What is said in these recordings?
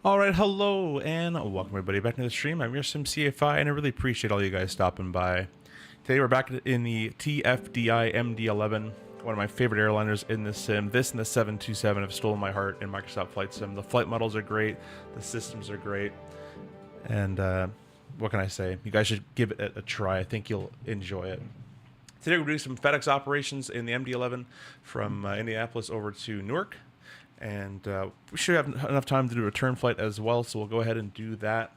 Alright, hello and welcome everybody back to the stream. I'm your SimCFI and I really appreciate all you guys stopping by. Today we're back in the Tfdi Md-11, one of my favorite airliners in this sim. This and the 727 have stolen my heart in Microsoft Flight Sim. The flight models are great, the systems are great, and what can I say? You guys should give it a try. I think you'll enjoy it. Today we're doing some FedEx operations in the Md-11 from Indianapolis over to Newark. And we should have enough time to do a return flight as well, so we'll go ahead and do that.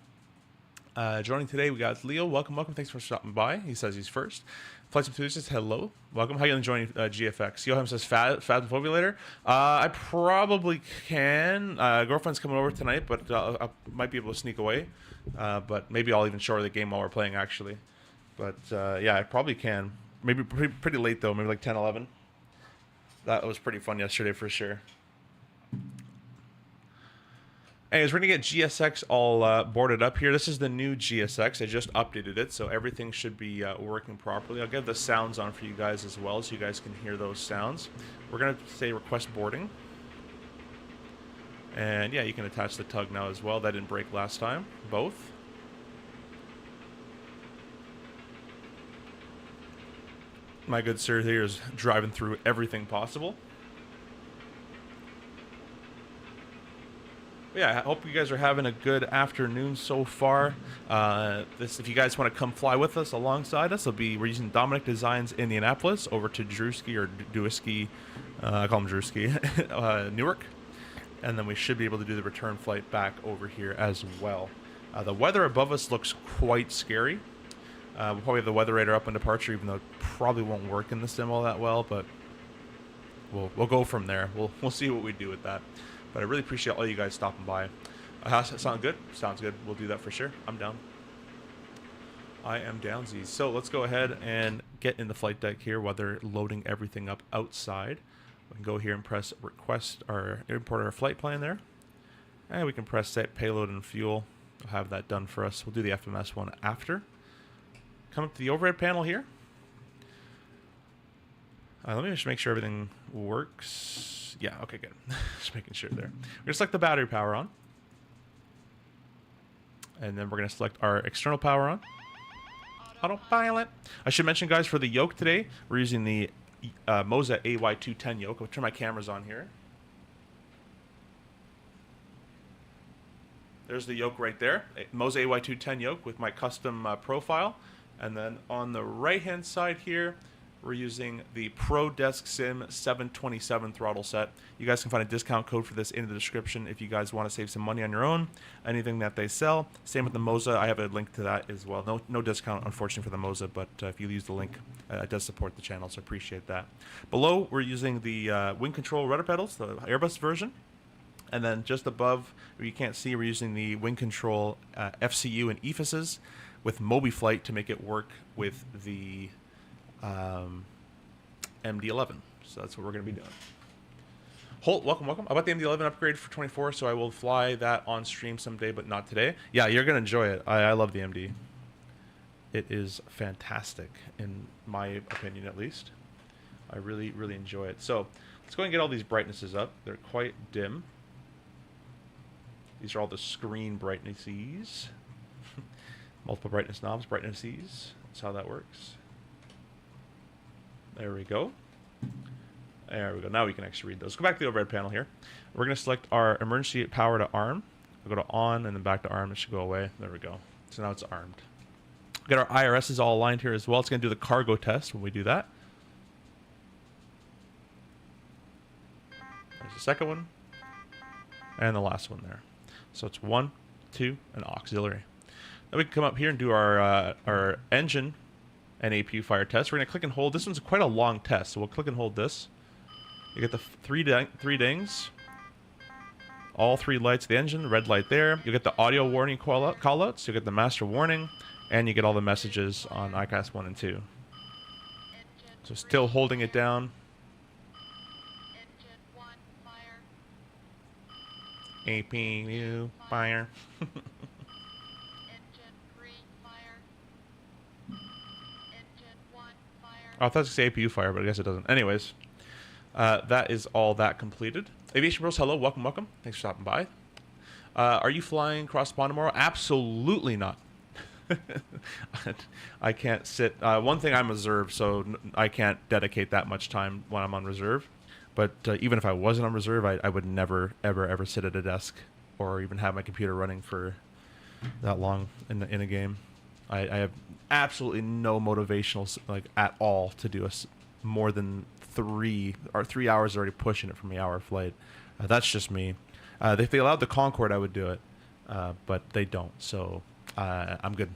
Joining today, we got Leo. Welcome. Thanks for stopping by. He says he's first. Flights Enthusiast, hello. Welcome. How you enjoying GFX? Yoham says Phasmophobia later. I probably can. Girlfriend's coming over tonight, but I might be able to sneak away. But maybe I'll even show her the game while we're playing, actually. But yeah, I probably can. Maybe pretty late, though. Maybe like 10, 11. That was pretty fun yesterday for sure. Anyways, we're going to get GSX all boarded up here. This is the new GSX. I just updated it, so everything should be working properly. I'll get the sounds on for you guys as well, so you guys can hear those sounds. We're going to say request boarding. And yeah, you can attach the tug now as well. That didn't break last time. Both. My good sir here is driving through everything possible. Yeah, I hope you guys are having a good afternoon so far. If you guys want to come fly with us alongside us, we're using Dominic Designs Indianapolis over to Drewski or Dewisky, I call him Drewski, Newark, and then we should be able to do the return flight back over here as well. The weather above us looks quite scary. We'll probably have the weather radar up on departure, even though it probably won't work in the sim all that well, but we'll go from there. We'll see what we do with that. But I really appreciate all you guys stopping by. Sound good? Sounds good. We'll do that for sure. I'm down. I am downsies. So let's go ahead and get in the flight deck here while they're loading everything up outside. We can go here and press request or import our flight plan there. And we can press set payload and fuel. We'll have that done for us. We'll do the FMS one after. Come up to the overhead panel here. Let me just make sure everything works. Yeah, okay, good. Just making sure there. We're going to select the battery power on. And then we're going to select our external power on. Autopilot. I should mention, guys, for the yoke today, we're using the Moza AY210 yoke. I'll turn my cameras on here. There's the yoke right there. Moza AY210 yoke with my custom profile. And then on the right-hand side here, we're using the Pro Desk Sim 727 throttle set. You guys can find a discount code for this in the description if you guys want to save some money on your own. Anything that they sell. Same with the Moza. I have a link to that as well. No discount, unfortunately, for the Moza, but if you use the link, it does support the channel, so appreciate that. Below, we're using the wing control rudder pedals, the Airbus version. And then just above, where you can't see, we're using the wing control FCU and EFISs with MobiFlight to make it work with the MD-11. So that's what we're going to be doing. Holt, welcome. I bought the MD-11 upgrade for 24, so I will fly that on stream someday, but not today. Yeah, you're going to enjoy it. I love the MD. It is fantastic, in my opinion at least. I really, really enjoy it. So let's go and get all these brightnesses up. They're quite dim. These are all the screen brightnesses. Multiple brightness knobs, brightnesses. That's how that works. There we go. There we go. Now we can actually read those. Go back to the overhead panel here. We're going to select our emergency power to arm. We'll go to on and then back to arm. It should go away. There we go. So now it's armed. Get our IRSs all aligned here as well. It's going to do the cargo test when we do that. There's the second one. And the last one there. So it's 1, 2, and auxiliary. Then we can come up here and do our engine and APU fire test. We're going to click and hold. This one's quite a long test, so we'll click and hold this. You get the three dings. All three lights of the engine, red light there. You get the audio warning callouts. You get the master warning, and you get all the messages on ICAS 1 and 2. So still holding it down. APU fire. Oh, I thought it was APU fire, but I guess it doesn't. Anyways, that is all that completed. Aviation Bros, hello, welcome. Thanks for stopping by. Are you flying cross spawn tomorrow? Absolutely not. I can't sit. One thing, I'm reserve, so I can't dedicate that much time when I'm on reserve. But even if I wasn't on reserve, I would never, ever sit at a desk or even have my computer running for that long in a game. I have absolutely no motivational, like, at all to do more than 3 hours already pushing it from the hour flight. That's just me. If they allowed the Concorde, I would do it, but they don't. So I'm good.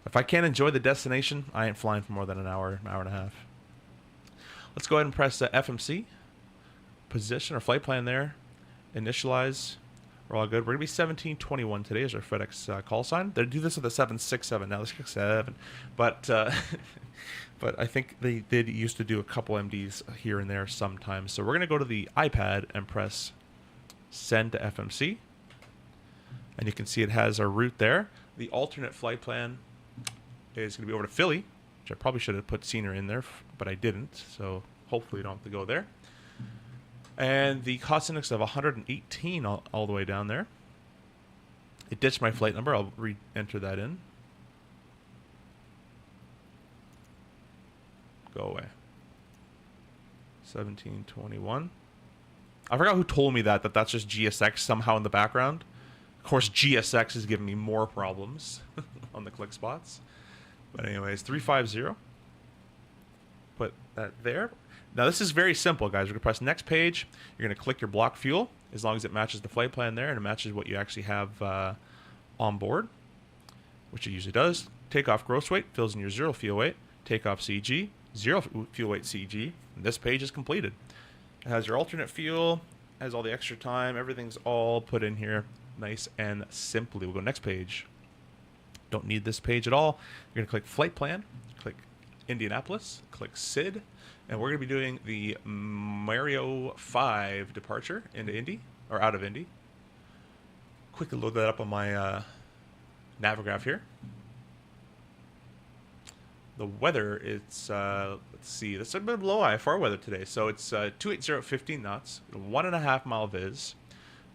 If I can't enjoy the destination, I ain't flying for more than an hour and a half. Let's go ahead and press FMC. Position or flight plan there. Initialize. We're all good. We're going to be 1721 today as our FedEx call sign. They do this with a 767 now. Let's get 7. But but I think they did used to do a couple MDs here and there sometimes. So we're going to go to the iPad and press send to FMC. And you can see it has our route there. The alternate flight plan is going to be over to Philly, which I probably should have put scenery in there, but I didn't. So hopefully you don't have to go there. And the cost index of 118 all the way down there. It ditched my flight number. I'll re-enter that in. Go away. 1721. I forgot who told me that that's just GSX somehow in the background. Of course, GSX is giving me more problems on the click spots. But anyways, 350. Put that there. Now this is very simple, guys. We're going to press next page. You're going to click your block fuel, as long as it matches the flight plan there and it matches what you actually have on board, which it usually does. Takeoff gross weight fills in your 0 fuel weight. Takeoff CG, 0 fuel weight CG. And this page is completed. It has your alternate fuel, has all the extra time. Everything's all put in here nice and simply. We'll go next page. Don't need this page at all. You're going to click flight plan, click Indianapolis, click SID. And we're going to be doing the Mario 5 departure into Indy, or out of Indy. Quickly load that up on my Navigraph here. The weather, it's, let's see, it's a bit below IFR weather today. So it's 280 at 15 knots, 1.5 mile viz.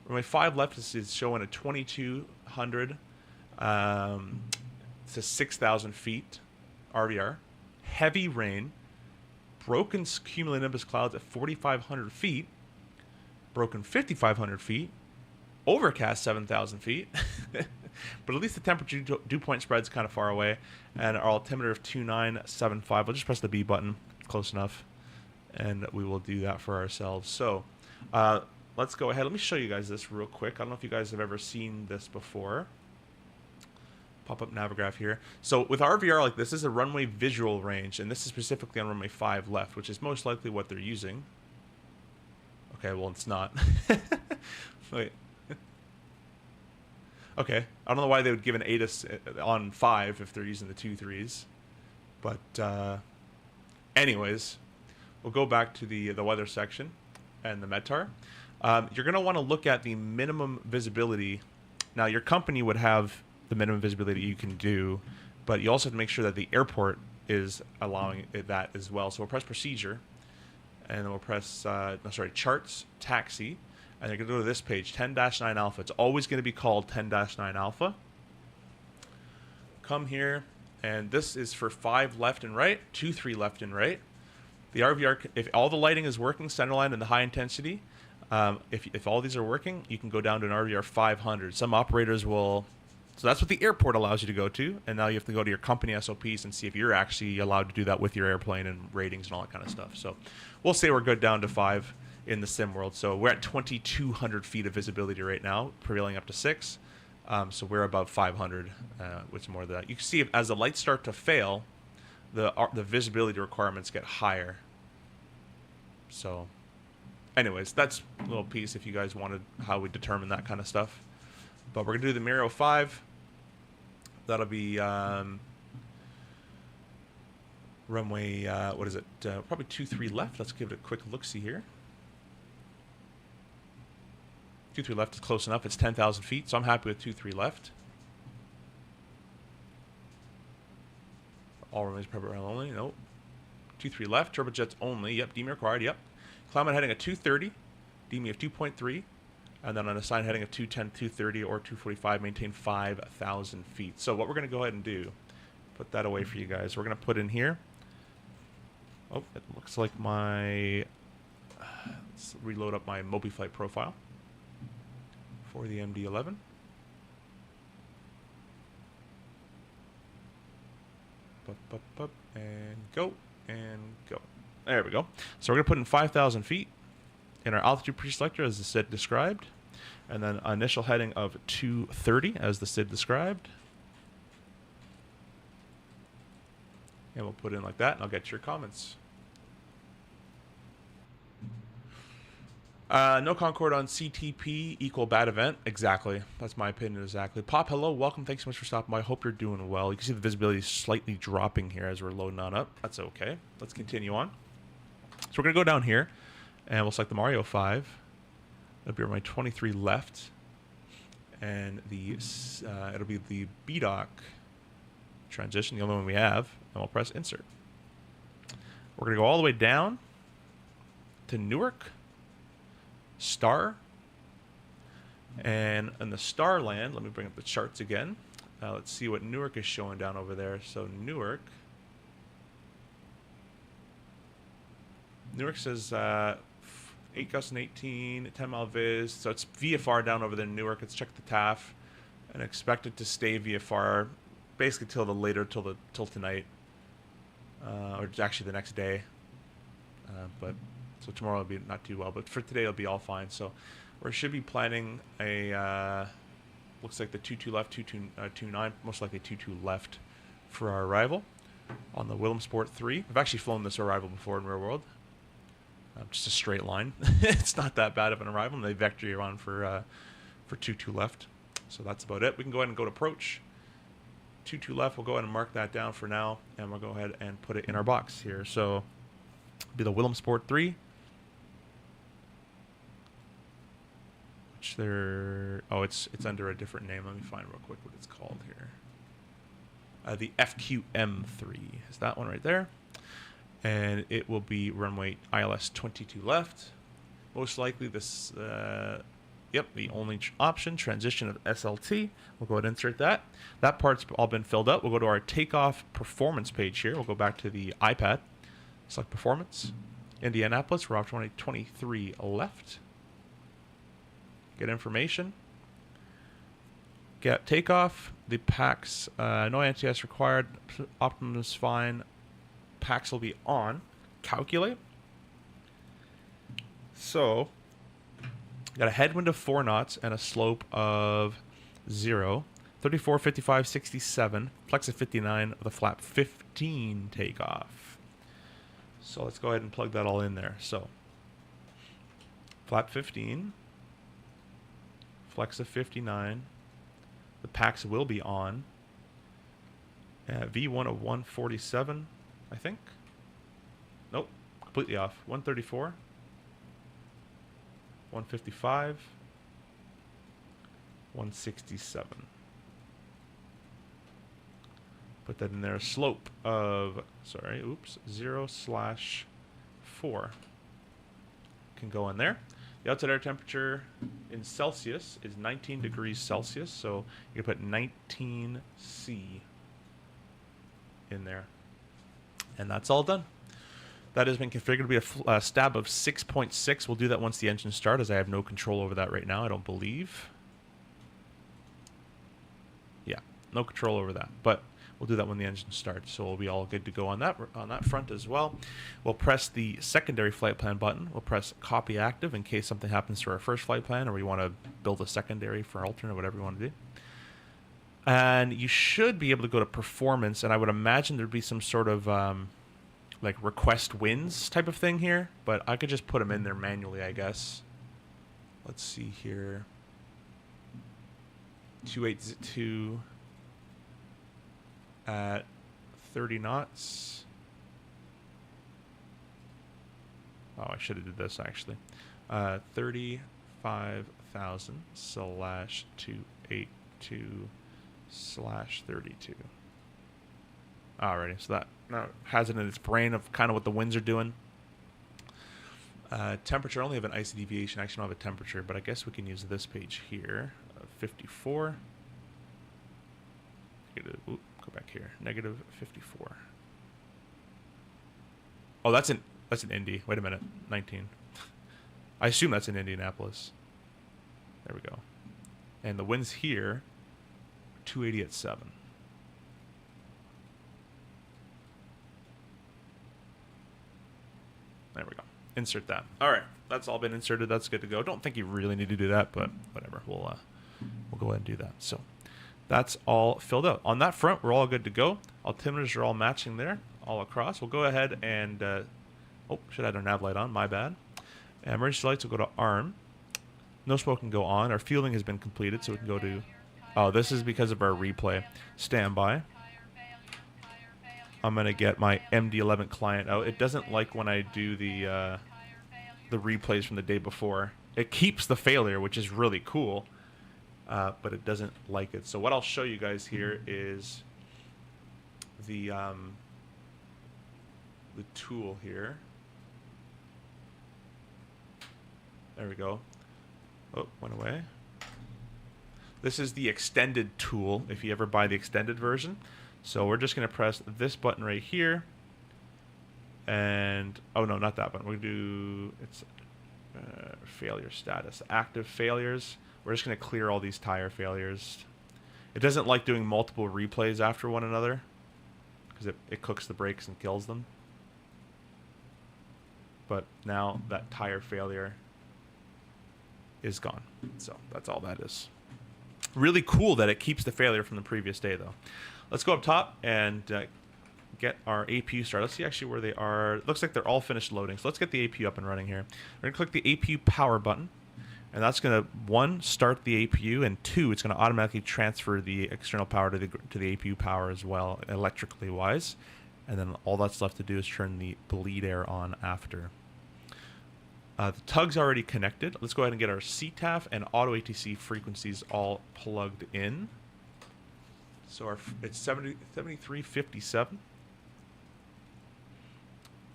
Runway 5 left is showing a 2,200 to 6,000 feet RVR. Heavy rain. Broken cumulonimbus clouds at 4,500 feet, broken 5,500 feet, overcast 7,000 feet, but at least the temperature dew point spread's kind of far away, and our altimeter of 2975. We'll just press the B button, close enough, and we will do that for ourselves. So let's go ahead. Let me show you guys this real quick. I don't know if you guys have ever seen this before. Pop up Navigraph here. So with RVR, like, this is a runway visual range, and this is specifically on runway 5 left, which is most likely what they're using. Okay, well, it's not. Wait. Okay, I don't know why they would give an ATIS on 5 if they're using the 2.3s. But anyways, we'll go back to the weather section and the METAR. You're going to want to look at the minimum visibility. Now, your company would have the minimum visibility you can do, but you also have to make sure that the airport is allowing that as well. So we'll press procedure, and then we'll press charts, taxi, and you're going to go to this page, 10-9 alpha. It's always going to be called 10-9 alpha. Come here, and this is for 5 left and right, 2-3 left and right. The RVR, if all the lighting is working, centerline and the high intensity, if all these are working, you can go down to an RVR 500. Some operators will. So that's what the airport allows you to go to, and now you have to go to your company SOPs and see if you're actually allowed to do that with your airplane and ratings and all that kind of stuff. So we'll say we're good down to 5 in the sim world. So we're at 2,200 feet of visibility right now, prevailing up to 6. So we're above 500, which is more than that. You can see as the lights start to fail, the visibility requirements get higher. So anyways, that's a little piece if you guys wanted how we determine that kind of stuff. But we're going to do the Mario 5. That'll be runway, what is it? Probably 2-3 left. Let's give it a quick look-see here. 2-3 left is close enough. It's 10,000 feet, so I'm happy with 2-3 left. All runways private rail only. Nope. 2-3 left. Turbojets only. Yep. DME required. Yep. Climate heading at 230. DME of 2.3. And then on a sign heading of 210, 230, or 245, maintain 5,000 feet. So what we're going to go ahead and do, put that away for you guys. We're going to put in here. Oh, it looks like my... let's reload up my MobiFlight profile for the MD-11. And go, and go. There we go. So we're going to put in 5,000 feet in our altitude preselector as the SID described. And then initial heading of 230 as the SID described. And we'll put in like that, and I'll get your comments. No Concord on CTP equal bad event. Exactly. That's my opinion exactly. Pop, hello. Welcome. Thanks so much for stopping by. I hope you're doing well. You can see the visibility is slightly dropping here as we're loading on up. That's okay. Let's continue on. So we're going to go down here, and we'll select the Mario 5. It'll be my 23 left. And the it'll be the BDOC transition, the only one we have. And we'll press Insert. We're going to go all the way down to Newark. Star, and in the star land, let me bring up the charts again. Let's see what Newark is showing down over there. So Newark says 8 gusts and 18, 10 mile viz. So it's VFR down over there in Newark. Let's check the TAF and expect it to stay VFR basically till tonight, or actually the next day. But so tomorrow will be not too well, but for today it'll be all fine. So we should be planning a looks like the 22 left, 29, most likely 22 left for our arrival on the Willemsport 3. I've actually flown this arrival before in real world. Just a straight line. It's not that bad of an arrival, and they vector you on for 22 left. So that's about it. We can go ahead and go to approach. 22 left. We'll go ahead and mark that down for now, and we'll go ahead and put it in our box here. So it'll be the Willemsport 3. It's under a different name. Let me find real quick what it's called here. The FQM3 is that one right there, and it will be runway ILS 22 left. Most likely this, yep, the only option, transition of SLT. We'll go ahead and insert that. That part's all been filled up. We'll go to our takeoff performance page here. We'll go back to the iPad, select performance, Indianapolis. We're off 23 left. Get information. Get takeoff. The PAX, no NTS required. Optimum is fine. PAX will be on. Calculate. So, got a headwind of 4 knots and a slope of 0. 34, 55, 67. Flex of 59 with a flap 15 takeoff. So let's go ahead and plug that all in there. So, flap 15. Flex of 59. The PAX will be on. V1 of 147, I think. Nope, completely off. 134. 155. 167. Put that in there. Slope of, 0/4 can go in there. The outside air temperature in Celsius is 19 degrees Celsius, so you can put 19 C in there. And that's all done. That has been configured to be a stab of 6.6. We'll do that once the engines start, as I have no control over that right now, I don't believe. Yeah, no control over that. But we'll do that when the engine starts, so we'll be all good to go on that front as well. We'll press the secondary flight plan button. We'll press copy active in case something happens to our first flight plan, or we want to build a secondary for alternate, whatever you want to do. And you should be able to go to performance, and I would imagine there'd be some sort of like request wins type of thing here, but I could just put them in there manually, I guess. Let's see here. 282 at 30 knots. Oh, I should have did this actually. 35,000/282/32. Alrighty, so that now has it in its brain of kind of what the winds are doing. Temperature, I only have an IC deviation. I actually don't have a temperature, but I guess we can use this page here. 54. Go back here. Negative 54. Oh, that's an Indy. Wait a minute. 19. I assume that's in Indianapolis. There we go. And the winds here, 280 at 7. There we go. Insert that. All right, that's all been inserted. That's good to go. Don't think you really need to do that, but whatever. We'll go ahead and do that. So that's all filled out. On that front, we're all good to go. Altimeters are all matching there, all across. We'll go ahead and oh, should have had our nav light on. My bad. Emergency lights will go to arm. No smoke can go on. Our fueling has been completed, so we can go to... Oh, this is because of our replay. Standby. I'm going to get my MD-11 client out. It doesn't like when I do the replays from the day before. It keeps the failure, which is really cool, but it doesn't like it. So what I'll show you guys here is the tool here. There we go. Oh, went away. This is the extended tool, if you ever buy the extended version. So we're just going to press this button right here. And, oh no, not that button. We're going to do, it's failure status. Active failures. We're just going to clear all these tire failures. It doesn't like doing multiple replays after one another, because it cooks the brakes and kills them. But now that tire failure is gone. So that's all that is. Really cool that it keeps the failure from the previous day, though. Let's go up top and get our APU started. Let's see actually where they are. It looks like they're all finished loading. So let's get the APU up and running here. We're going to click the APU power button. And that's going to, 1, start the APU, and 2, it's going to automatically transfer the external power to the APU power as well, electrically wise. And then all that's left to do is turn the bleed air on after. The tug's already connected. Let's go ahead and get our CTAF and auto ATC frequencies all plugged in. So it's 7357.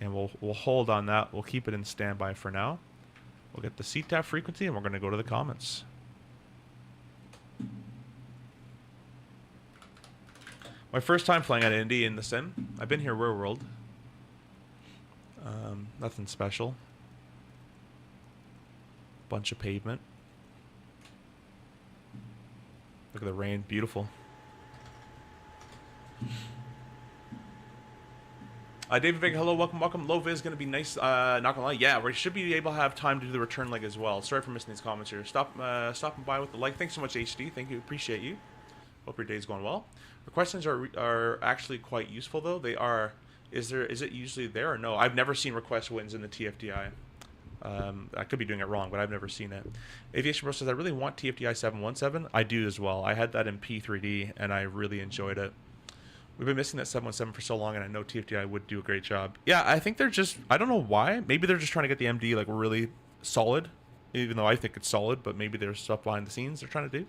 And we'll hold on that. We'll keep it in standby for now. We'll get the CTAF frequency, and we're going to go to the comments. My first time flying at Indy in the sim. I've been here real world. Nothing special. Bunch of pavement. Look at the rain. Beautiful. David Vega, hello, welcome. Low vis going to be nice. Not gonna lie, yeah, we should be able to have time to do the return leg as well. Sorry for missing these comments here. Stopping by with the like. Thanks so much, HD. Thank you, appreciate you. Hope your day's going well. The questions are actually quite useful though. They are. Is it usually there or no? I've never seen request wins in the TFDI. I could be doing it wrong, but I've never seen it. Aviation Bro says, I really want TFDI 717. I do as well. I had that in P3D, and I really enjoyed it. We've been missing that 717 for so long, and I know TFDI would do a great job. Yeah, I think they're just, I don't know why. Maybe they're just trying to get the MD like really solid, even though I think it's solid, but maybe there's stuff behind the scenes they're trying to do.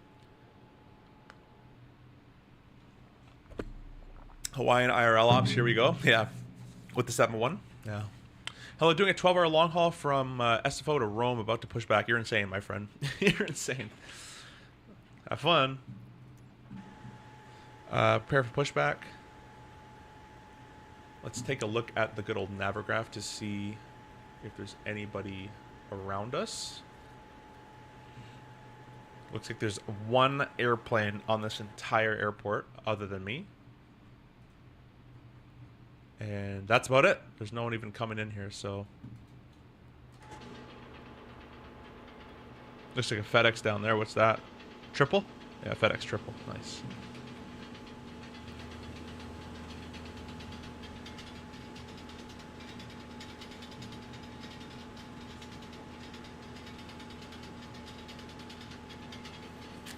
Hawaiian IRL ops, here we go. Yeah, with the 7-1. Yeah. Hello, doing a 12-hour long haul from SFO to Rome, about to push back. You're insane, my friend. You're insane. Have fun. Prepare for pushback. Let's take a look at the good old Navigraph to see if there's anybody around us. Looks like there's one airplane on this entire airport other than me. And that's about it. There's no one even coming in here, so. Looks like a FedEx down there. What's that? Triple? Yeah, FedEx triple. Nice.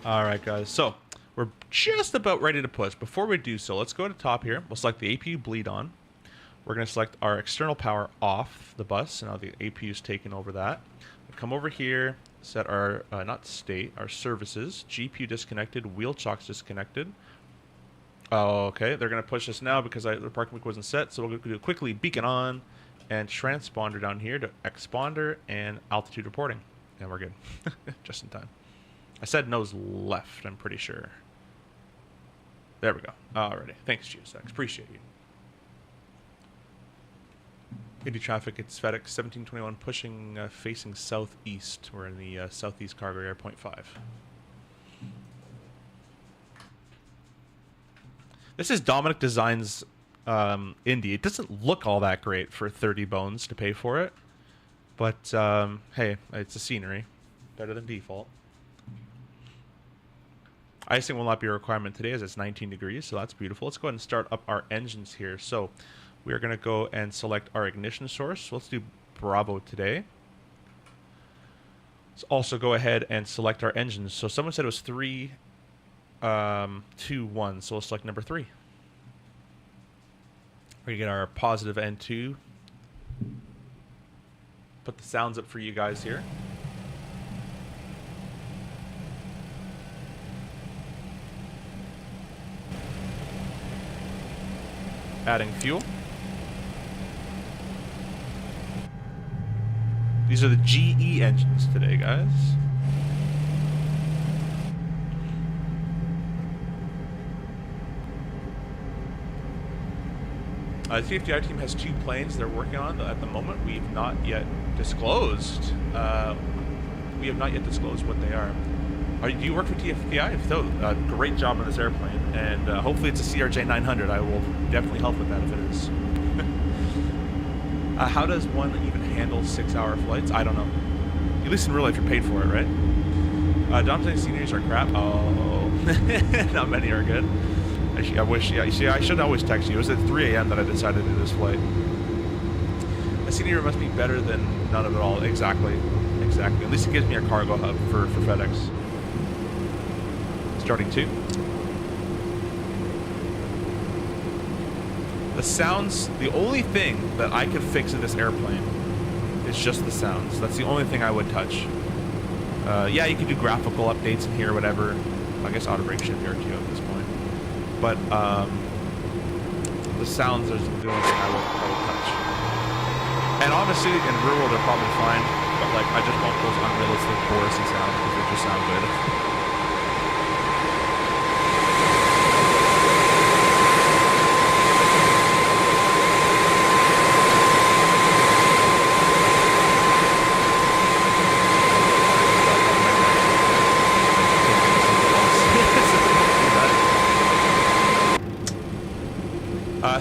All right, guys. So we're just about ready to push. Before we do so, let's go to the top here. We'll select the APU bleed on. We're going to select our external power off the bus. So now the APU is taking over that. We'll come over here, set our, not state, our services. GPU disconnected, wheel chocks disconnected. Oh, okay. They're going to push us now because the parking brake wasn't set. So we'll do quickly beacon on and transponder down here to exponder and altitude reporting. And we're good. Just in time. I said nose left, I'm pretty sure. There we go. Alrighty. Thanks, GeoSex. Appreciate you. Indy traffic, it's FedEx 1721 pushing, facing southeast. We're in the southeast cargo area, 0.5. This is Dominic Designs Indy. It doesn't look all that great for 30 bones to pay for it. But, hey, it's a scenery. Better than default. Icing will not be a requirement today as it's 19 degrees, so that's beautiful. Let's go ahead and start up our engines here. So we are going to go and select our ignition source. So let's do Bravo today. Let's also go ahead and select our engines. So someone said it was 3, 2, 1. So we'll select number 3. We're going to get our positive N2. Put the sounds up for you guys here. Adding fuel. These are the GE engines today, guys. The TFDI team has 2 planes they're working on at the moment. We've not yet disclosed. We have not yet disclosed what they are. Do you work for TFDI? If so, great job on this airplane, and hopefully it's a CRJ 900. I will definitely help with that if it is. How does one even handle 6-hour flights? I don't know. At least in real life, you're paid for it, right? Dominic sceneries are crap. Oh, not many are good. I wish. Yeah, you see, I should always text you. It was at 3 a.m. that I decided to do this flight. A scenery must be better than none of it all. Exactly. Exactly. At least it gives me a cargo hub for FedEx. Starting 2. The sounds, the only thing that I could fix in this airplane is just the sounds. That's the only thing I would touch. Yeah, you can do graphical updates in here or whatever. I guess auto brake should be RTO at this point. But the sounds are the only thing I would touch. And obviously in real world they're probably fine, but like I just want those unrealistic chorusy sounds because they just sound good.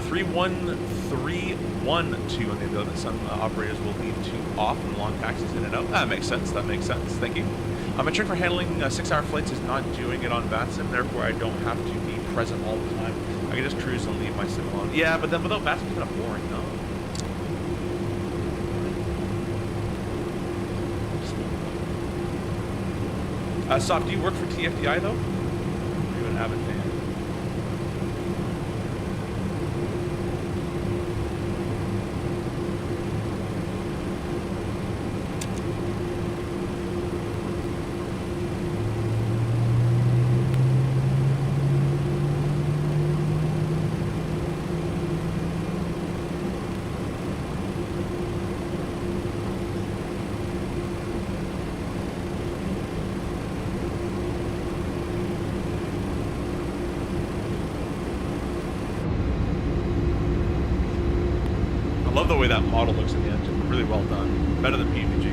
31312 on the ability. Some operators will leave 2 off and long taxis in and out. That makes sense. That makes sense. Thank you. My trick for handling 6-hour flights is not doing it on VATSIM, therefore I don't have to be present all the time. I can just cruise and leave my sim alone. Yeah, but then without VATSIM, it's kind of boring, no? Soft, do you work for TFDI though? Or are you an avid fan? The way that model looks in the engine, really well done, better than PVG.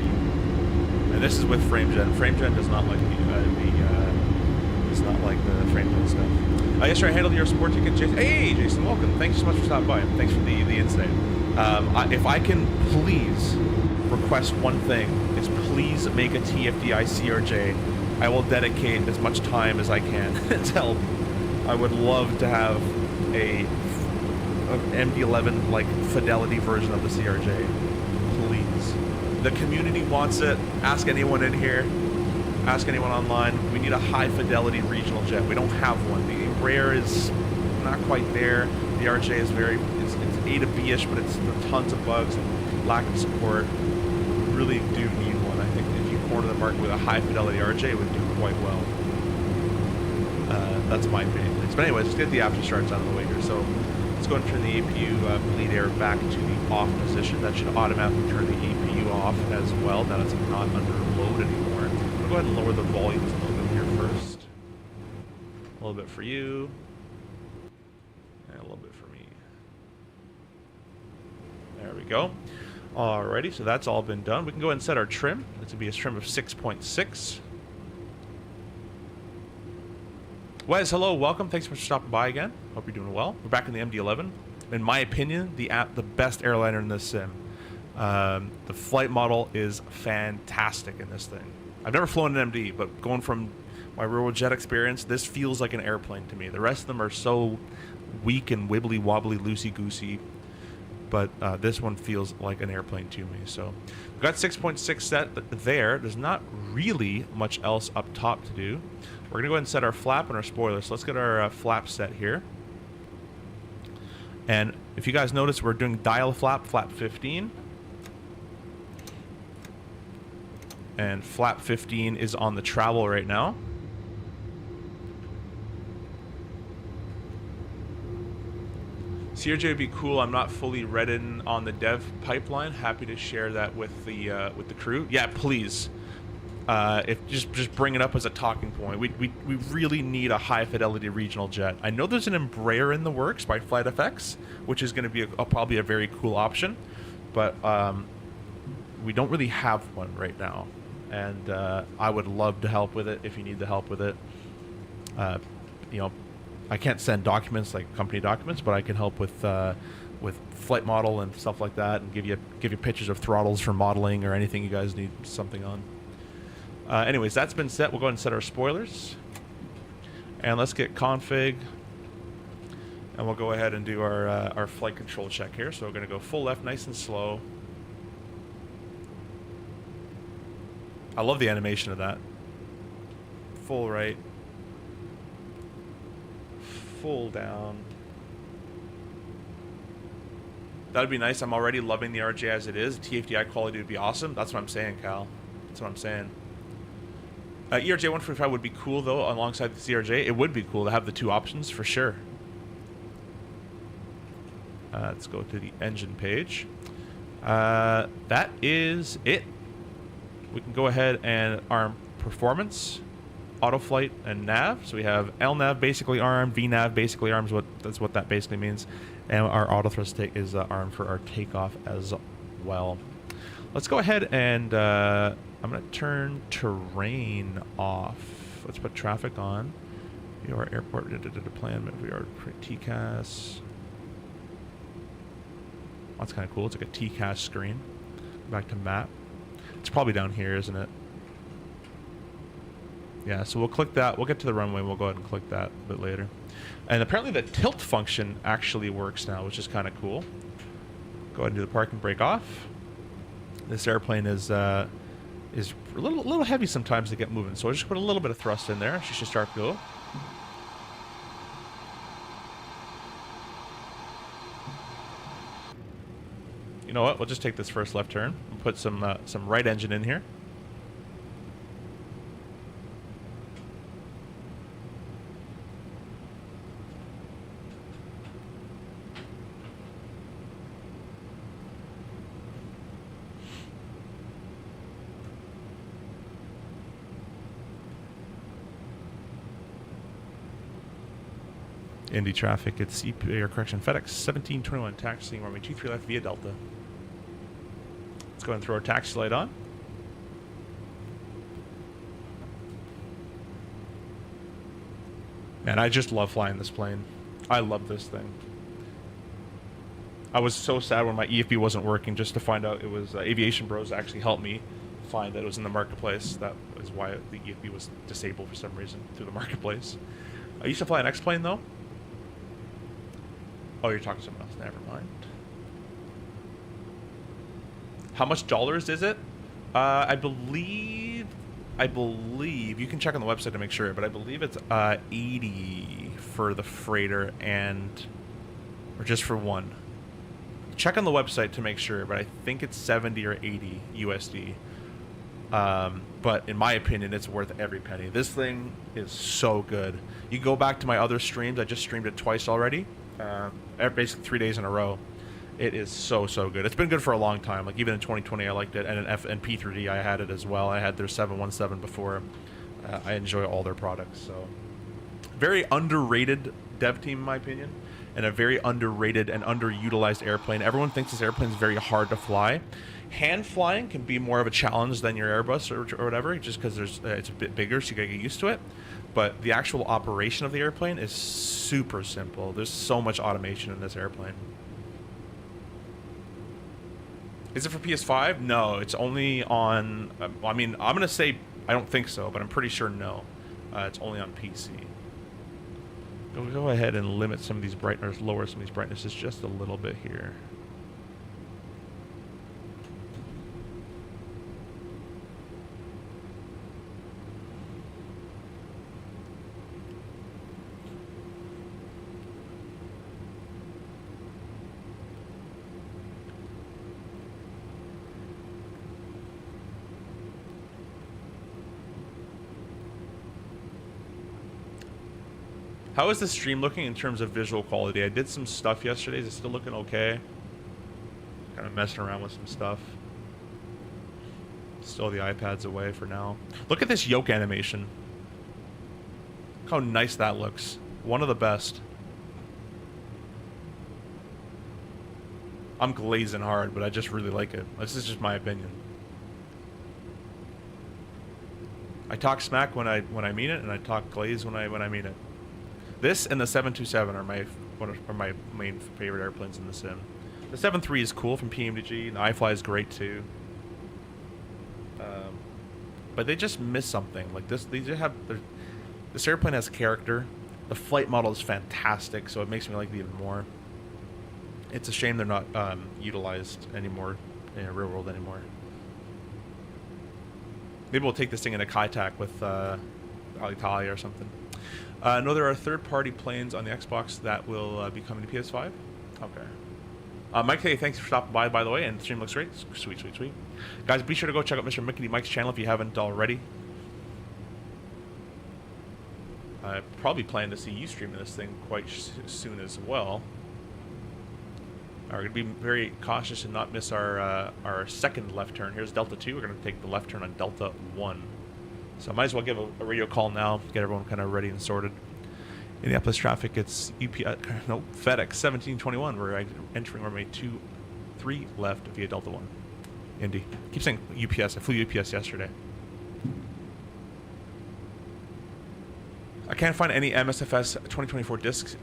And this is with FrameGen. FrameGen does not like the FrameGen stuff. Yesterday I handled your support ticket, Jason. Hey, Jason, welcome. Thanks so much for stopping by. Thanks for the insight. If I can please request one thing, is please make a TFDI CRJ. I will dedicate as much time as I can to help. I would love to have a MD-11 like fidelity version of the CRJ, please. The community wants it. Ask anyone in here, ask anyone online. We need a high fidelity regional jet. We don't have one. The Embraer is not quite there. The RJ is it's A to B-ish, but it's tons of bugs and lack of support. We really do need one. I think if you corner the market with a high fidelity RJ, it would do quite well. That's my opinion. But anyways, let's get the after starts out of the way here. So let's go and turn the APU bleed air back to the off position. That should automatically turn the APU off as well. Now it's not under load anymore. I'll go ahead and lower the volumes a little bit here first. A little bit for you. And a little bit for me. There we go. Alrighty, so that's all been done. We can go ahead and set our trim. It's going to be a trim of 6.6. Wes, hello, welcome. Thanks for stopping by again. Hope you're doing well. We're back in the MD-11. In my opinion, the best airliner in this sim. The flight model is fantastic in this thing. I've never flown an MD, but going from my real jet experience, this feels like an airplane to me. The rest of them are so weak and wibbly wobbly, loosey goosey, but this one feels like an airplane to me. So we've got 6.6 set there. There's not really much else up top to do. We're going to go ahead and set our flap and our spoiler. So let's get our flap set here. And if you guys notice, we're doing dial flap 15. And flap 15 is on the travel right now. CRJ would be cool. I'm not fully read in on the dev pipeline. Happy to share that with the crew. Yeah, please. If just bring it up as a talking point. We really need a high fidelity regional jet. I know there's an Embraer in the works by Flight FX, which is going to be probably a very cool option, but we don't really have one right now. And I would love to help with it if you need the help with it. You know, I can't send documents like company documents, but I can help with flight model and stuff like that, and give you pictures of throttles for modeling or anything you guys need something on. Anyways, that's been set. We'll go ahead and set our spoilers. And let's get config. And we'll go ahead and do our flight control check here. So we're going to go full left, nice and slow. I love the animation of that. Full right. Full down. That'd be nice. I'm already loving the RJ as it is. TFDI quality would be awesome. That's what I'm saying, Cal. That's what I'm saying. ERJ 145 would be cool, though, alongside the CRJ. It would be cool to have the two options, for sure. Let's go to the engine page. That is it. We can go ahead and arm performance, auto flight, and nav. So we have LNAV basically armed, VNAV basically armed. That's what that basically means. And our auto thrust take is armed for our takeoff as well. Let's go ahead and I'm going to turn terrain off. Let's put traffic on. Your airport plan. We are TCAS. That's kind of cool. It's like a TCAS screen. Back to map. It's probably down here, isn't it? Yeah, so we'll click that. We'll get to the runway. We'll go ahead and click that a bit later. And apparently the tilt function actually works now, which is kind of cool. Go ahead and do the park and brake off. This airplane is a little heavy sometimes to get moving, so I'll just put a little bit of thrust in there. She should start to go. You know what? We'll just take this first left turn and put some right engine in here. Indy traffic, it's correction, FedEx 1721, taxiing runway 23 left via Delta. Let's go ahead and throw our taxi light on. Man, I just love flying this plane. I love this thing. I was so sad when my EFB wasn't working, just to find out it was Aviation Bros actually helped me find that it was in the marketplace. That is why the EFB was disabled for some reason through the marketplace. I used to fly an X-plane though. Oh, you're talking to someone else. Never mind. How much dollars is it? I believe you can check on the website to make sure, but I believe it's 80 for the freighter or just for one. Check on the website to make sure, but I think it's 70 or 80 USD. But in my opinion, it's worth every penny. This thing is so good. You go back to my other streams. I just streamed it twice already. basically 3 days in a row. It is so good. It's been good for a long time. Like even in 2020, I liked it, and in P3D, I had it as well. I had their 717 before. I enjoy all their products. So very underrated dev team, in my opinion, and a very underrated and underutilized airplane. Everyone thinks this airplane is very hard to fly. Hand flying can be more of a challenge than your Airbus or whatever, just because it's a bit bigger, so you gotta get used to it. But the actual operation of the airplane is super simple. There's so much automation in this airplane. Is it for PS5? No, it's only on... I mean, I'm going to say I don't think so, but I'm pretty sure no. It's only on PC. We'll go ahead and limit some of these brightness, lower some of these brightnesses just a little bit here. How is the stream looking in terms of visual quality? I did some stuff yesterday. Is it still looking okay? Kind of messing around with some stuff. Still the iPad's away for now. Look at this yoke animation. Look how nice that looks. One of the best. I'm glazing hard, but I just really like it. This is just my opinion. I talk smack when I mean it, and I talk glaze when I mean it. This and the 727 are my main favorite airplanes in the sim. The 7.3 is cool from PMDG. The iFly is great too. But they just miss something. Like this airplane has character. The flight model is fantastic, so it makes me like it even more. It's a shame they're not utilized anymore in the real world anymore. Maybe we'll take this thing into Kai-Tak with Alitalia or something. No, there are third-party planes on the Xbox that will be coming to PS5. Okay. Mike, hey, thanks for stopping by the way, and the stream looks great. Sweet. Guys, be sure to go check out Mr. Mickey Mike's channel if you haven't already. I probably plan to see you streaming this thing quite soon as well. We're going to be very cautious and not miss our second left turn. Here's Delta 2. We're going to take the left turn on Delta 1. So I might as well give a radio call now, get everyone kind of ready and sorted. Indianapolis traffic, it's FedEx 1721. We're entering runway 23 left via Delta 1. Indy. I keep saying UPS. I flew UPS yesterday. I can't find any MSFS 2024 discs.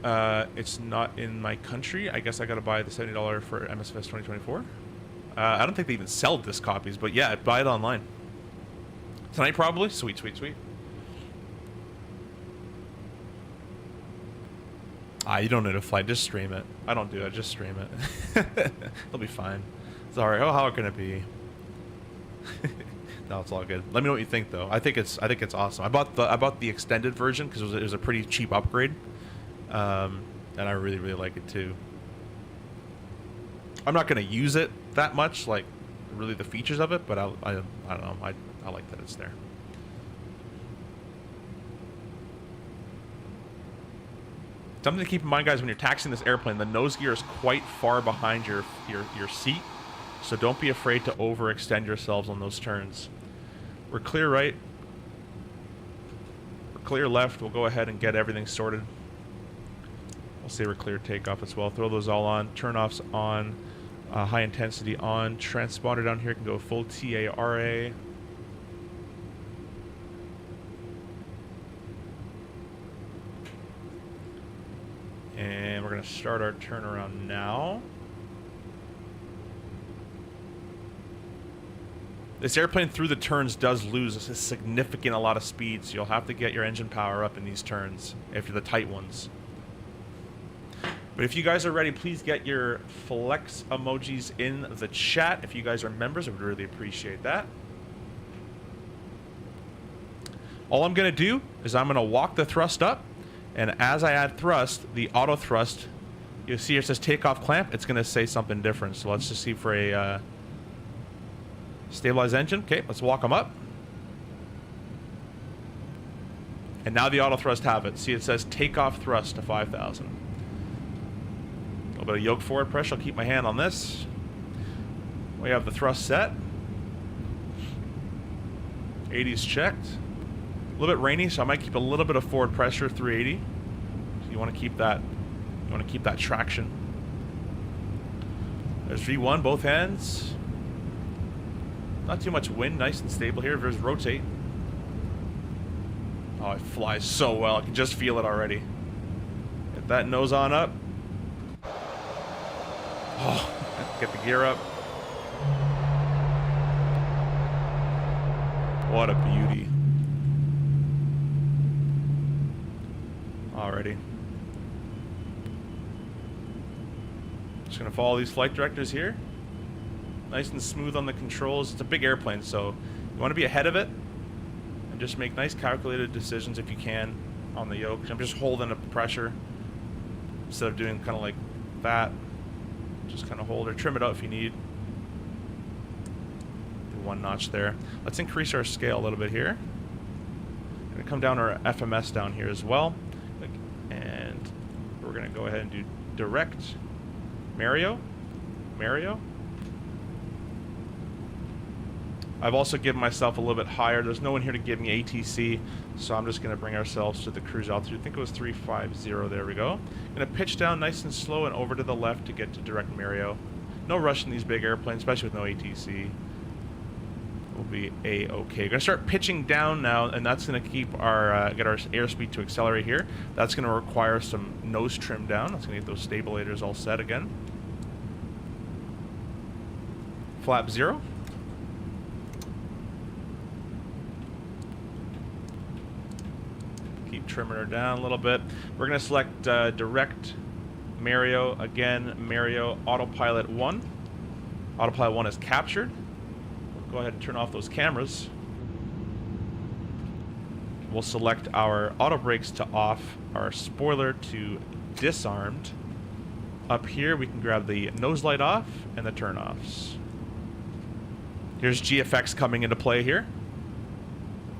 It's not in my country. I guess I got to buy the $70 for MSFS 2024. I don't think they even sell disc copies, but yeah, buy it online. Tonight, probably. Sweet. You don't need to fly. Just stream it. I don't do it. Just stream it. It'll be fine. It's all right. Oh, how can it be? No, it's all good. Let me know what you think, though. I think it's awesome. I bought the extended version because it was a pretty cheap upgrade, and I really like it too. I'm not gonna use it that much, like really the features of it, but I don't know. I like that it's there. Something to keep in mind, guys, when you're taxiing this airplane, the nose gear is quite far behind your seat, so don't be afraid to overextend yourselves on those turns. We're clear right. We're clear left. We'll go ahead and get everything sorted. We'll say we're clear takeoff as well. Throw those all on. Turn-offs on. High intensity on. Transponder down here can go full TARA. And we're going to start our turnaround now. This airplane through the turns does lose a significant lot of speed, so you'll have to get your engine power up in these turns if you're the tight ones. But if you guys are ready, please get your flex emojis in the chat. If you guys are members, I would really appreciate that. All I'm going to do is I'm going to walk the thrust up, and as I add thrust, the auto thrust, you'll see it says takeoff clamp. It's going to say something different. So let's just see for a stabilized engine. Okay, let's walk them up. And now the auto thrust have it. See, it says takeoff thrust to 5,000. bit of yoke forward pressure. I'll keep my hand on this. We have the thrust set. 80's checked. A little bit rainy, so I might keep a little bit of forward pressure, 380. So you want to keep that. You want to keep that traction. There's V1, both hands. Not too much wind, nice and stable here. There's rotate. Oh, it flies so well. I can just feel it already. Get that nose on up. Oh, get the gear up. What a beauty. Alrighty. Just gonna follow these flight directors here. Nice and smooth on the controls. It's a big airplane, so you want to be ahead of it and just make nice calculated decisions if you can on the yoke. I'm just holding up the pressure instead of doing kind of like that. Just kind of hold or trim it out if you need. Do one notch there. Let's increase our scale a little bit here. Gonna come down our FMS down here as well, and we're gonna go ahead and do direct Mario. I've also given myself a little bit higher. There's no one here to give me ATC, so I'm just going to bring ourselves to the cruise altitude. I think it was 350. There we go. Going to pitch down nice and slow and over to the left to get to direct Mario. No rush in these big airplanes, especially with no ATC. We'll be A-okay. Going to start pitching down now, and that's going to keep our get our airspeed to accelerate here. That's going to require some nose trim down. That's going to get those stabilators all set again. Flap 0. Trimming her down a little bit. We're going to select direct Mario again. Mario autopilot 1. Autopilot 1 is captured. We'll go ahead and turn off those cameras. We'll select our auto brakes to off, our spoiler to disarmed. Up here we can grab the nose light off and the turn offs. Here's GFX coming into play here.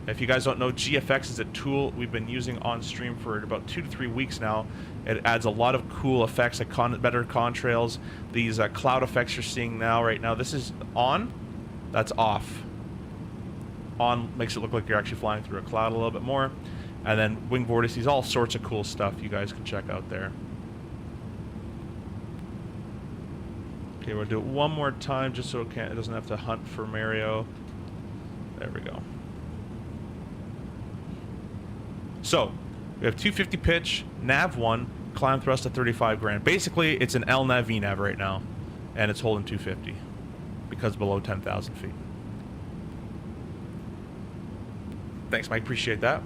If you guys don't know, GFX is a tool we've been using on stream for about 2 to 3 weeks now. It adds a lot of cool effects, like better contrails. These cloud effects you're seeing now, right now. This is on, that's off. On makes it look like you're actually flying through a cloud a little bit more. And then wing vortices, all sorts of cool stuff you guys can check out there. Okay, we'll do it one more time just so it doesn't have to hunt for Mario. There we go. So, we have 250 pitch, nav 1, climb thrust at 35 grand. Basically, it's an LNAV VNAV right now, and it's holding 250 because below 10,000 feet. Thanks, Mike. Appreciate that.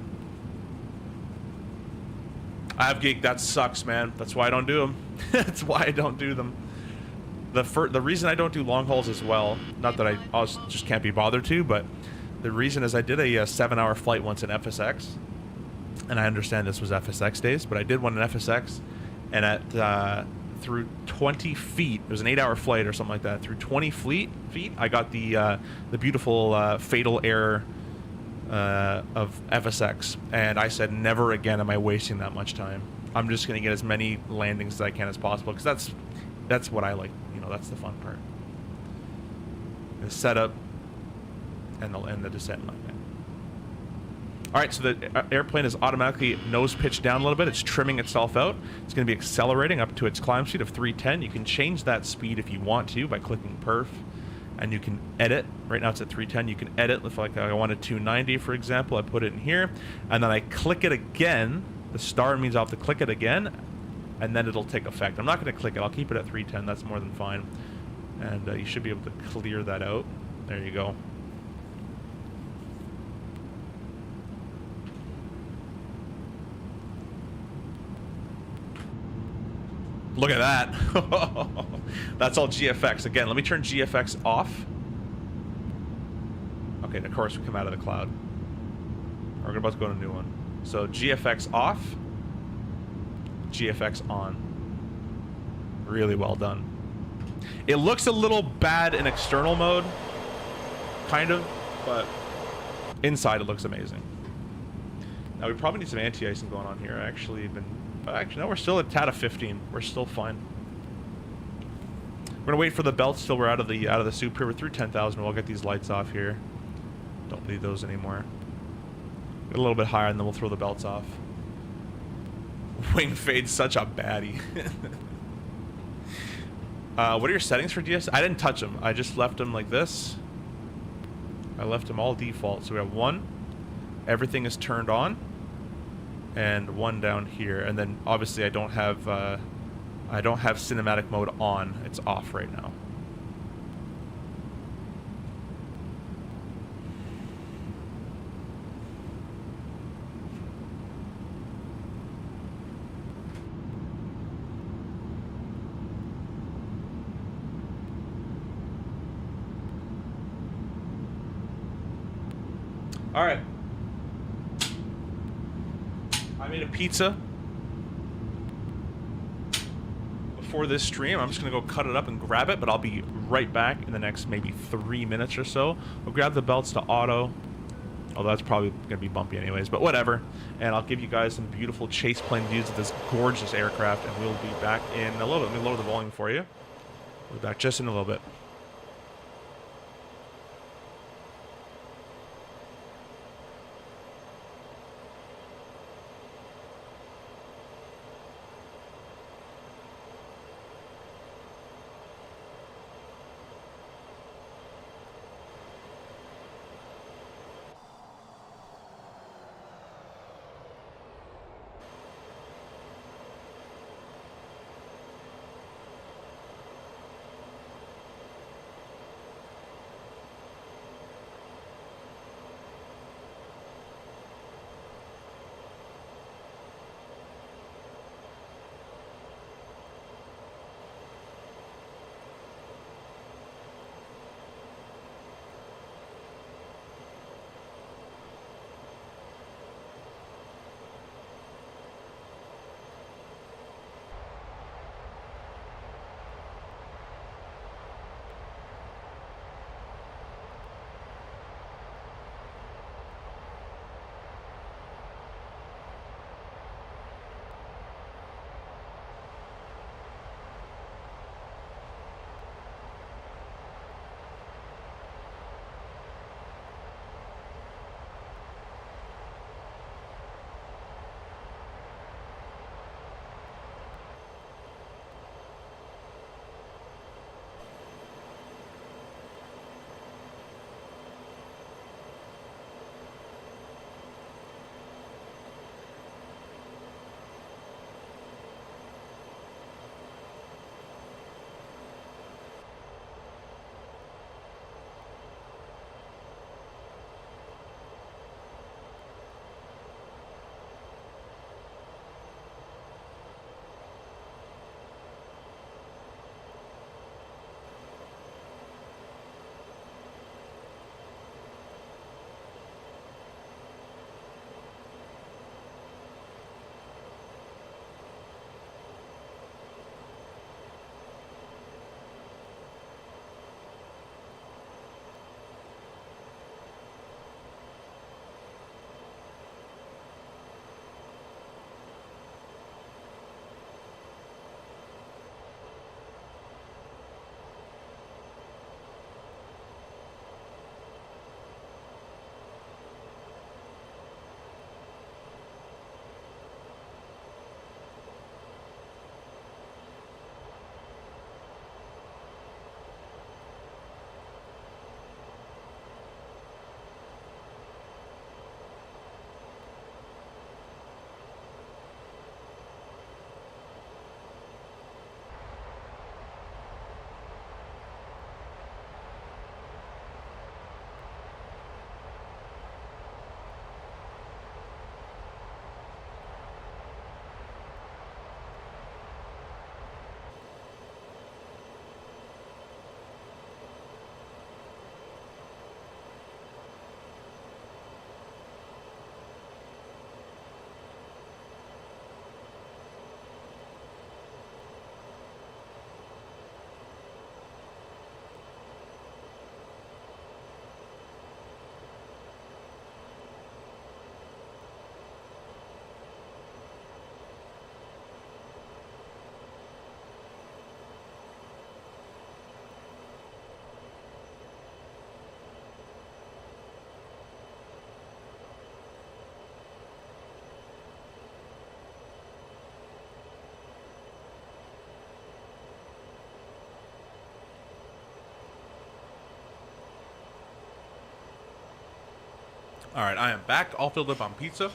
I have geek. That sucks, man. That's why I don't do them. That's why I don't do them. The reason I don't do long hauls as well, not that I just can't be bothered to, but the reason is I did a 7-hour flight once in FSX. And I understand this was FSX days, but I did one in FSX, and at through 20 feet, it was an 8-hour flight or something like that. Through 20 feet, I got the beautiful fatal error of FSX, and I said, never again am I wasting that much time. I'm just going to get as many landings as I can as possible, because that's what I like. You know, that's the fun part. The setup and the descent line. Alright, so the airplane is automatically nose pitched down a little bit. It's trimming itself out. It's going to be accelerating up to its climb speed of 310. You can change that speed if you want to by clicking perf. And you can edit. Right now it's at 310. You can edit. If like I wanted 290, for example, I put it in here. And then I click it again. The star means I'll have to click it again. And then it'll take effect. I'm not going to click it. I'll keep it at 310. That's more than fine. And you should be able to clear that out. There you go. Look at that. That's all GFX. Again, let me turn GFX off. Okay, and of course we come out of the cloud. We're about to go to a new one. So GFX off, GFX on. Really well done. It looks a little bad in external mode, kind of, but inside it looks amazing. Now we probably need some anti-icing going on here. Actually, no, we're still at TATA 15. We're still fine. We're gonna wait for the belts till we're out of the soup here. We're through 10,000. We'll get these lights off here. Don't need those anymore. Get a little bit higher, and then we'll throw the belts off. Wing fade's such a baddie. What are your settings for DS? I didn't touch them. I just left them like this. I left them all default. So we have 1. Everything is turned on. And 1 down here. And then obviously I don't have cinematic mode on. It's off right now. All right. I made a pizza before this stream. I'm just gonna go cut it up and grab it, but I'll be right back in the next maybe 3 minutes or so. We'll grab the belts to auto. Although that's probably gonna be bumpy anyways, but whatever. And I'll give you guys some beautiful chase plane views of this gorgeous aircraft, and we'll be back in a little bit. Let me lower the volume for you. We'll be back just in a little bit. All right, I am back, all filled up on pizza.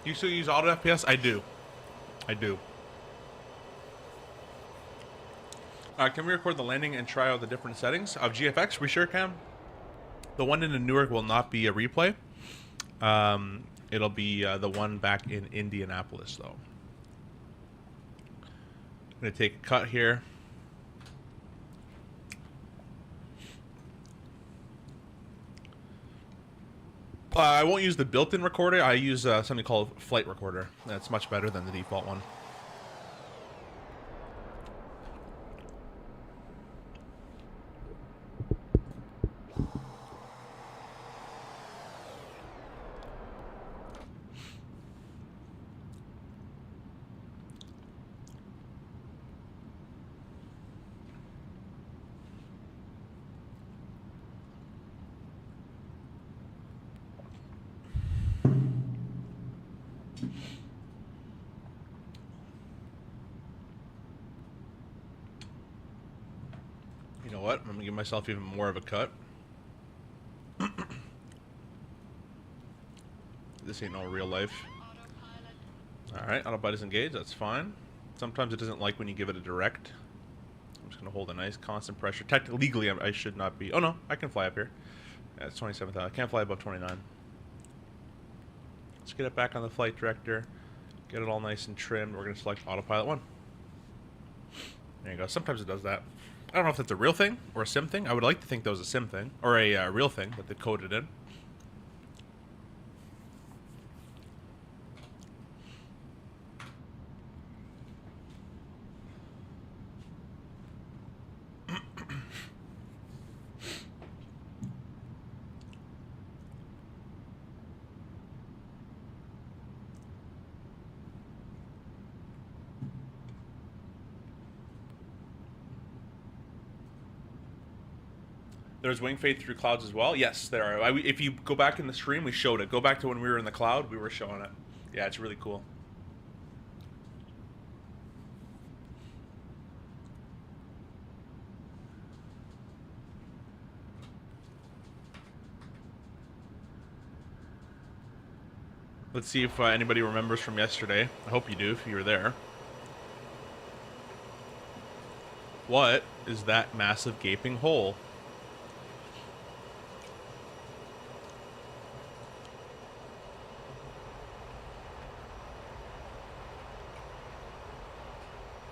You still use auto FPS? I do. I do. Can we record the landing and try out the different settings of GFX? We sure can. The one in Newark will not be a replay. It'll be the one back in Indianapolis, though. I'm going to take a cut here. I won't use the built-in recorder. I use something called Flight Recorder. That's much better than the default one. You know what? I'm gonna give myself even more of a cut. This ain't no real life. Alright, autopilot is engaged, that's fine. Sometimes it doesn't like when you give it a direct. I'm just gonna hold a nice constant pressure. Technically, legally, I should not be. Oh no, I can fly up here. Yeah, it's 27,000. I can't fly above 29. Let's get it back on the flight director. Get it all nice and trimmed. We're gonna select autopilot 1. There you go. Sometimes it does that. I don't know if that's a real thing or a sim thing. I would like to think that was a sim thing or a real thing that they coded in. There's wing fade through clouds as well. Yes, there are. If you go back in the stream, we showed it. Go back to when we were in the cloud, we were showing it. Yeah, it's really cool. Let's see if anybody remembers from yesterday. I hope you do if you were there. What is that massive gaping hole?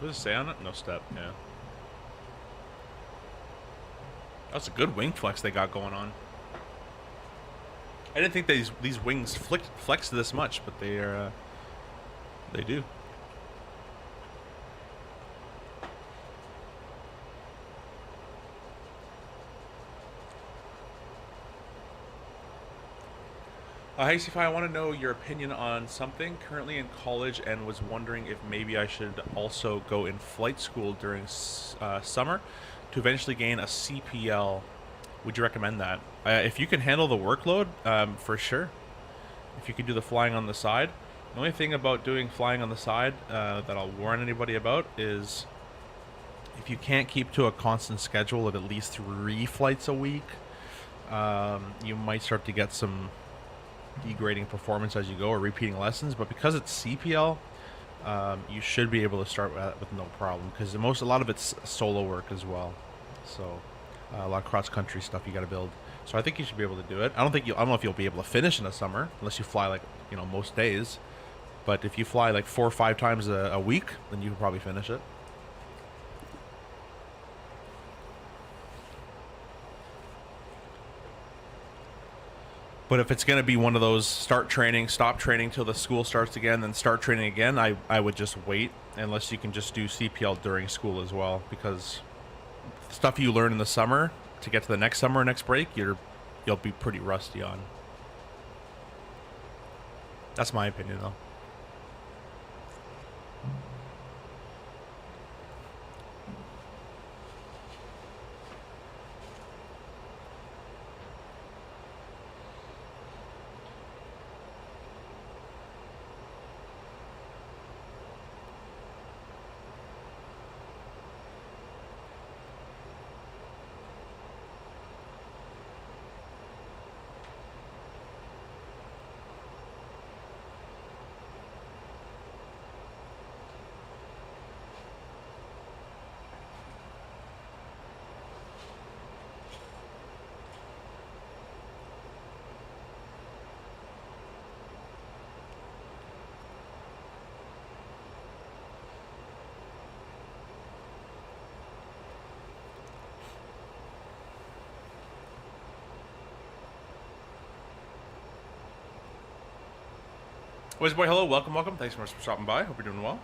What does it say on it? No step, yeah. That's a good wing flex they got going on. I didn't think these wings flex this much, but they do. Hey, Sci-Fi, I want to know your opinion on something. Currently in college and was wondering if maybe I should also go in flight school during summer to eventually gain a CPL. Would you recommend that? If you can handle the workload, for sure. If you can do the flying on the side. The only thing about doing flying on the side that I'll warn anybody about is if you can't keep to a constant schedule of at least 3 flights a week, you might start to get some degrading performance as you go or repeating lessons. But because it's CPL, you should be able to start with no problem, because a lot of it's solo work as well. So a lot of cross-country stuff you got to build. So I think you should be able to do it. I don't know if you'll be able to finish in the summer unless you fly like, you know, most days. But if you fly like 4 or 5 times a week, then you can probably finish it. But if it's going to be one of those start training, stop training till the school starts again, then start training again, I would just wait, unless you can just do CPL during school as well, because stuff you learn in the summer to get to the next summer, next break, you'll be pretty rusty on. That's my opinion, though. Boys boy, hello, welcome, welcome. Thanks so much for stopping by. Hope you're doing well.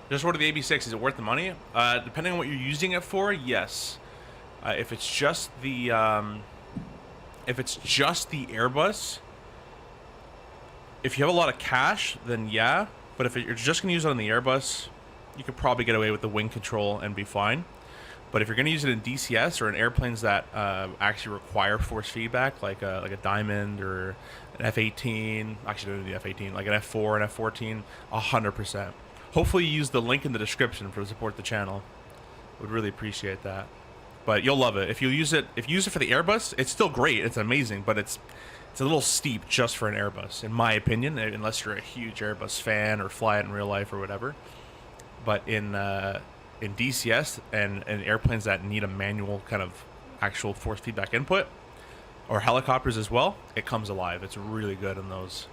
Just order the AB6. Is it worth the money? Depending on what you're using it for, yes. If it's just the Airbus, if you have a lot of cash, then yeah. But if you're just gonna use it on the Airbus, you could probably get away with the wing control and be fine. But if you're gonna use it in DCS or in airplanes that actually require force feedback, like a Diamond or an F-18, actually don't do the F-18, like an F-4 and F-14, 100%. Hopefully you use the link in the description for support the channel. Would really appreciate that. But you'll love it. If you use it for the Airbus, it's still great. It's amazing, but it's a little steep just for an Airbus, in my opinion, unless you're a huge Airbus fan or fly it in real life or whatever. But in DCS and airplanes that need a manual kind of actual force feedback input, or helicopters as well, it comes alive. It's really good in those.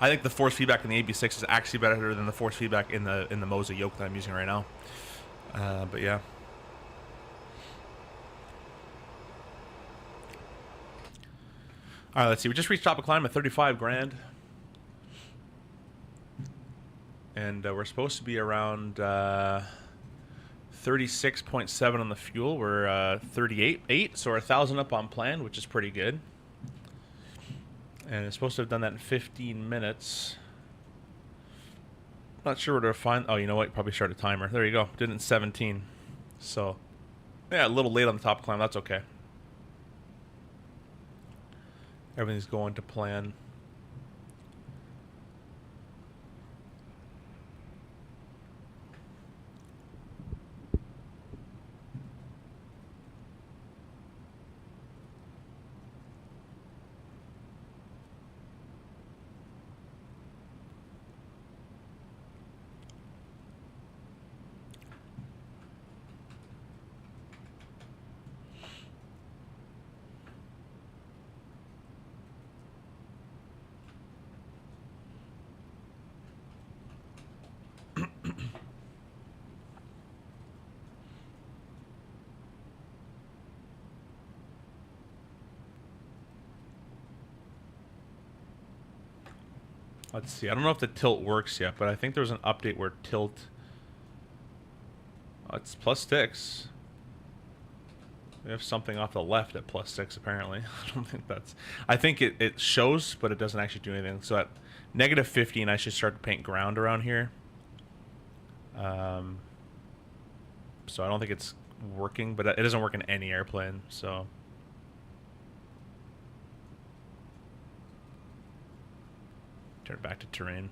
I think the force feedback in the AB6 is actually better than the force feedback in the Moza yoke that I'm using right now. But yeah. All right, let's see. We just reached top of climb at 35 grand. And we're supposed to be around 36.7 on the fuel. We're 38.8, so we're 1,000 up on plan, which is pretty good. And it's supposed to have done that in 15 minutes. Not sure where to find... Oh, you know what? Probably start a timer. There you go. Did it in 17. So, yeah, a little late on the top climb. That's okay. Everything's going to plan. Let's see. I don't know if the tilt works yet, but I think there's an update where tilt... Oh, it's +6. We have something off the left at +6, apparently. I don't think that's... I think it shows, but it doesn't actually do anything. So at -15, I should start to paint ground around here. So I don't think it's working, but it doesn't work in any airplane, so... Turn it back to terrain.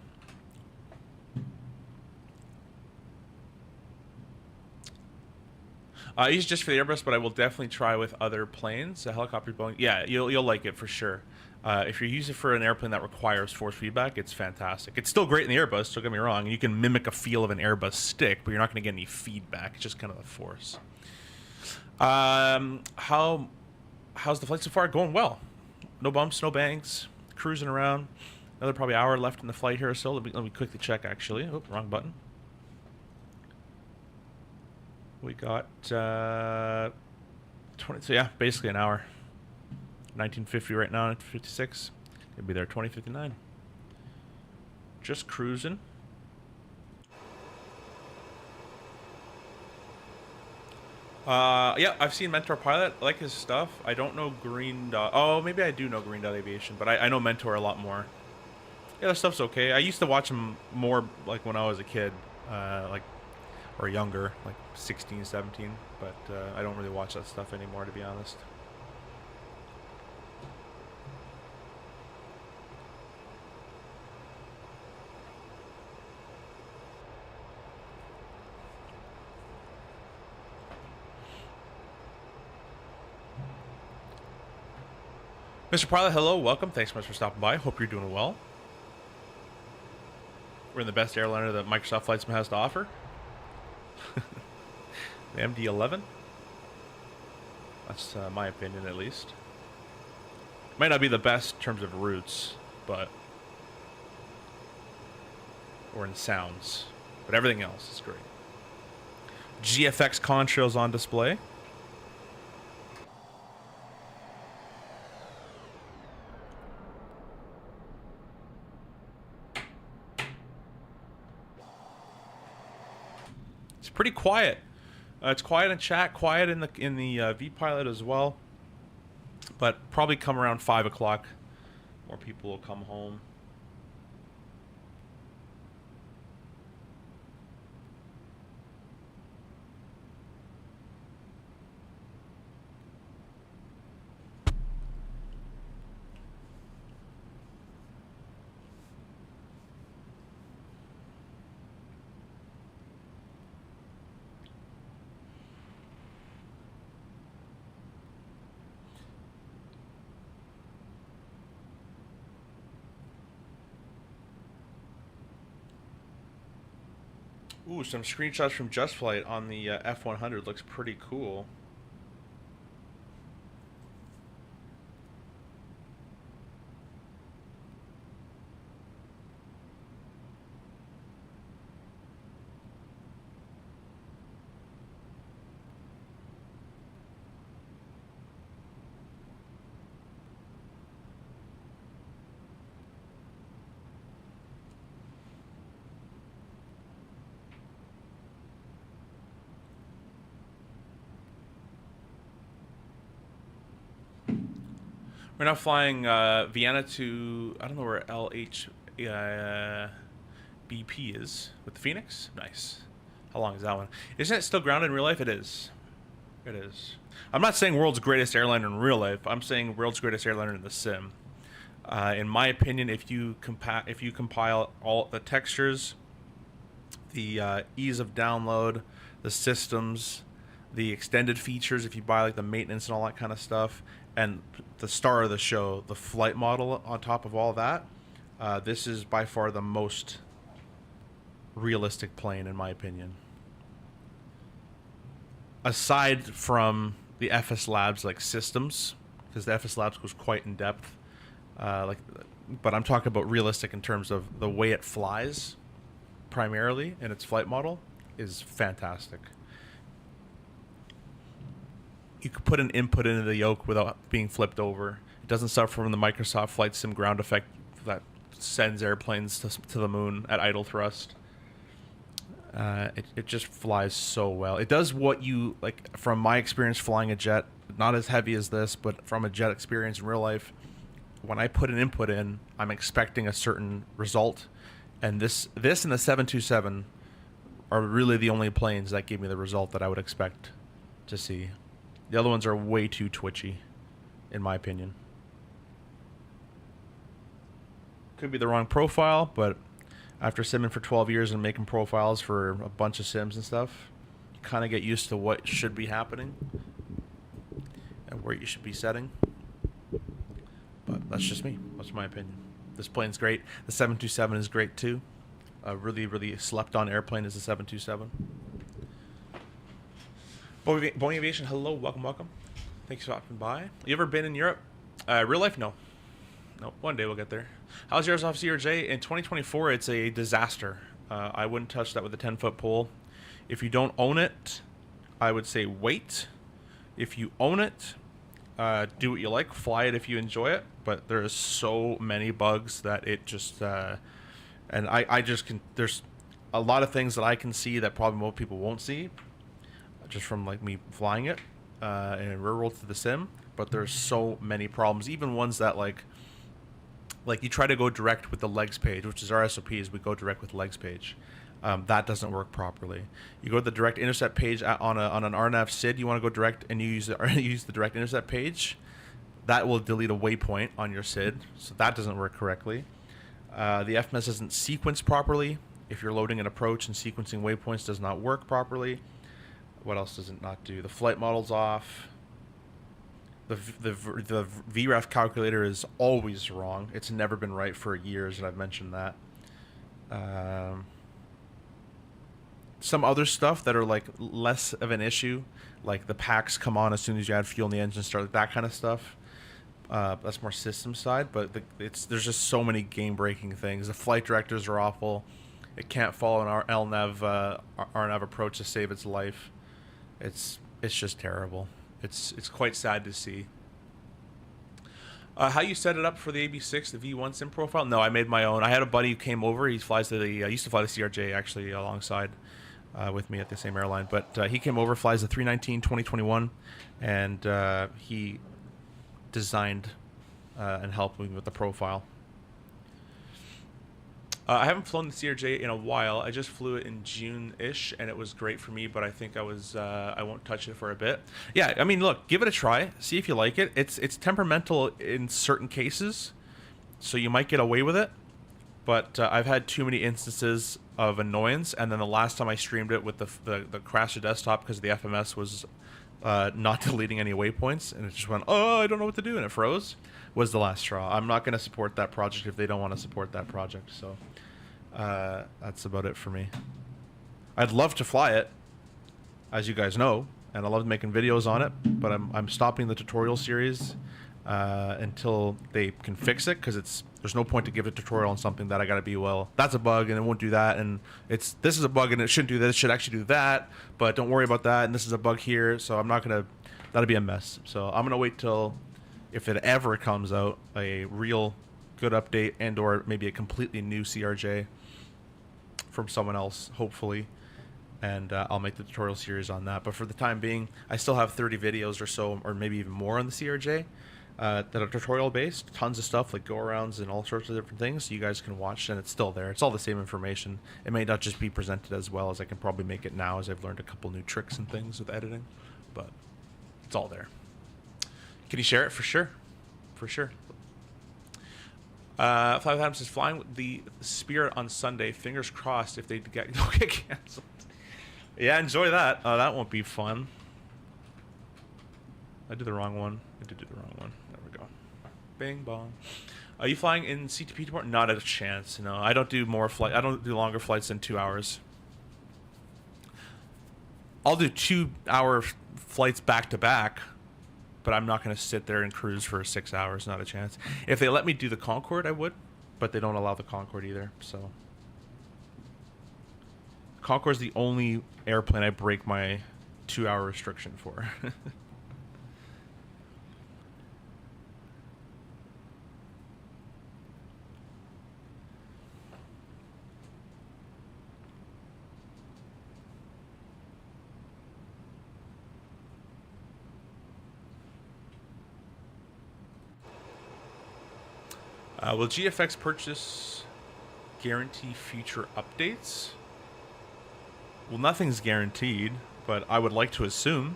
I use just for the Airbus, but I will definitely try with other planes. A helicopter, Boeing. Yeah, you'll like it for sure. If you use it for an airplane that requires force feedback, it's fantastic. It's still great in the Airbus, don't get me wrong. You can mimic a feel of an Airbus stick, but you're not going to get any feedback. It's just kind of the force. How's the flight so far? Going well. No bumps, no bangs. Cruising around. Another probably hour left in the flight here or so. Let me quickly check, actually. Oh, wrong button. We got 20. So yeah, basically an hour. 1950 right now. 1956. Gonna be there 2059. Just cruising. Yeah, I've seen Mentor Pilot. I like his stuff. I don't know Green Dot. Oh, maybe I do know Green Dot Aviation, but I know Mentor a lot more. Yeah, that stuff's okay. I used to watch him more like when I was a kid, like, or younger, like 16, 17, but I don't really watch that stuff anymore, to be honest. Mr. Pilot, hello, welcome. Thanks so much for stopping by. Hope you're doing well. We're in the best airliner that Microsoft Flight Sim has to offer. The MD-11. That's my opinion, at least. Might not be the best in terms of routes, but or in sounds, but everything else is great. GFX contrails on display. It's pretty quiet. It's quiet in chat, quiet in the vPilot as well. But probably come around 5 o'clock, more people will come home. Ooh, some screenshots from Just Flight on the F100 looks pretty cool. We're now flying Vienna to, I don't know where BP is, with the Phoenix. Nice. How long is that one? Isn't it still grounded in real life? It is. It is. I'm not saying world's greatest airliner in real life. I'm saying world's greatest airliner in the sim. In my opinion, if you compile all the textures, the ease of download, the systems, the extended features, if you buy like the maintenance and all that kind of stuff, and the star of the show, the flight model on top of all that, this is by far the most realistic plane in my opinion. Aside from the FS Labs like systems, because the FS Labs goes quite in depth, but I'm talking about realistic in terms of the way it flies, primarily, and its flight model is fantastic. You could put an input into the yoke without being flipped over. It doesn't suffer from the Microsoft Flight Sim ground effect that sends airplanes to the moon at idle thrust. It just flies so well. It does what you, like, from my experience flying a jet, not as heavy as this, but from a jet experience in real life, when I put an input in, I'm expecting a certain result. And this and the 727 are really the only planes that give me the result that I would expect to see. The other ones are way too twitchy, in my opinion. Could be the wrong profile, but after simming for 12 years and making profiles for a bunch of sims and stuff, you kind of get used to what should be happening and where you should be setting. But that's just me. That's my opinion. This plane's great. The 727 is great too. A really, really slept on airplane is the 727. Boeing Aviation, hello, welcome, welcome. Thanks for stopping by. You ever been in Europe? Real life, no. No, one day we'll get there. How's yours off CRJ? In 2024, it's a disaster. I wouldn't touch that with a 10-foot pole. If you don't own it, I would say wait. If you own it, do what you like. Fly it if you enjoy it. But there's so many bugs that it just... and I just can... There's a lot of things that I can see that probably most people won't see, just from like me flying it in real world to the sim. But there's so many problems, even ones that like you try to go direct with the legs page, which is our SOP, is we go direct with legs page. That doesn't work properly. You go to the direct intercept page on an RNAV SID, you want to go direct and you use the direct intercept page, that will delete a waypoint on your SID, so that doesn't work correctly. The FMS isn't sequenced properly. If you're loading an approach and sequencing waypoints does not work properly. What else does it not do? The flight model's off. The VREF calculator is always wrong. It's never been right for years, and I've mentioned that. some other stuff that are like less of an issue, like the packs come on as soon as you add fuel in the engine start, like that kind of stuff. That's more system side, but there's just so many game breaking things. The flight directors are awful. It can't follow an RNAV approach to save its life. It's just terrible. It's quite sad to see. How you set it up for the AB6, the V1 sim profile? No, I made my own. I had a buddy who came over. He flies the used to fly the CRJ actually alongside with me at the same airline, but he came over, flies the 319 2021, and he designed and helped me with the profile. I haven't flown the CRJ in a while. I just flew it in June-ish, and it was great for me, but I think I won't touch it for a bit. Yeah, I mean, look, give it a try. See if you like it. It's temperamental in certain cases, so you might get away with it, but I've had too many instances of annoyance, and then the last time I streamed it with the crash of desktop because the FMS was not deleting any waypoints, and it just went, oh, I don't know what to do, and it froze, was the last straw. I'm not going to support that project if they don't want to support that project, so that's about it for me. I'd love to fly it, as you guys know, and I love making videos on it, but I'm stopping the tutorial series until they can fix it, because there's no point to give a tutorial on something that I gotta be, well, that's a bug and it won't do that, and this is a bug and it shouldn't do this, it should actually do that, but don't worry about that, and this is a bug here, so I'm not gonna, that'll be a mess. So I'm gonna wait till, if it ever comes out, a real good update and or maybe a completely new CRJ from someone else, hopefully, and I'll make the tutorial series on that. But for the time being, I still have 30 videos or so, or maybe even more on the CRJ that are tutorial based, tons of stuff like go-arounds and all sorts of different things, so you guys can watch, and it's still there. It's all the same information. It may not just be presented as well as I can probably make it now, as I've learned a couple new tricks and things with editing, but it's all there. Can you share it? For sure. For sure. Five Adams is flying with the Spirit on Sunday. Fingers crossed if they don't get canceled. Yeah, enjoy that. That won't be fun. I did the wrong one. I did do the wrong one. There we go. Bing bong. Are you flying in CTP tomorrow? Not a chance. No, I don't do I don't do longer flights than 2 hours. I'll do 2-hour flights back to back, but I'm not going to sit there and cruise for 6 hours. Not a chance. If they let me do the Concorde, I would, but they don't allow the Concorde either. So Concorde's the only airplane I break my 2-hour restriction for. Will GFX purchase guarantee future updates? Well, nothing's guaranteed, but I would like to assume.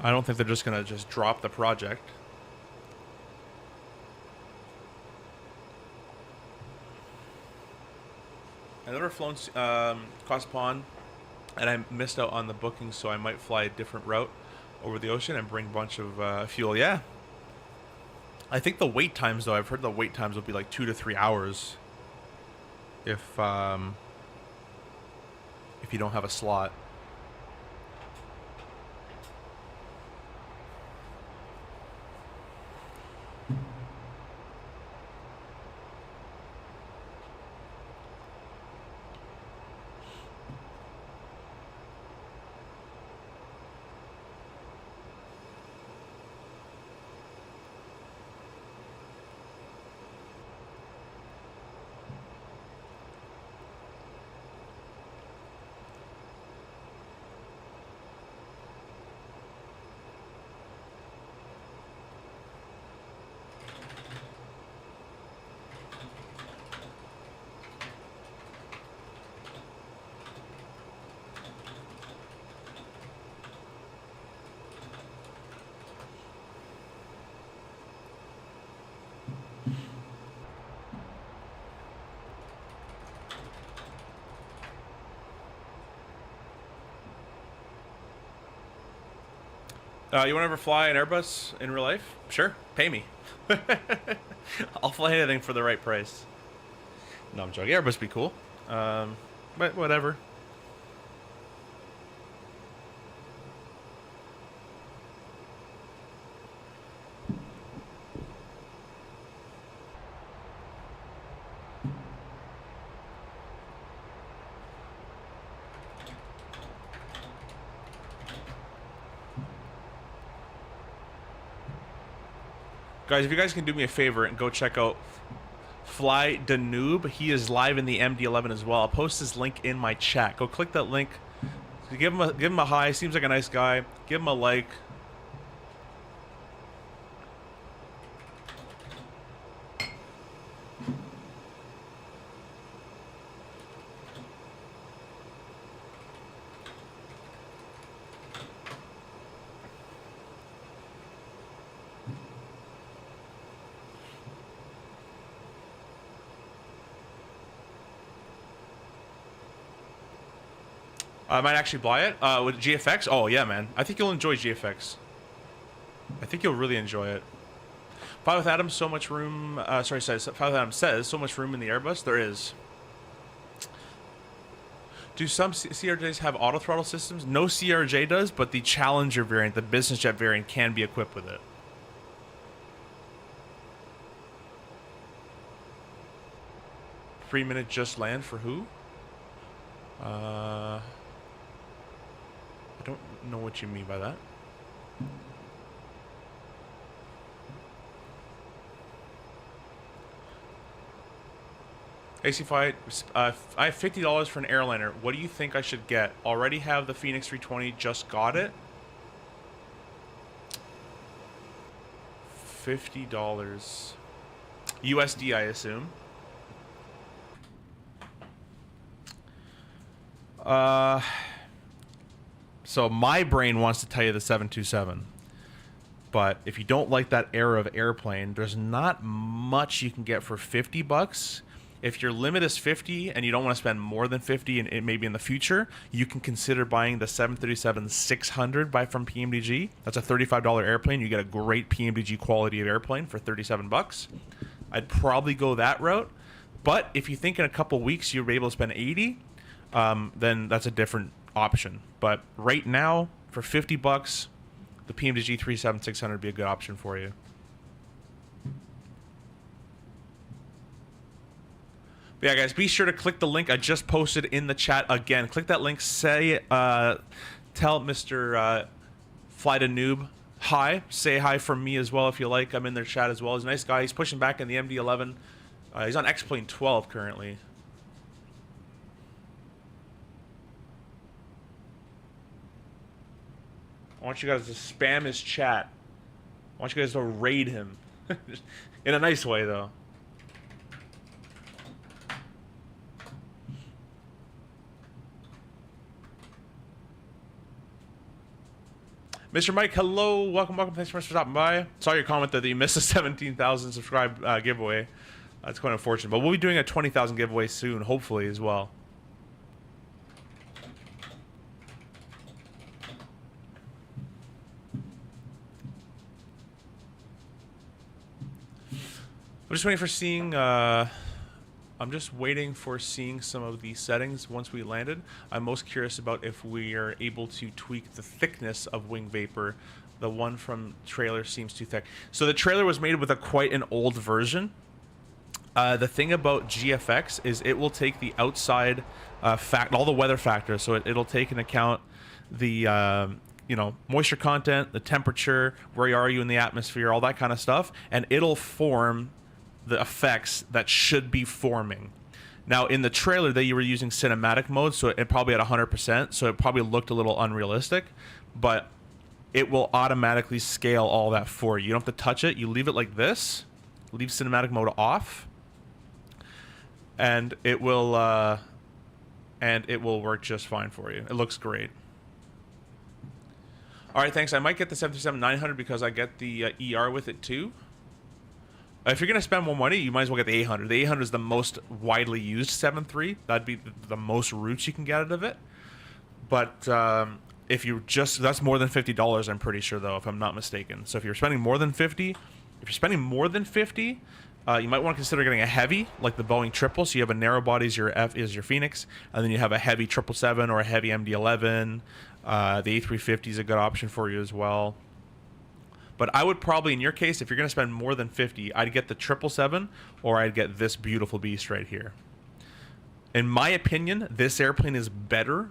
I don't think they're just going to just drop the project. I've never flown Cross Pond, and I missed out on the booking, so I might fly a different route over the ocean and bring a bunch of fuel. Yeah. I think the wait times, though, I've heard the wait times will be like 2 to 3 hours if you don't have a slot. You want to ever fly an Airbus in real life? Sure, pay me. I'll fly anything for the right price. No, I'm joking. Airbus be cool. But whatever. Guys, if you guys can do me a favor and go check out Tfdi Md-11F, he is live in the MD-11 as well. I'll post his link in my chat. Go click that link. Give him a hi. Seems like a nice guy. Give him a like. I might actually buy it with GFX. Oh yeah, man. I think you'll enjoy GFX. I think you'll really enjoy it. Fly with Adam, so much room. Sorry, says Fly with Adam says so much room in the Airbus. There is. Do some CRJs have auto throttle systems? No CRJ does, but the Challenger variant, the business jet variant, can be equipped with it. Minute just land for who? I don't know what you mean by that. AC5, I have $50 for an airliner. What do you think I should get? Already have the Phoenix 320, just got it. $50. USD, I assume. So my brain wants to tell you the 727. But if you don't like that era of airplane, there's not much you can get for $50. If your limit is 50 and you don't want to spend more than 50 and maybe in the future, you can consider buying the 737-600 from PMDG. That's a $35 airplane. You get a great PMDG quality of airplane for $37. I'd probably go that route. But if you think in a couple weeks you'll be able to spend 80, then that's a different option. But right now, for $50, the PMDG 37-600 would be a good option for you. But yeah, guys, be sure to click the link I just posted in the chat again. Click that link. Say, tell Mr. Tfdi Md-11F hi. Say hi from me as well if you like. I'm in their chat as well. He's a nice guy. He's pushing back in the MD-11. He's on X-Plane 12 currently. I want you guys to spam his chat. I want you guys to raid him. In a nice way, though. Mr. Mike, hello. Welcome. Thanks so much for stopping by. Saw your comment that you missed a 17,000 subscribe giveaway. That's quite unfortunate. But we'll be doing a 20,000 giveaway soon, hopefully, as well. I'm just waiting for seeing some of the settings once we landed. I'm most curious about if we are able to tweak the thickness of wing vapor. The one from trailer seems too thick. So the trailer was made with quite an old version. The thing about GFX is it will take the outside all the weather factors. So it'll take into account the moisture content, the temperature, where are you in the atmosphere, all that kind of stuff, and it'll form the effects that should be forming. Now, in the trailer, that you were using cinematic mode, so it probably at 100%, so it probably looked a little unrealistic, but it will automatically scale all that for you. You don't have to touch it. You leave it like this, leave cinematic mode off, and it will work just fine for you. It looks great. All right, thanks. I might get the 737-900 because I get the ER with it too. If you're going to spend more money, you might as well get the 800. The 800 is the most widely used 7.3. That'd be the most routes you can get out of it. But if you that's more than $50, I'm pretty sure, though, if I'm not mistaken. So if you're spending more than 50, You might want to consider getting a heavy, like the Boeing triple. So you have a narrow body as your Phoenix, and then you have a heavy 777 or a heavy MD-11. The A350 is a good option for you as well. But I would probably, in your case, if you're going to spend more than 50, I'd get the 777, or I'd get this beautiful beast right here. In my opinion, this airplane is better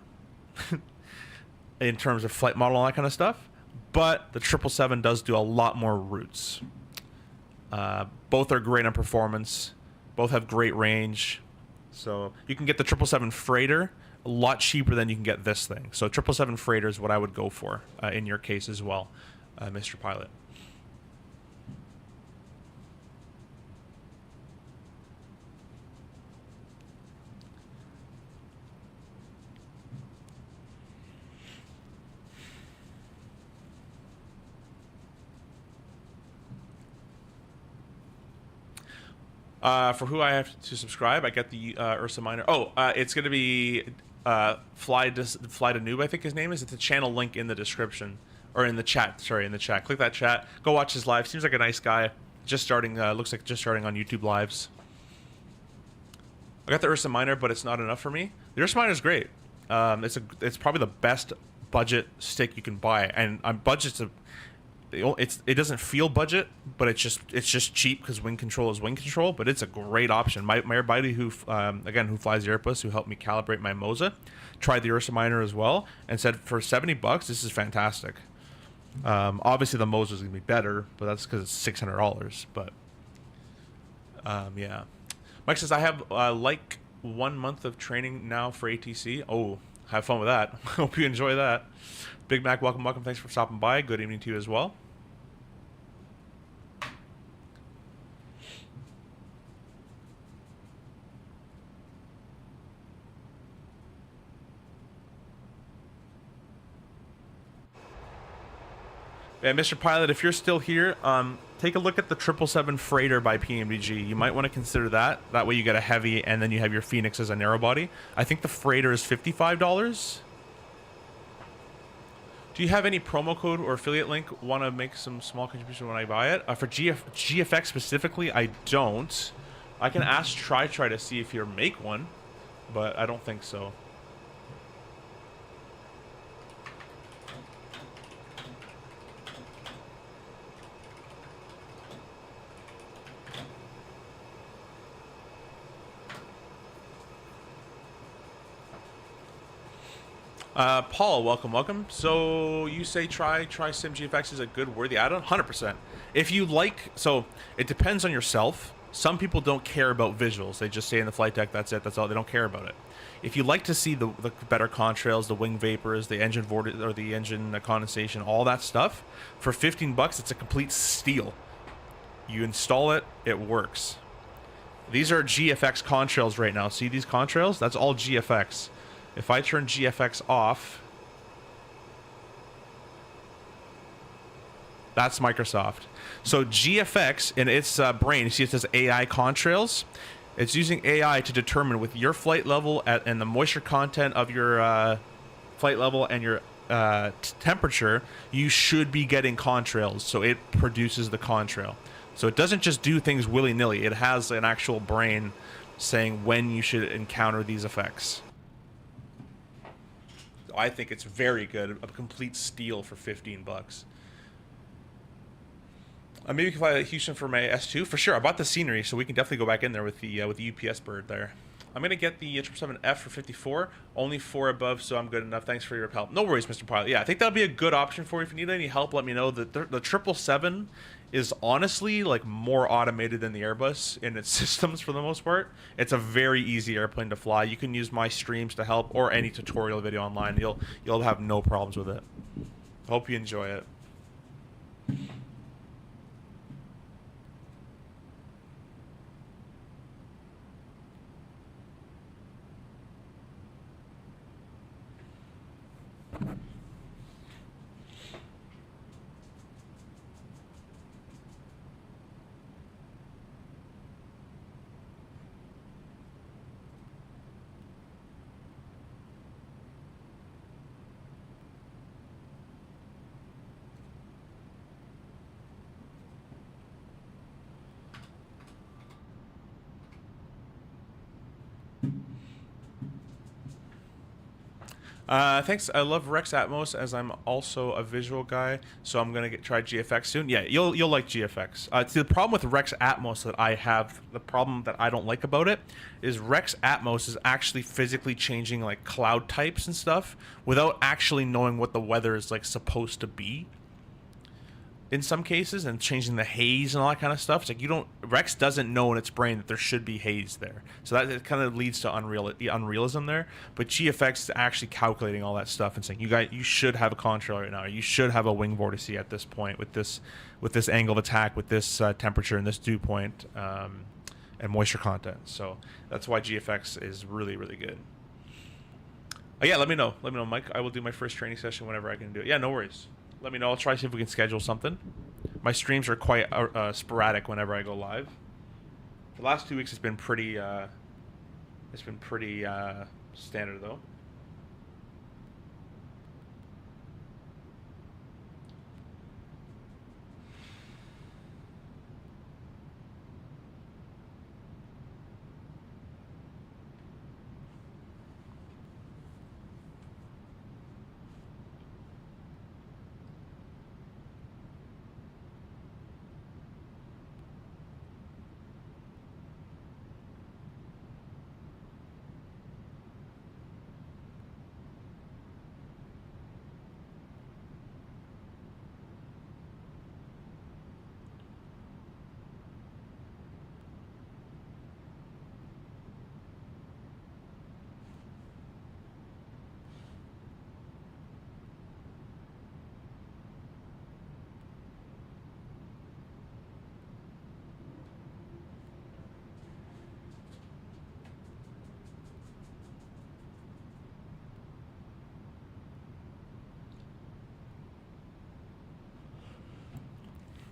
in terms of flight model and all that kind of stuff, but the 777 does do a lot more routes. Both are great on performance. Both have great range. So you can get the 777 freighter a lot cheaper than you can get this thing. So 777 freighter is what I would go for in your case as well, Mr. Pilot. For who I have to subscribe, I get the Ursa Minor. Oh, it's going to be Fly to Noob, I think his name is. It's a channel link in the description. Or in the chat, sorry, in the chat. Click that chat. Go watch his live. Seems like a nice guy. Just starting, looks like just starting on YouTube Lives. I got the Ursa Minor, but it's not enough for me. The Ursa Minor is great. It's probably the best budget stick you can buy. And on budgets, it doesn't feel budget, but it's just cheap because wing control is wing control. But it's a great option. My buddy who flies the Airbus, who helped me calibrate my Moza, tried the Ursa Minor as well and said for $70 this is fantastic. Obviously the Moza is gonna be better, but that's because it's $600. But yeah, Mike says I have like 1 month of training now for ATC. Oh, have fun with that. Hope you enjoy that. Big Mac, welcome. Thanks for stopping by. Good evening to you as well. Yeah, Mr. Pilot, if you're still here, take a look at the 777 Freighter by PMDG. You might want to consider that. That way you get a heavy, and then you have your Phoenix as a narrow body. I think the Freighter is $55. Do you have any promo code or affiliate link? Want to make some small contribution when I buy it? For GFX specifically, I don't. I can ask try to see if he'll make one, but I don't think so. Paul, welcome. So you say try SimGFX is a good worthy add-on? 100%. If you like, so it depends on yourself. Some people don't care about visuals. They just say in the flight deck, that's it, that's all. They don't care about it. If you like to see the better contrails, the wing vapors, the engine vortex or the engine condensation, all that stuff, for $15, it's a complete steal. You install it, it works. These are GFX contrails right now. See these contrails? That's all GFX. If I turn GFX off, that's Microsoft. So GFX in its brain, you see it says AI contrails. It's using AI to determine with your flight level and the moisture content of your flight level and your temperature, you should be getting contrails. So it produces the contrail. So it doesn't just do things willy-nilly. It has an actual brain saying when you should encounter these effects. I think it's very good, a complete steal for $15. Maybe you can fly Houston for my S2 for sure. I bought the scenery, so we can definitely go back in there with the UPS bird there. I'm gonna get the 777F for 54, only 4 above, so I'm good enough. Thanks for your help. No worries, Mr. Pilot. Yeah, I think that'll be a good option for you. If you need any help, let me know. The 777 is honestly like more automated than the Airbus in its systems for the most part. It's a very easy airplane to fly. You can use my streams to help or any tutorial video online. You'll have no problems with it. Hope you enjoy it. Thanks. I love Rex Atmos as I'm also a visual guy, so I'm gonna try GFX soon. Yeah, you'll like GFX. See, the problem with Rex Atmos that I have, the problem that I don't like about it, is Rex Atmos is actually physically changing like cloud types and stuff without actually knowing what the weather is like supposed to be. In some cases, and changing the haze and all that kind of stuff. It's like you don't Rex doesn't know in its brain that there should be haze there, so that it kind of leads to unrealism there. But GFX is actually calculating all that stuff and saying you should have a contrail right now, you should have a wing vortice at this point with this angle of attack, with this temperature and this dew point and moisture content. So that's why GFX is really good. Yeah, let me know, Mike. I will do my first training session whenever I can do it. Yeah, no worries. Let me know. I'll try to see if we can schedule something. My streams are quite sporadic whenever I go live. The last 2 weeks has been pretty. It's been pretty standard though.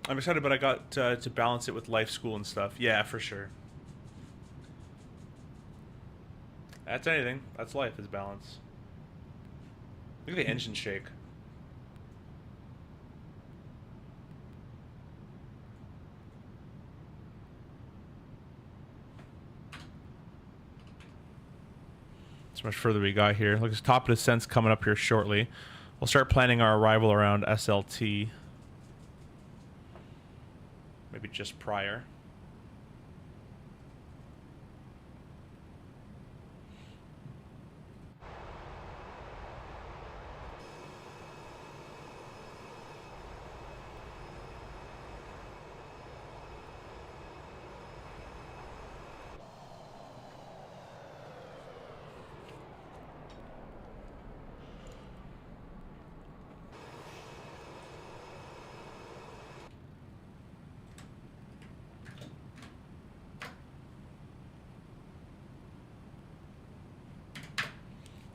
I'm excited, but I got to balance it with life, school, and stuff. Yeah, for sure. That's anything. That's life, is balance. Look at the engine shake. How much further we got here. Look, it's top of descent's coming up here shortly. We'll start planning our arrival around SLT. Maybe just prior.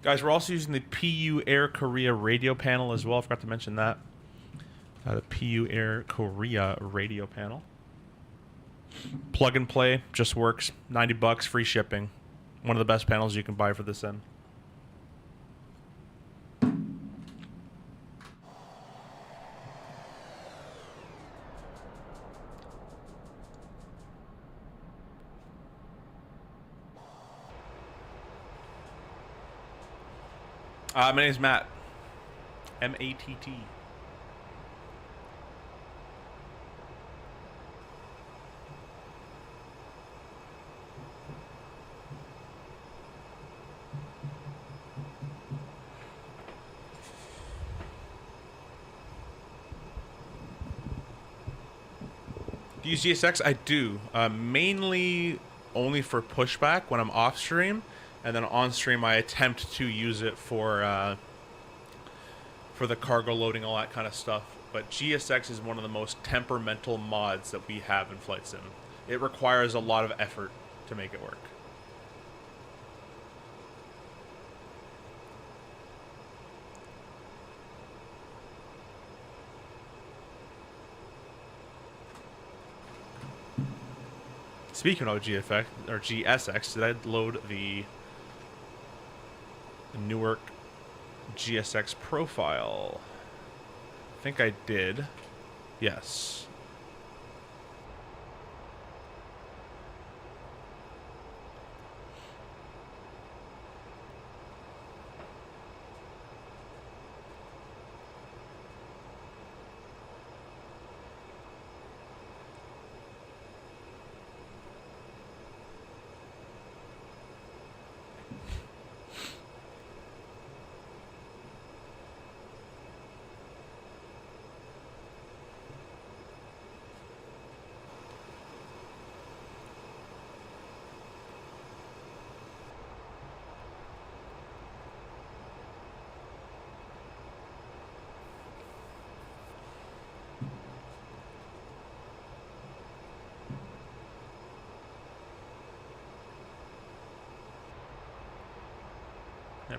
Guys, we're also using the PU Air Korea radio panel as well. I forgot to mention that. The PU Air Korea radio panel. Plug and play, just works. 90 bucks, free shipping. One of the best panels you can buy for this end. My name's Matt. M-A-T-T. Do you use GSX? I do. Mainly only for pushback when I'm off stream. And then on stream, I attempt to use it for the cargo loading, all that kind of stuff. But GSX is one of the most temperamental mods that we have in Flight Sim. It requires a lot of effort to make it work. Speaking of GFX or GSX, did I load the Newark GSX profile? I think I did. Yes.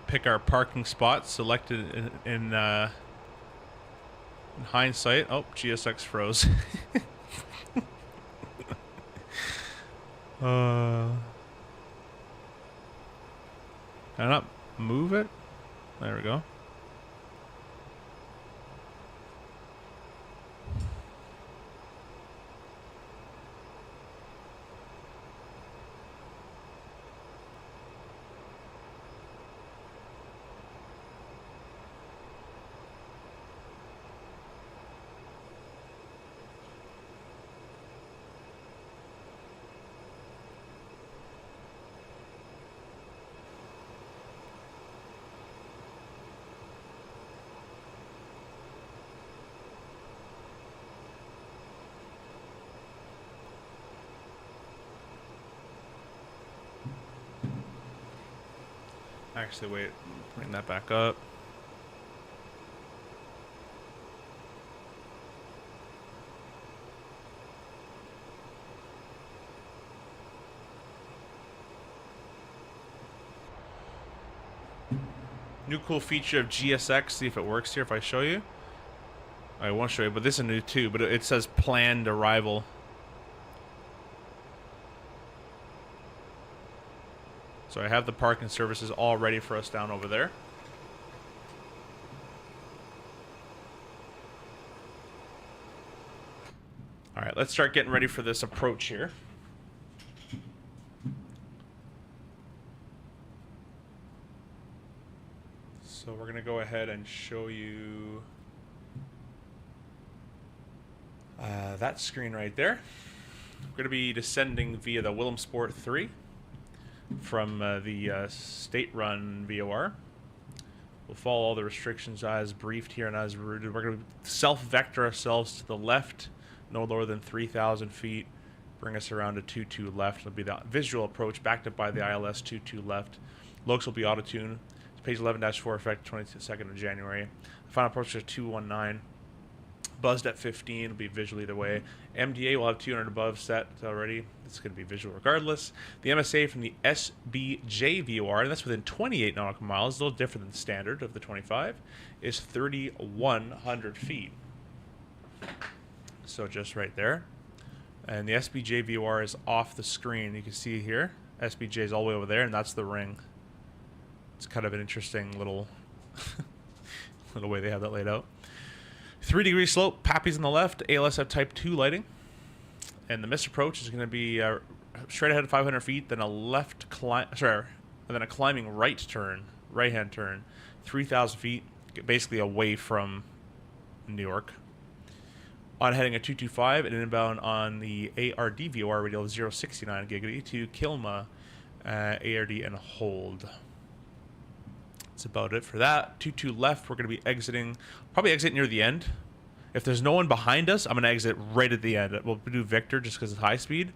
pick our parking spot selected in hindsight. Oh, GSX froze. Can I not move it? There we go. Actually, wait, bring that back up. New cool feature of GSX, see if it works here if I show you. I won't show you, but this is new too, but it says planned arrival. So I have the parking services all ready for us down over there. All right, let's start getting ready for this approach here. So we're gonna go ahead and show you that screen right there. We're gonna be descending via the Willemsport 3 from the state-run VOR. We'll follow all the restrictions as briefed here and as routed. We're going to self-vector ourselves to the left, no lower than 3,000 feet. Bring us around to 22 left. It'll be the visual approach backed up by the ILS 22 left. Locks will be auto-tuned. Page 11-4 effective 22nd of January. The final approach is 219. Buzzed at 15 will be visual either way. MDA will have 200 above set already. It's going to be visual regardless. The MSA from the SBJ VOR, and that's within 28 nautical miles, a little different than standard of the 25, is 3,100 feet. So just right there. And the SBJ VOR is off the screen. You can see here, SBJ is all the way over there, and that's the ring. It's kind of an interesting little, little way they have that laid out. 3-degree slope, Pappy's on the left, ALS have type 2 lighting. And the missed approach is going to be straight ahead of 500 feet, then a left climb, and then a climbing right-hand turn, 3,000 feet, basically away from New York. On heading at 225 and inbound on the ARD VOR radial 069 giggity to Kilma, ARD and hold. That's about it for that. 22 left, we're going to be exiting, probably exit near the end. If there's no one behind us, I'm going to exit right at the end. We'll do Victor just because it's high speed,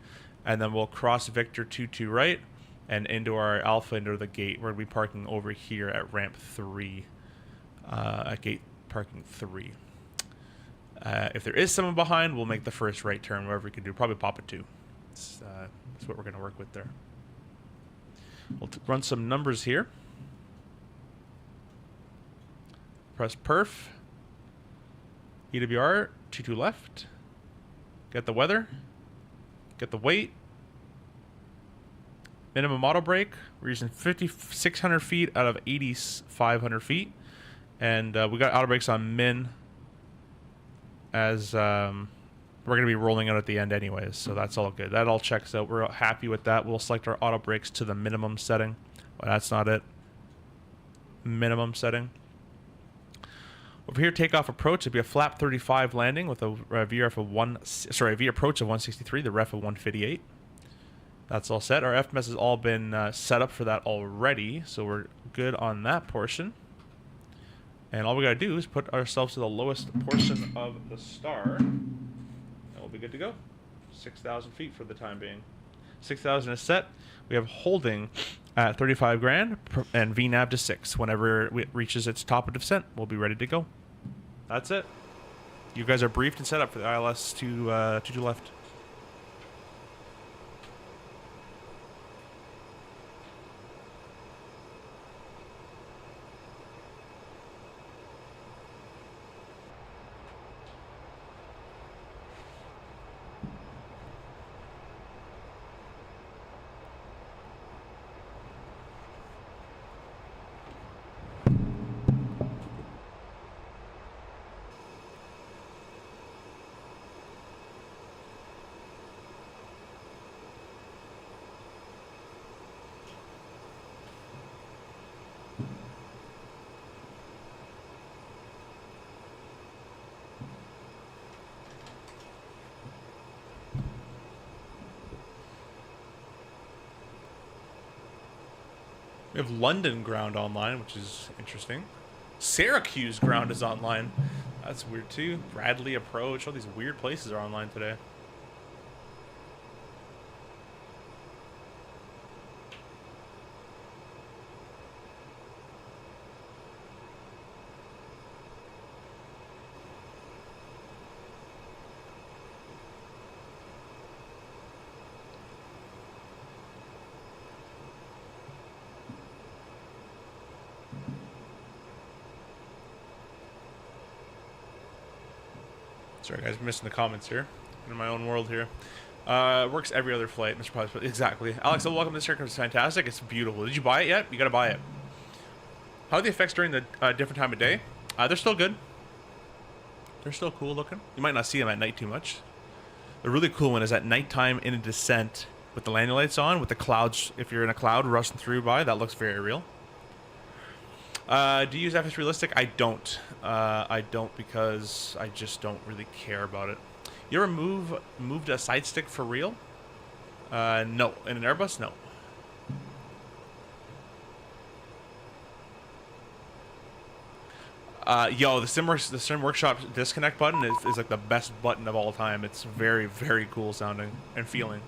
and then we'll cross Victor 22 right and into our Alpha, into the gate. We're going to be parking over here at ramp 3, at gate parking 3. If there is someone behind, we'll make the first right turn, whatever we can do. Probably pop it 2. That's what we're going to work with there. We'll run some numbers here. Press perf. EWR, 22 left. Get the weather. Get the weight. Minimum auto brake. We're using 5,600 feet out of 8,500 feet. And we got auto brakes on min, as we're going to be rolling out at the end anyways. So that's all good. That all checks out. We're happy with that. We'll select our auto brakes to the minimum setting. Well, that's not it. Minimum setting. Over here, takeoff approach. It'd be a flap 35 landing with a VRF of V approach of 163, the ref of 158. That's all set. Our FMS has all been set up for that already, so we're good on that portion. And all we gotta do is put ourselves to the lowest portion of the star, and we'll be good to go. 6,000 feet for the time being. 6,000 is set. We have holding at 35 grand and VNAV to 6. Whenever it reaches its top of descent, we'll be ready to go. That's it. You guys are briefed and set up for the ILS to 22 left. We have London ground online, which is interesting. Syracuse ground is online. That's weird too. Bradley Approach. All these weird places are online today. Sorry guys, I'm missing the comments here. In my own world here. Works every other flight, Mr. Probably. Exactly. Alex, welcome to this circuit. It's fantastic. It's beautiful. Did you buy it yet? You gotta buy it. How are the effects during the different time of day? They're still good. They're still cool looking. You might not see them at night too much. The really cool one is at nighttime in a descent with the landing lights on, with the clouds, if you're in a cloud rushing through by, that looks very real. Do you use FS Realistic? I don't. I don't because I just don't really care about it. You ever moved a side stick for real? No. In an Airbus? No. Yo, the Simworkshop disconnect button is like the best button of all time. It's very, very cool sounding and feeling.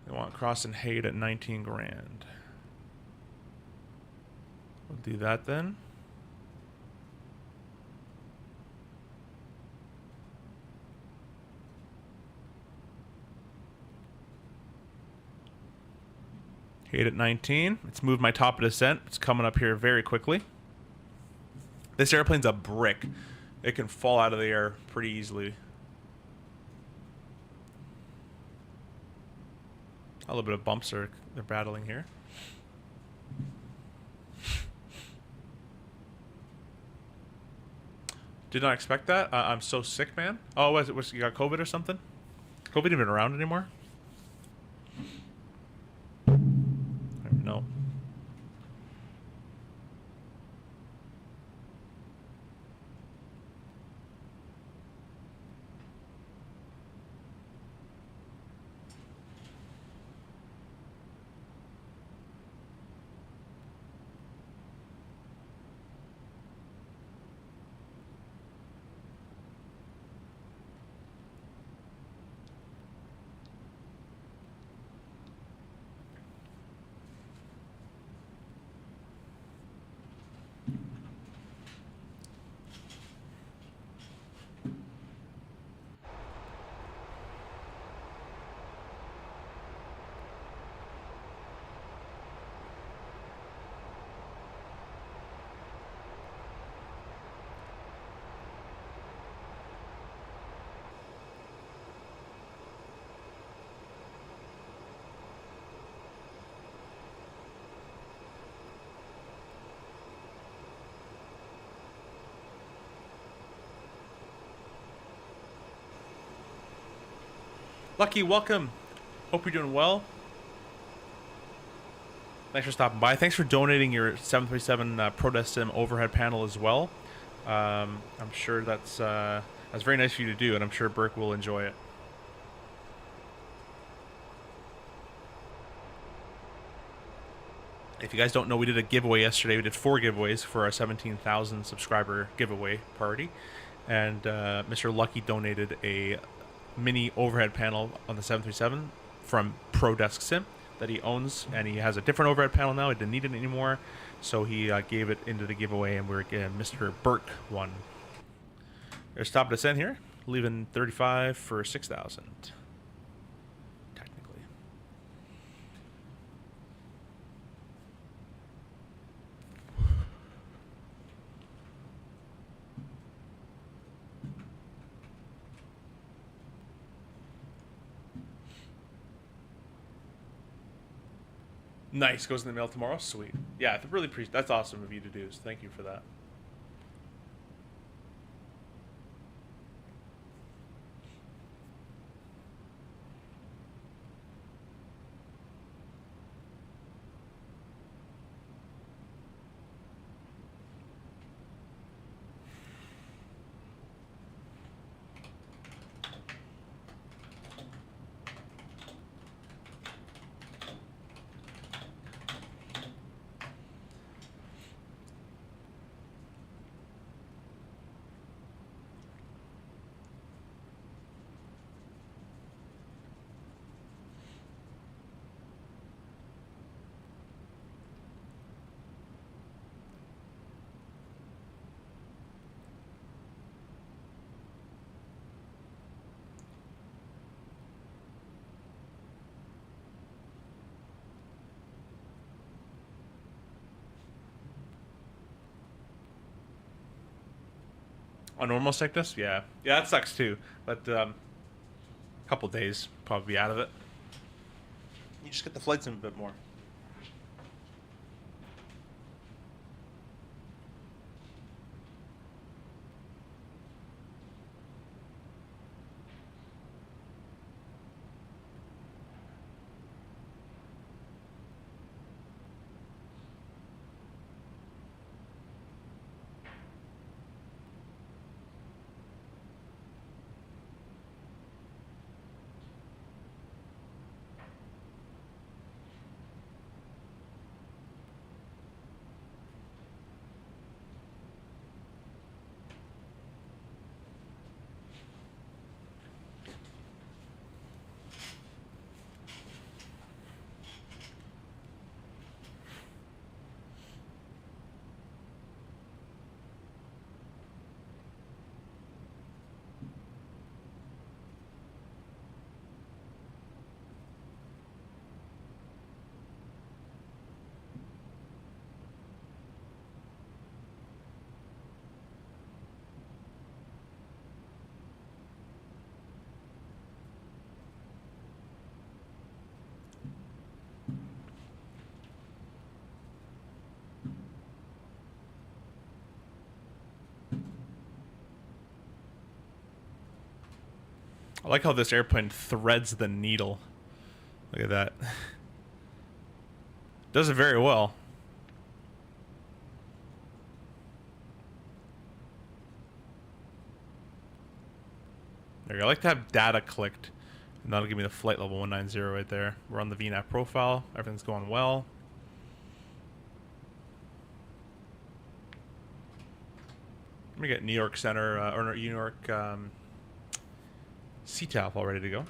They want Cross and Hate at 19 grand. We'll do that then. Hate at 19. It's moved my top of descent. It's coming up here very quickly. This airplane's a brick. It can fall out of the air pretty easily. A little bit of bumps they're battling here. Did not expect that. I'm so sick, man. Oh, was you got COVID or something? COVID even around anymore? I don't know. Lucky, welcome. Hope you're doing well. Thanks for stopping by. Thanks for donating your 737 Protest Sim overhead panel as well. I'm sure that's very nice of you to do, and I'm sure Burke will enjoy it. If you guys don't know, we did a giveaway yesterday. We did 4 giveaways for our 17,000 subscriber giveaway party, and Mr. Lucky donated a mini overhead panel on the 737 from ProDesk Sim that he owns, and he has a different overhead panel now. He didn't need it anymore, so he gave it into the giveaway, and Mr. Burke won. There's stop descent here, leaving 35 for 6,000. Technically. Nice. Goes in the mail tomorrow. Sweet. Yeah, I really appreciate. That's awesome of you to do. So thank you for that. On normal sickness, yeah, yeah, that sucks too. But a couple days probably be out of it. You just get the flights in a bit more. I like how this airplane threads the needle. Look at that. Does it very well. There you go. I like to have data clicked. And that'll give me the flight level 190 right there. We're on the VNAV profile. Everything's going well. Let me get New York Center, or New York CTAP all ready to go.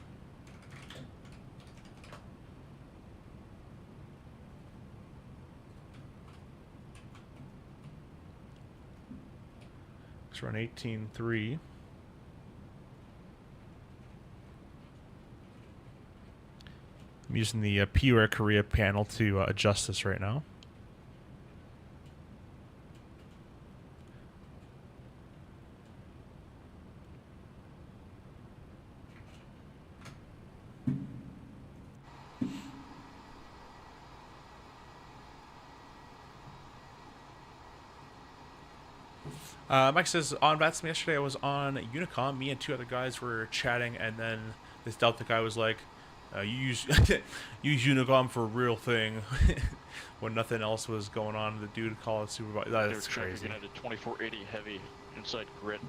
Let's run 18.3. I'm using the PUR Korea panel to adjust this right now. Mike says, on Vatsum yesterday I was on Unicom. Me and two other guys were chatting, and then this Delta guy was like, you use Unicom for a real thing when nothing else was going on. The dude called it supervisor. That's crazy. At a 2480 heavy inside grid,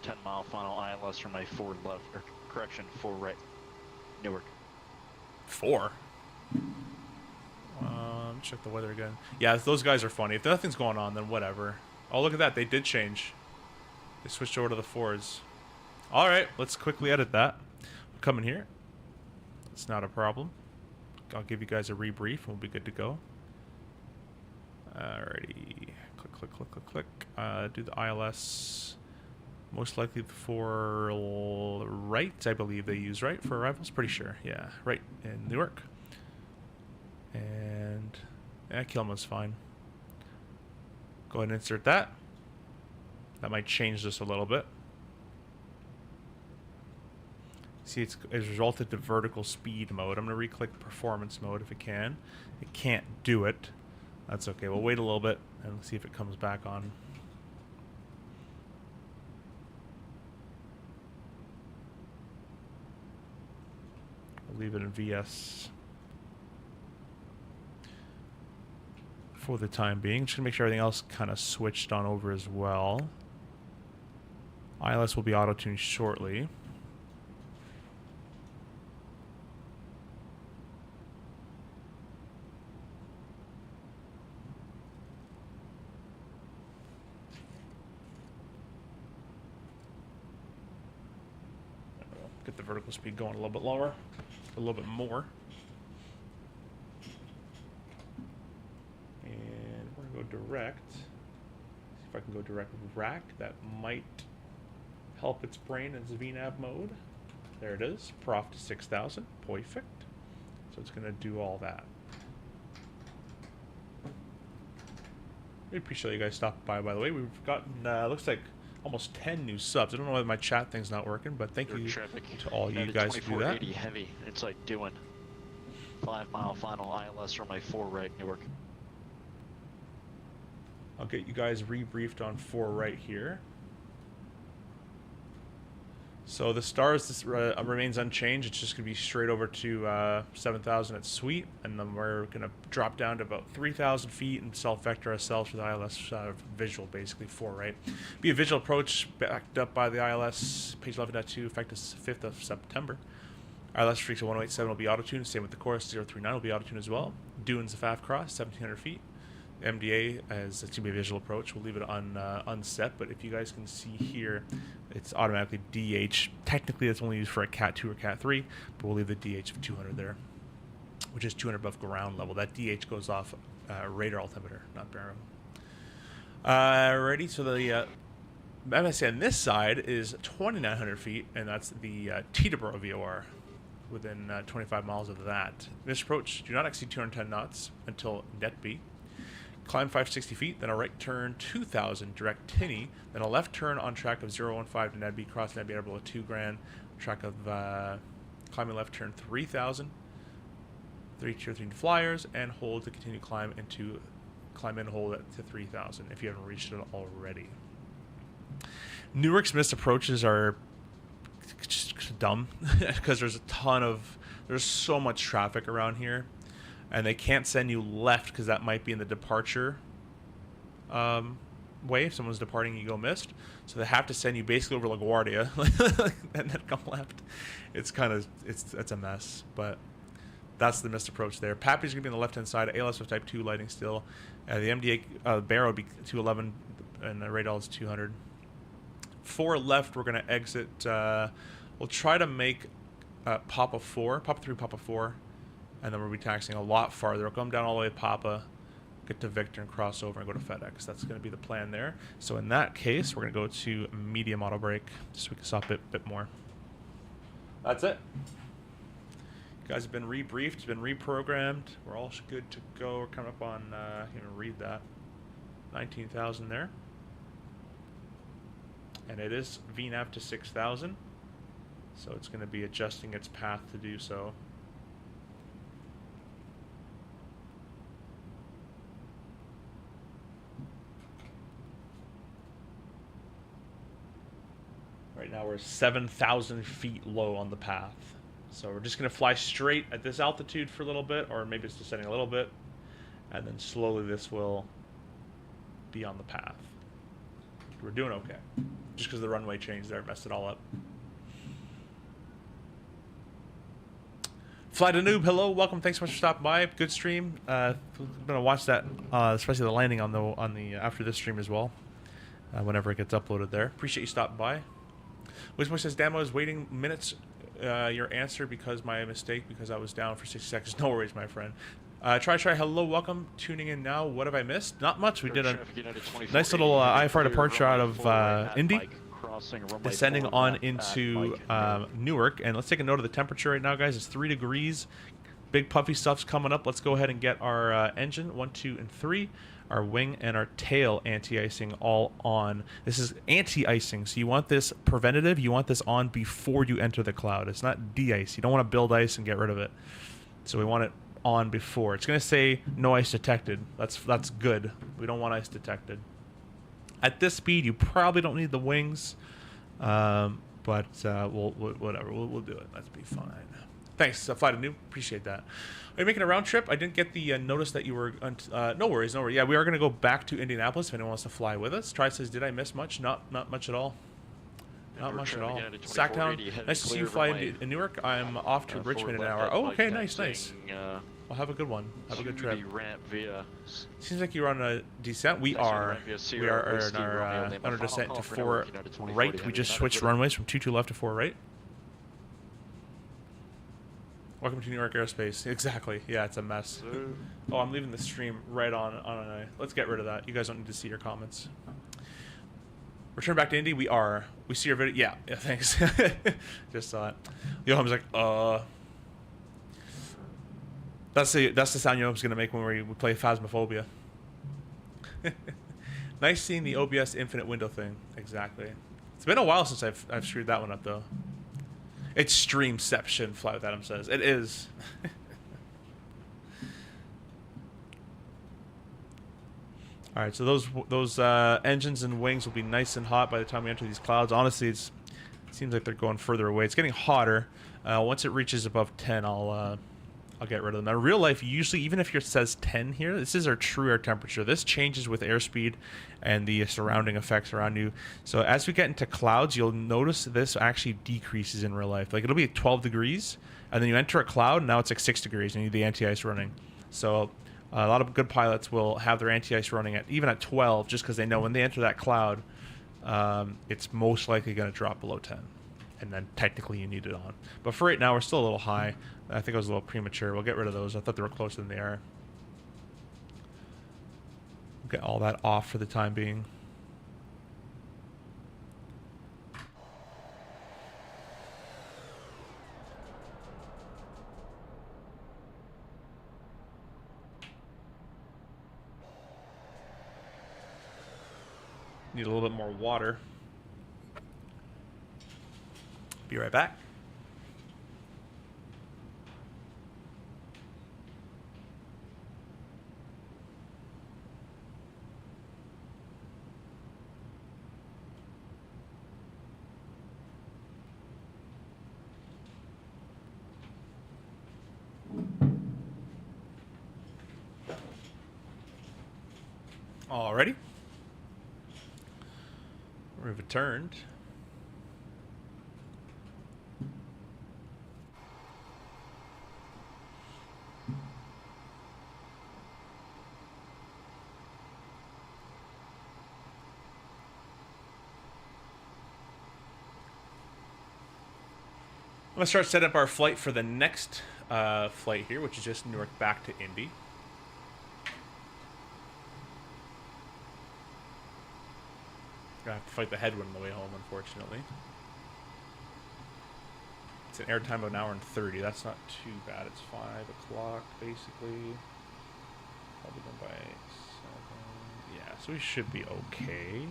10-mile final ILS from my forward left, or correction, forward right, Newark. 4? Check the weather again. Yeah, those guys are funny. If nothing's going on, then whatever. Oh, look at that. They did change. They switched over to the Fords. All right, let's quickly edit that. We'll come in here. It's not a problem. I'll give you guys a rebrief and we'll be good to go. Alrighty. Click, click, click, click, click. Do the ILS. Most likely for right, I believe they use right for arrivals. Pretty sure. Yeah, right in Newark. And yeah, Kilma's fine. Go ahead and insert that. That might change this a little bit. See, it's resulted to vertical speed mode. I'm going to re-click performance mode if it can. It can't do it. That's okay. We'll wait a little bit and see if it comes back on. We'll leave it in VS for the time being. Just going to make sure everything else kind of switched on over as well. ILS will be auto-tuned shortly. Get the vertical speed going a little bit lower, a little bit more. And we're going to go direct. See if I can go direct with rack. That might help its brain in its VNAV mode. There it is. Prof to 6,000. Perfect. So it's going to do all that. We appreciate you guys stopping by the way. We've gotten, looks like almost 10 new subs. I don't know why my chat thing's not working, but thank you to all you guys who do that. 2480 heavy. It's like doing 5 mile final ILS from my 4 right Newark. I'll get you guys rebriefed on 4 right here. So the stars remains unchanged. It's just going to be straight over to 7,000 at Sweet, and then we're going to drop down to about 3,000 feet and self-vector ourselves with ILS visual, basically 4 right. Be a visual approach backed up by the ILS, page 11.2, effective 5th of September. ILS Freaks at 1087 will be auto-tuned, same with the course, 039 will be auto-tuned as well. Dunes of Faf Cross, 1,700 feet. MDA, as it's going to be a visual approach, we'll leave it on unset, but if you guys can see here, it's automatically DH. Technically, it's only used for a Cat 2 or Cat 3, but we'll leave the DH of 200 there, which is 200 above ground level. That DH goes off radar altimeter, not barium. Ready? So the MSA on this side is 2,900 feet, and that's the Teterboro VOR. Within 25 miles of that. This approach, do not exceed 210 knots until net B. Climb 560 feet, then a right turn 2,000, direct Tinny, then a left turn on track of 015 to Nedby, cross Nedby below 2 grand, track of climbing left turn 3,000, 3 tier 3 flyers, and hold to continue climb in hold to 3,000 if you haven't reached it already. Newark's missed approaches are just dumb because there's so much traffic around here. And they can't send you left because that might be in the departure way. If someone's departing, you go missed. So they have to send you basically over LaGuardia and then come left. It's it's a mess, but that's the missed approach there. Pappy's going to be on the left-hand side. ALS with Type 2 lighting still. The MDA Barrow will be 211 and the radar is 200. 4 left, we're going to exit. We'll try to make Papa 4, Papa 3, Papa 4. And then we'll be taxiing a lot farther. We'll come down all the way to Papa, get to Victor, and cross over and go to FedEx. That's going to be the plan there. So in that case, we're going to go to medium auto brake so we can stop it a bit more. That's it. You guys have been rebriefed, it's been reprogrammed. We're all good to go. We're coming up on, I can't even read that, 19,000 there. And it is VNAV to 6,000. So it's going to be adjusting its path to do so. Right now we're 7,000 feet low on the path. So we're just going to fly straight at this altitude for a little bit, or maybe it's descending a little bit, and then slowly this will be on the path. We're doing okay. Just because the runway changed there, messed it all up. Fly to Noob, hello, welcome, thanks so much for stopping by. Good stream. I'm gonna watch that, especially the landing on the after this stream as well, whenever it gets uploaded there. Appreciate you stopping by. Wismo says, Damo is waiting minutes your answer because my mistake, because I was down for 60 seconds. No worries, my friend. Try, hello, welcome, tuning in now. What have I missed? Not much. We did a nice little IFR departure out of Indy, descending on into Newark. And let's take a note of the temperature right now, guys. It's 3 degrees. Big puffy stuff's coming up. Let's go ahead and get our engine, 1, 2, and 3. Our wing and our tail anti-icing all on. This is anti-icing, so you want this preventative. You want this on before you enter the cloud. It's not de-ice. You don't want to build ice and get rid of it. So we want it on before. It's going to say no ice detected. That's good. We don't want ice detected. At this speed, you probably don't need the wings, but whatever. We'll do it. Let's be fine. Thanks, Fly to Noob. Appreciate that. Are you making a round trip? I didn't get the notice that you were... no worries, no worries. Yeah, we are going to go back to Indianapolis if anyone wants to fly with us. Try says, did I miss much? Not much at all. Not much at all. Sacktown, nice to see you fly in Newark. I'm off to Richmond in an hour. Oh, okay, nice. Well, have a good one. Have a good trip. Seems like you're on a descent. We are in our descent to 4 right. We just switched runways from 2 left to 4 right. Welcome to New York Airspace. Exactly. Yeah, it's a mess. Oh, I'm leaving the stream right on a... Let's get rid of that. You guys don't need to see your comments. Return back to Indy. We see your video. Yeah, thanks. Just saw it. Yoham's like, That's the sound Yoham's going to make when we play Phasmophobia. Nice seeing the OBS infinite window thing. Exactly. It's been a while since I've screwed that one up though. It's streamception, Fly with Adam says. It is. All right, so those engines and wings will be nice and hot by the time we enter these clouds. Honestly, it seems like they're going further away. It's getting hotter. Once it reaches above 10, I'll get rid of them. Now, in real life, usually, even if it says 10 here, this is our true air temperature. This changes with airspeed and the surrounding effects around you. So as we get into clouds, you'll notice this actually decreases in real life. Like, it'll be 12 degrees, and then you enter a cloud, and now it's like 6 degrees, and you need the anti-ice running. So a lot of good pilots will have their anti-ice running even at 12, just because they know when they enter that cloud, it's most likely going to drop below 10. And then technically you need it on. But for right now, we're still a little high. I think I was a little premature. We'll get rid of those. I thought they were closer than they are. We'll get all that off for the time being. Need a little bit more water. Be right back. Alrighty. We've returned. I'm going to start setting up our flight for the next flight here, which is just Newark back to Indy. Gonna have to fight the headwind on the way home, unfortunately. It's an airtime of an hour and 30. That's not too bad. It's 5 o'clock, basically. Probably done by 7. Yeah, so we should be okay.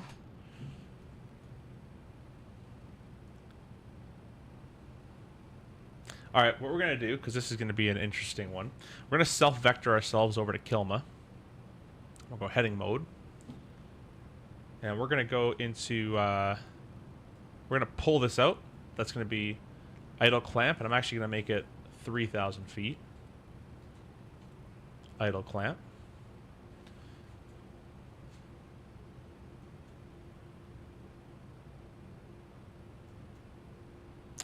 Alright, what we're going to do, because this is going to be an interesting one, we're going to self-vector ourselves over to Kilma. We'll go heading mode. And we're going to go into, we're going to pull this out. That's going to be idle clamp, and I'm actually going to make it 3,000 feet. Idle clamp.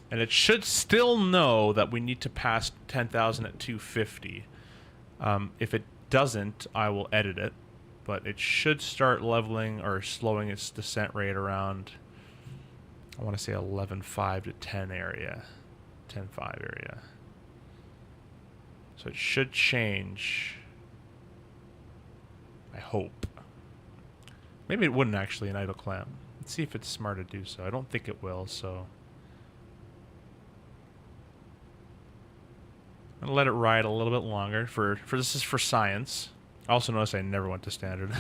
And it should still know that we need to pass 10,000 at 250. If it doesn't, I will edit it. But it should start leveling or slowing its descent rate around, I want to say 11.5 to 10 area. 10.5 area. So it should change. I hope. Maybe it wouldn't actually in idle clamp. Let's see if it's smart to do so. I don't think it will, so I'm gonna let it ride a little bit longer for this is for science. Also notice I never went to standard.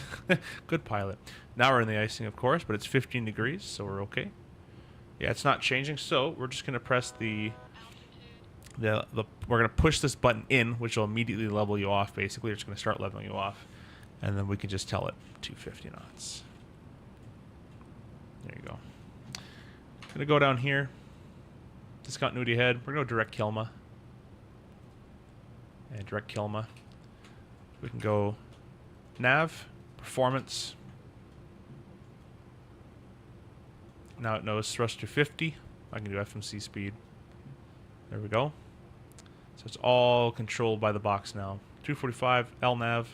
Good pilot. Now we're in the icing, of course, but it's 15 degrees, so we're okay. Yeah, it's not changing, so we're just gonna press we're gonna push this button in, which will immediately level you off. Basically, it's gonna start leveling you off, and then we can just tell it 250 knots. There you go. Gonna go down here. Discontinuity head. We're gonna go direct Kilma. And direct Kilma. We can go nav, performance. Now it knows thrust to 50. I can do FMC speed. There we go. So it's all controlled by the box now. 245 LNAV,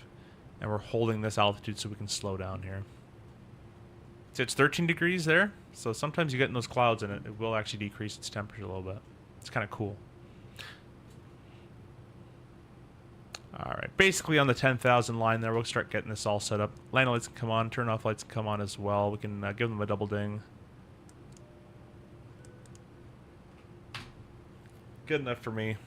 and we're holding this altitude so we can slow down here. So it's 13 degrees there. So sometimes you get in those clouds and it will actually decrease its temperature a little bit. It's kind of cool. Alright, basically on the 10,000 line there, we'll start getting this all set up. Landing lights can come on, turn off lights can come on as well. We can give them a double ding. Good enough for me.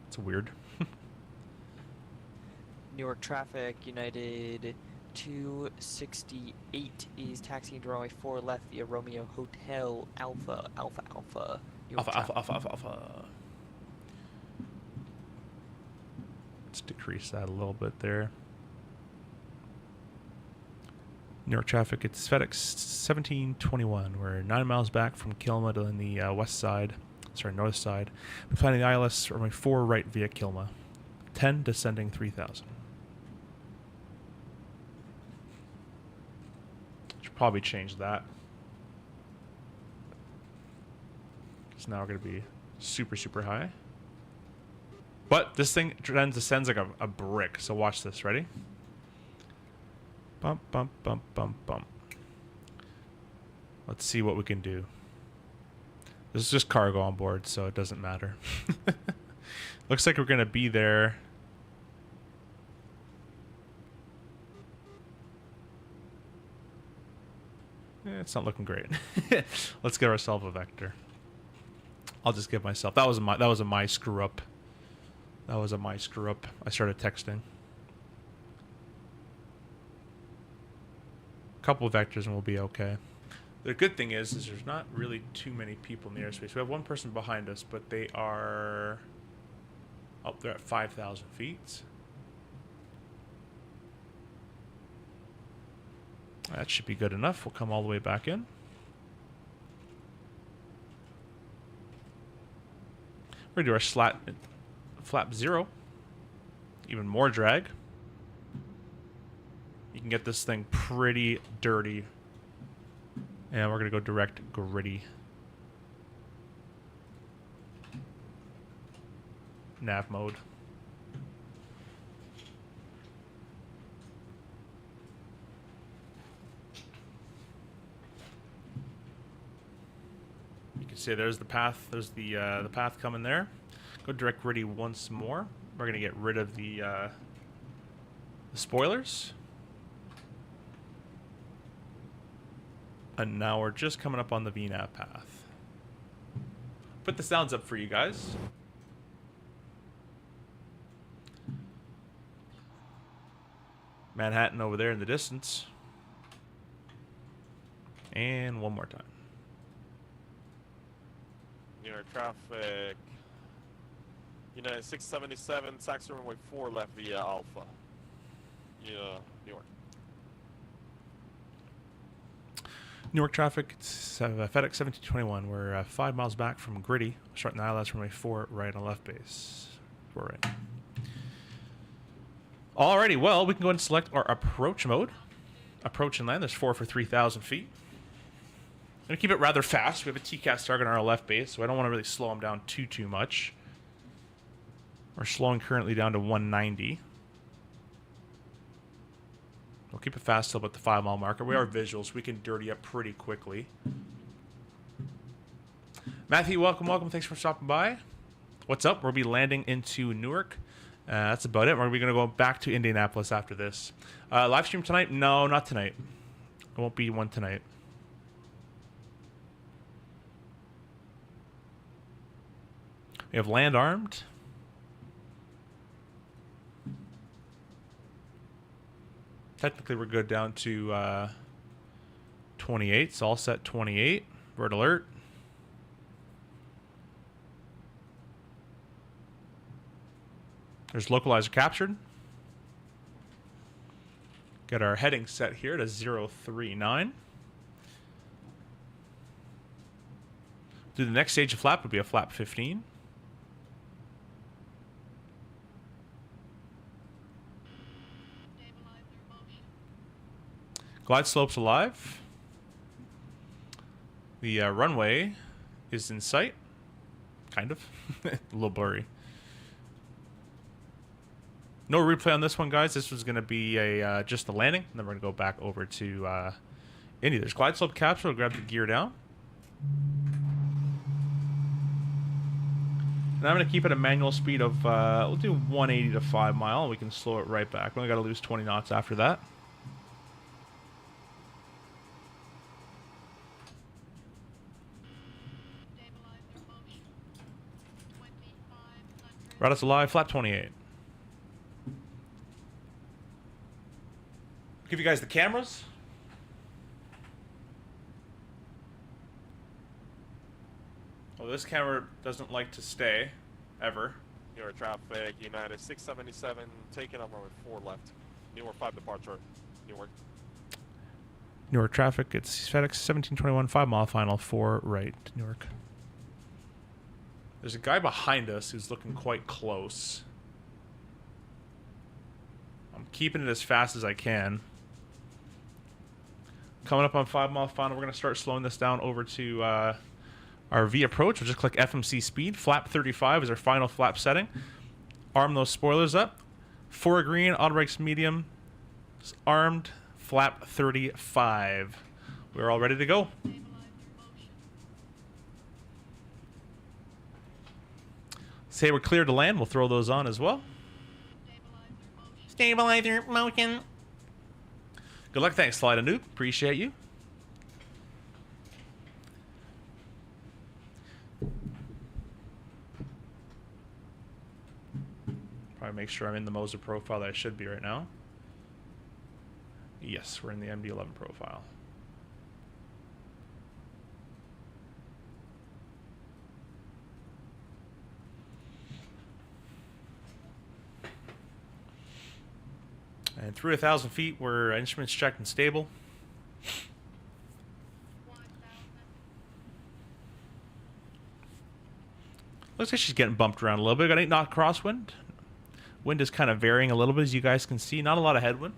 It's weird. Newark traffic, United 268 is taxiing to runway 4 left via Romeo Hotel Alpha, Newark Alpha, traffic. alpha. Let's decrease that a little bit there. Newark traffic, it's FedEx 1721. We're 9 miles back from Kilma on the north side. We're planning the ILS runway 4 right via Kilma. 10 descending 3000. Should probably change that. Because now we're going to be super, super high. But this thing descends like a brick, so watch this. Ready? Bump, bump, bump, bump, bump. Let's see what we can do. This is just cargo on board, so it doesn't matter. Looks like we're going to be there. It's not looking great. Let's get ourselves a vector. I'll just give myself. That was a my screw up. That was a my screw up. I started texting. Couple of vectors and we'll be okay. The good thing is there's not really too many people in the airspace. We have one person behind us, but they are up there at 5,000 feet. That should be good enough. We'll come all the way back in. We're going to do our flap 0. Even more drag. You can get this thing pretty dirty. And we're going to go direct gritty. Nav mode. You can see there's the path. There's the path coming there. Go direct gritty once more. We're going to get rid of the spoilers. And now we're just coming up on the VNAV path. Put the sounds up for you guys. Manhattan over there in the distance. And one more time. New York traffic. United 677, taxi runway 4 left via Alpha. Yeah, New York. Newark traffic, it's, FedEx 1721. We're 5 miles back from Gritty. Starting the ILS runway 4 right on left base. 4 right. Alrighty, well, we can go ahead and select our approach mode. Approach and land, there's 4 for 3,000 feet. I'm going to keep it rather fast. We have a TCAS target on our left base, so I don't want to really slow them down too much. We're slowing currently down to 190. We'll keep it fast till about the 5 mile marker. We are visuals. We can dirty up pretty quickly. Matthew, welcome. Thanks for stopping by. What's up? We'll be landing into Newark. That's about it. We're going to go back to Indianapolis after this. Live stream tonight? No, not tonight. There won't be one tonight. We have land armed. Technically, we're good down to 28. So all set 28. Bird alert. There's localizer captured. Got our heading set here to 039. Do the next stage of flap would be a flap 15. Glide slope's alive. The runway is in sight. Kind of. A little blurry. No replay on this one, guys. This was going to be a just the landing. And then we're going to go back over to Indy. There's glide slope capture. We'll grab the gear down. And I'm going to keep it a manual speed of, we'll do 180 to 5 mile. We can slow it right back. We only got to lose 20 knots after that. Rada's alive, flap 28. Give you guys the cameras. Well, this camera doesn't like to stay, ever. New York traffic, United 677, taking up runway 4 left. Newark 5 departure, Newark. Newark traffic, it's FedEx 1721, 5 mile final, 4 right, Newark. There's a guy behind us who's looking quite close. I'm keeping it as fast as I can. Coming up on 5 mile final, we're going to start slowing this down over to our V approach. We'll just click FMC speed. Flap 35 is our final flap setting. Arm those spoilers up. 4 green, auto brakes medium. Armed. Flap 35. We're all ready to go. Say we're clear to land. We'll throw those on as well. Stabilizer motion. Good luck. Thanks, Slide and Noob. Appreciate you. Probably make sure I'm in the Moza profile that I should be right now. Yes, we're in the MD-11 profile. And through 1,000 feet, we're instruments checked and stable. Looks like she's getting bumped around a little bit. Got 8 knot crosswind. Wind is kind of varying a little bit, as you guys can see. Not a lot of headwind.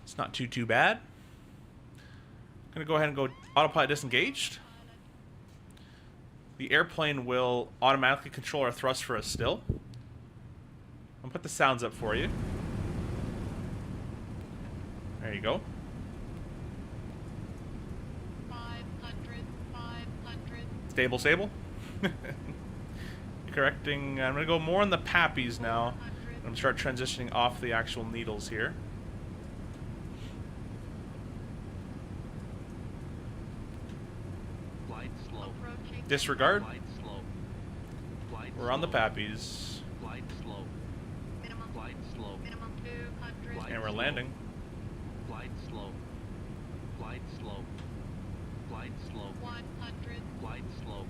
It's not too bad. Gonna go ahead and go autopilot disengaged. The airplane will automatically control our thrust for us still. I'll put the sounds up for you. There you go. 500. Stable, stable. Correcting. I'm going to go more on the pappies now. I'm going to start transitioning off the actual needles here. Flight slow. Disregard. Flight slow. Flight We're on the slow. pappies. Flight slow. Minimum. Flight slow. Minimum 200. Flight And we're slow. landing. Flight slow. Flight slow. Flight slow. 100. Flight slow.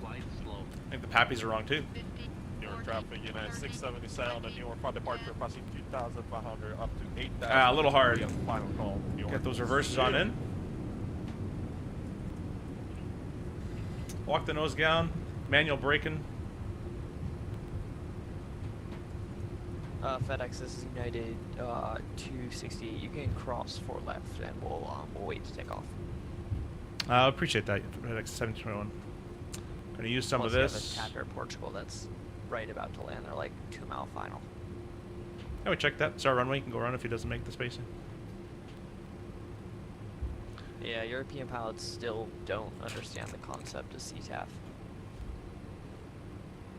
Flight slow. I think the pappies are wrong too. 50. New York traffic, United 677 on the Newark 5 departure, passing 2,500 up to 8,000. A little hard. Yes, final call, New York. Get those reverses on in. Walk the nose down. Manual braking. FedEx, this is United 268. You can cross 4 left, and we'll wait to take off. I appreciate that. FedEx 721. Gonna use some Plus of we have this. a Tapper Portugal that's right about to land. They're like 2 mile final. Yeah, we check that. It's our runway. You can go around if he doesn't make the spacing. Yeah, European pilots still don't understand the concept of CTAF.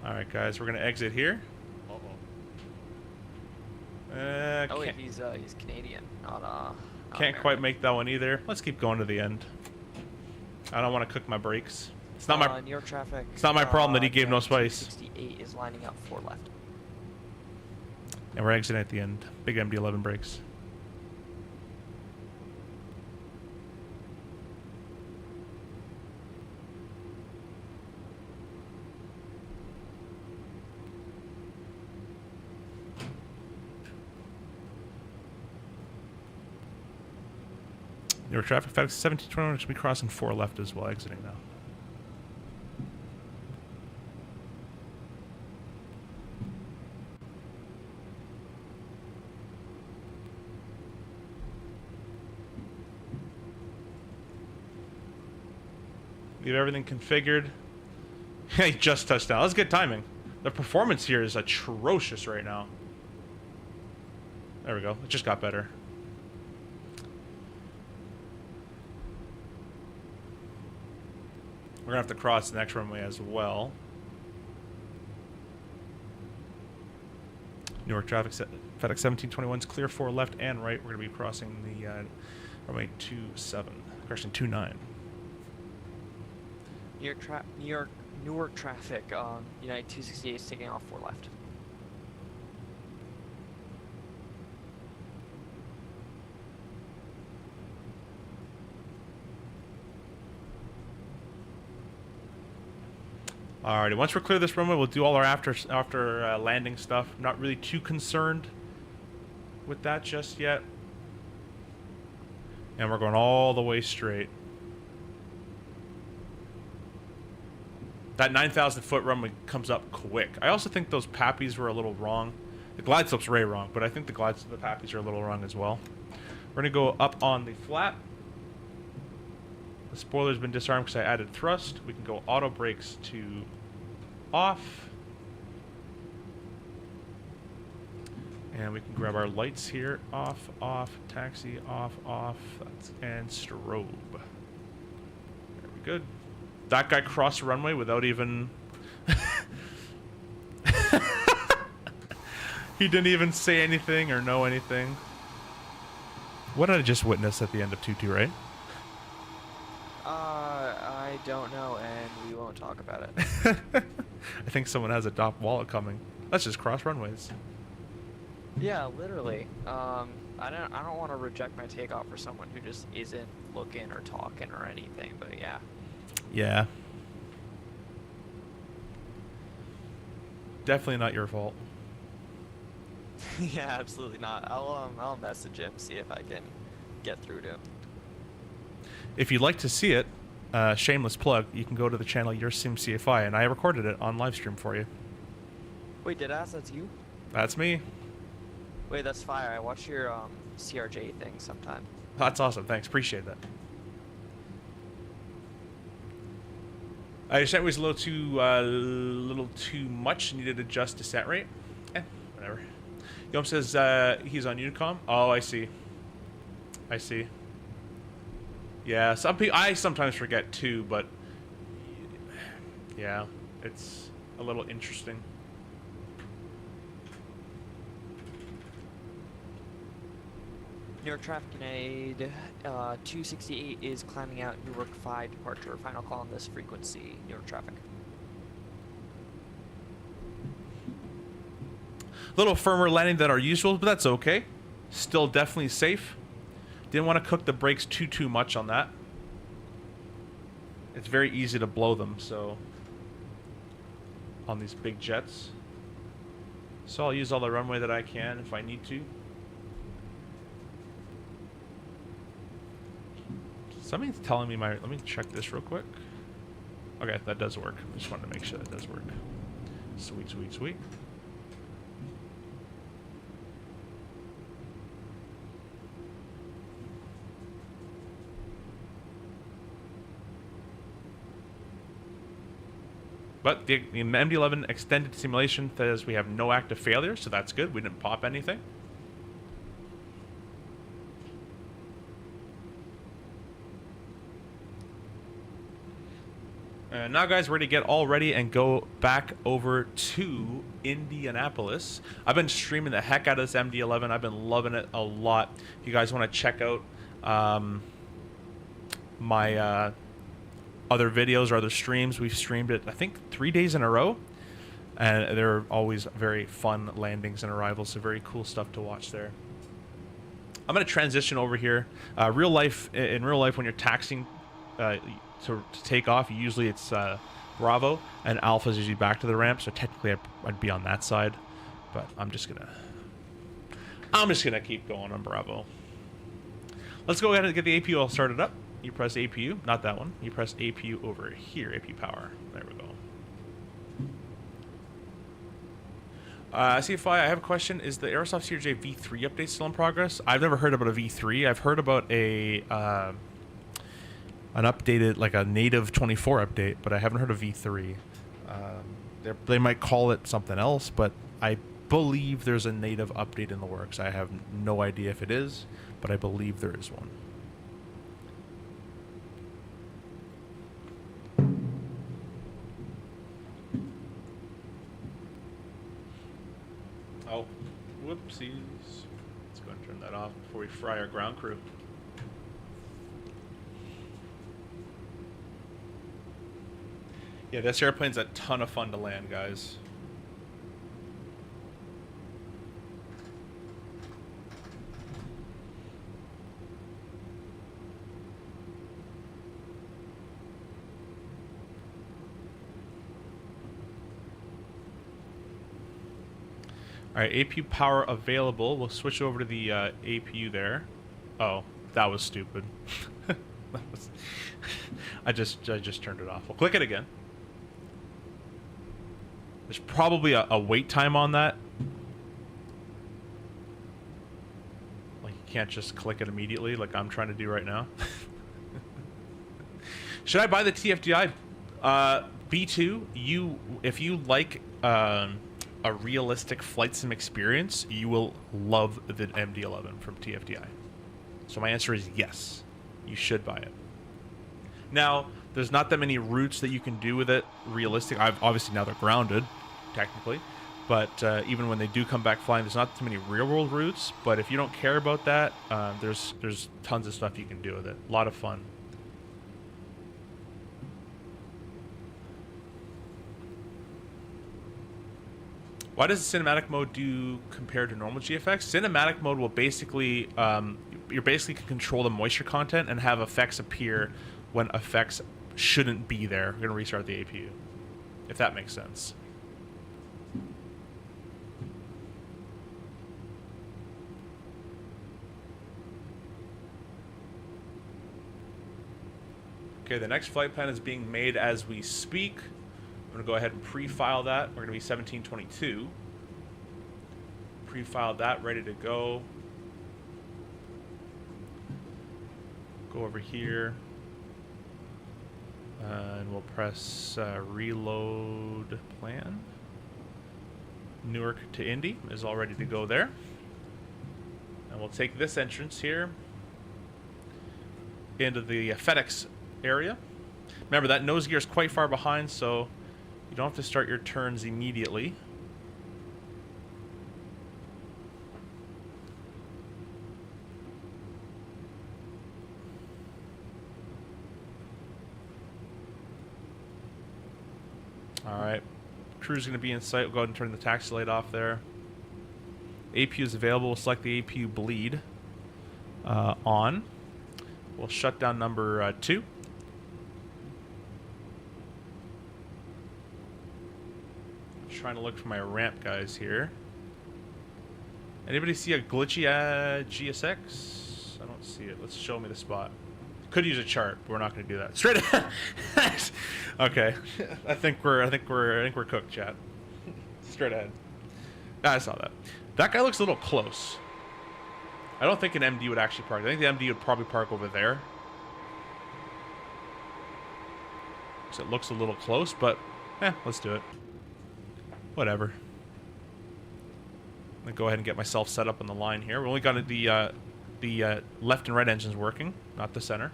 Alright, guys. We're gonna exit here. Oh wait, Can't, he's Canadian, not can't American. quite make that one either. Let's keep going to the end. I don't want to cook my brakes. It's not my. New York traffic. It's not my problem that he gave no United space. 268 is lining up 4 left. And we're exiting at the end. Big MD-11 brakes. Your traffic FedEx 1721 should be crossing 4 left as well, exiting now. We have everything configured. He just touched down. That's good timing. The performance here is atrocious right now. There we go. It just got better. We're going to have to cross the next runway as well. Newark traffic, FedEx 1721's clear 4 left and right. We're going to be crossing the runway 27, correction 29. Newark traffic, United 268 is taking off 4 left. Alrighty, once we're clear of this runway, we'll do all our after landing stuff. I'm not really too concerned with that just yet. And we're going all the way straight. That 9,000 foot runway comes up quick. I also think those pappies were a little wrong. The glide slope's way wrong, but I think the pappies are a little wrong as well. We're gonna go up on the flap. The spoiler's been disarmed because I added thrust. We can go auto brakes to off. And we can grab our lights here. Off, off, taxi, off, off. And strobe. Very good. That guy crossed the runway without even... He didn't even say anything or know anything. What did I just witness at the end of 2-2, right? I don't know, and we won't talk about it. I think someone has a DOP wallet coming. Let's just cross runways. Yeah, literally. I don't want to reject my takeoff for someone who just isn't looking or talking or anything, but yeah. Yeah. Definitely not your fault. Yeah, absolutely not. I'll message him, see if I can get through to him. If you'd like to see it, shameless plug, you can go to the channel Your Sim CFI, and I recorded it on live stream for you. Wait, deadass, that's you? That's me. Wait, that's fire. I watch your CRJ thing sometime. That's awesome. Thanks. Appreciate that. I just thought it was a little too much. Needed to adjust descent rate. Whatever. Yom says he's on Unicom. Oh, I see. I see. Yeah, I sometimes forget too, but yeah, it's a little interesting. New York traffic in aid 268 is climbing out Newark 5 departure. Final call on this frequency. New York traffic. Little firmer landing than our usual, but that's okay. Still definitely safe. Didn't want to cook the brakes too much on that. It's very easy to blow them, so on these big jets. So I'll use all the runway that I can if I need to. Something's telling me let me check this real quick. Okay, that does work. I just wanted to make sure that does work. Sweet, sweet, sweet. But the MD-11 extended simulation says we have no active failures, so that's good. We didn't pop anything. And now, guys, we're ready to get all ready and go back over to Indianapolis. I've been streaming the heck out of this MD-11. I've been loving it a lot. If you guys want to check out my other videos or other streams, we've streamed it, I think, 3 days in a row. And they're always very fun landings and arrivals, so very cool stuff to watch there. I'm going to transition over here. In real life, when you're taxiing to take off, usually it's Bravo, and Alpha is usually back to the ramp, so technically I'd be on that side. But I'm just gonna keep going on Bravo. Let's go ahead and get the APU all started up. You press APU, not that one. You press APU over here, APU power. There we go. CFI, I have a question. Is the Aerosoft CRJ V3 update still in progress? I've never heard about a V3. I've heard about an updated, like a native 24 update, but I haven't heard of V3. They might call it something else, but I believe there's a native update in the works. I have no idea if it is, but I believe there is one. Oh, whoopsies. Let's go and turn that off before we fry our ground crew. Yeah, this airplane's a ton of fun to land, guys. Alright, APU power available. We'll switch over to the APU there. Oh, that was stupid. That was I just turned it off. We'll click it again. There's probably a wait time on that. Like, you can't just click it immediately like I'm trying to do right now. Should I buy the TFDI? B2, if you like a realistic flight sim experience, you will love the MD-11 from TFDI. So my answer is yes. You should buy it. Now, there's not that many routes that you can do with it realistic. Obviously now they're grounded, technically. But even when they do come back flying, there's not too many real-world routes. But if you don't care about that, there's tons of stuff you can do with it. A lot of fun. Why does the cinematic mode do compared to normal GFX? Cinematic mode will basically, you basically can control the moisture content and have effects appear when effects shouldn't be there. We're going to restart the APU, if that makes sense. Okay, the next flight plan is being made as we speak. I'm going to go ahead and pre-file that. We're going to be 1722. Pre-file that, ready to go. Go over here. And we'll press reload plan. Newark to Indy is all ready to go there. And we'll take this entrance here into the FedEx area. Remember, that nose gear is quite far behind, so you don't have to start your turns immediately. Alright. Crew's going to be in sight. We'll go ahead and turn the taxi light off there. APU is available. We'll select the APU bleed on. We'll shut down number 2. Trying to look for my ramp guys here. Anybody see a glitchy GSX? I don't see it. Let's show me the spot. Could use a chart, but we're not going to do that. Straight ahead. Okay, I think we're cooked, chat. Straight ahead. Ah, I saw that. That guy looks a little close. I don't think an MD would actually park. I think the MD would probably park over there. So it looks a little close, but let's do it. Whatever. I'm gonna go ahead and get myself set up on the line here. We only got the left and right engines working, not the center.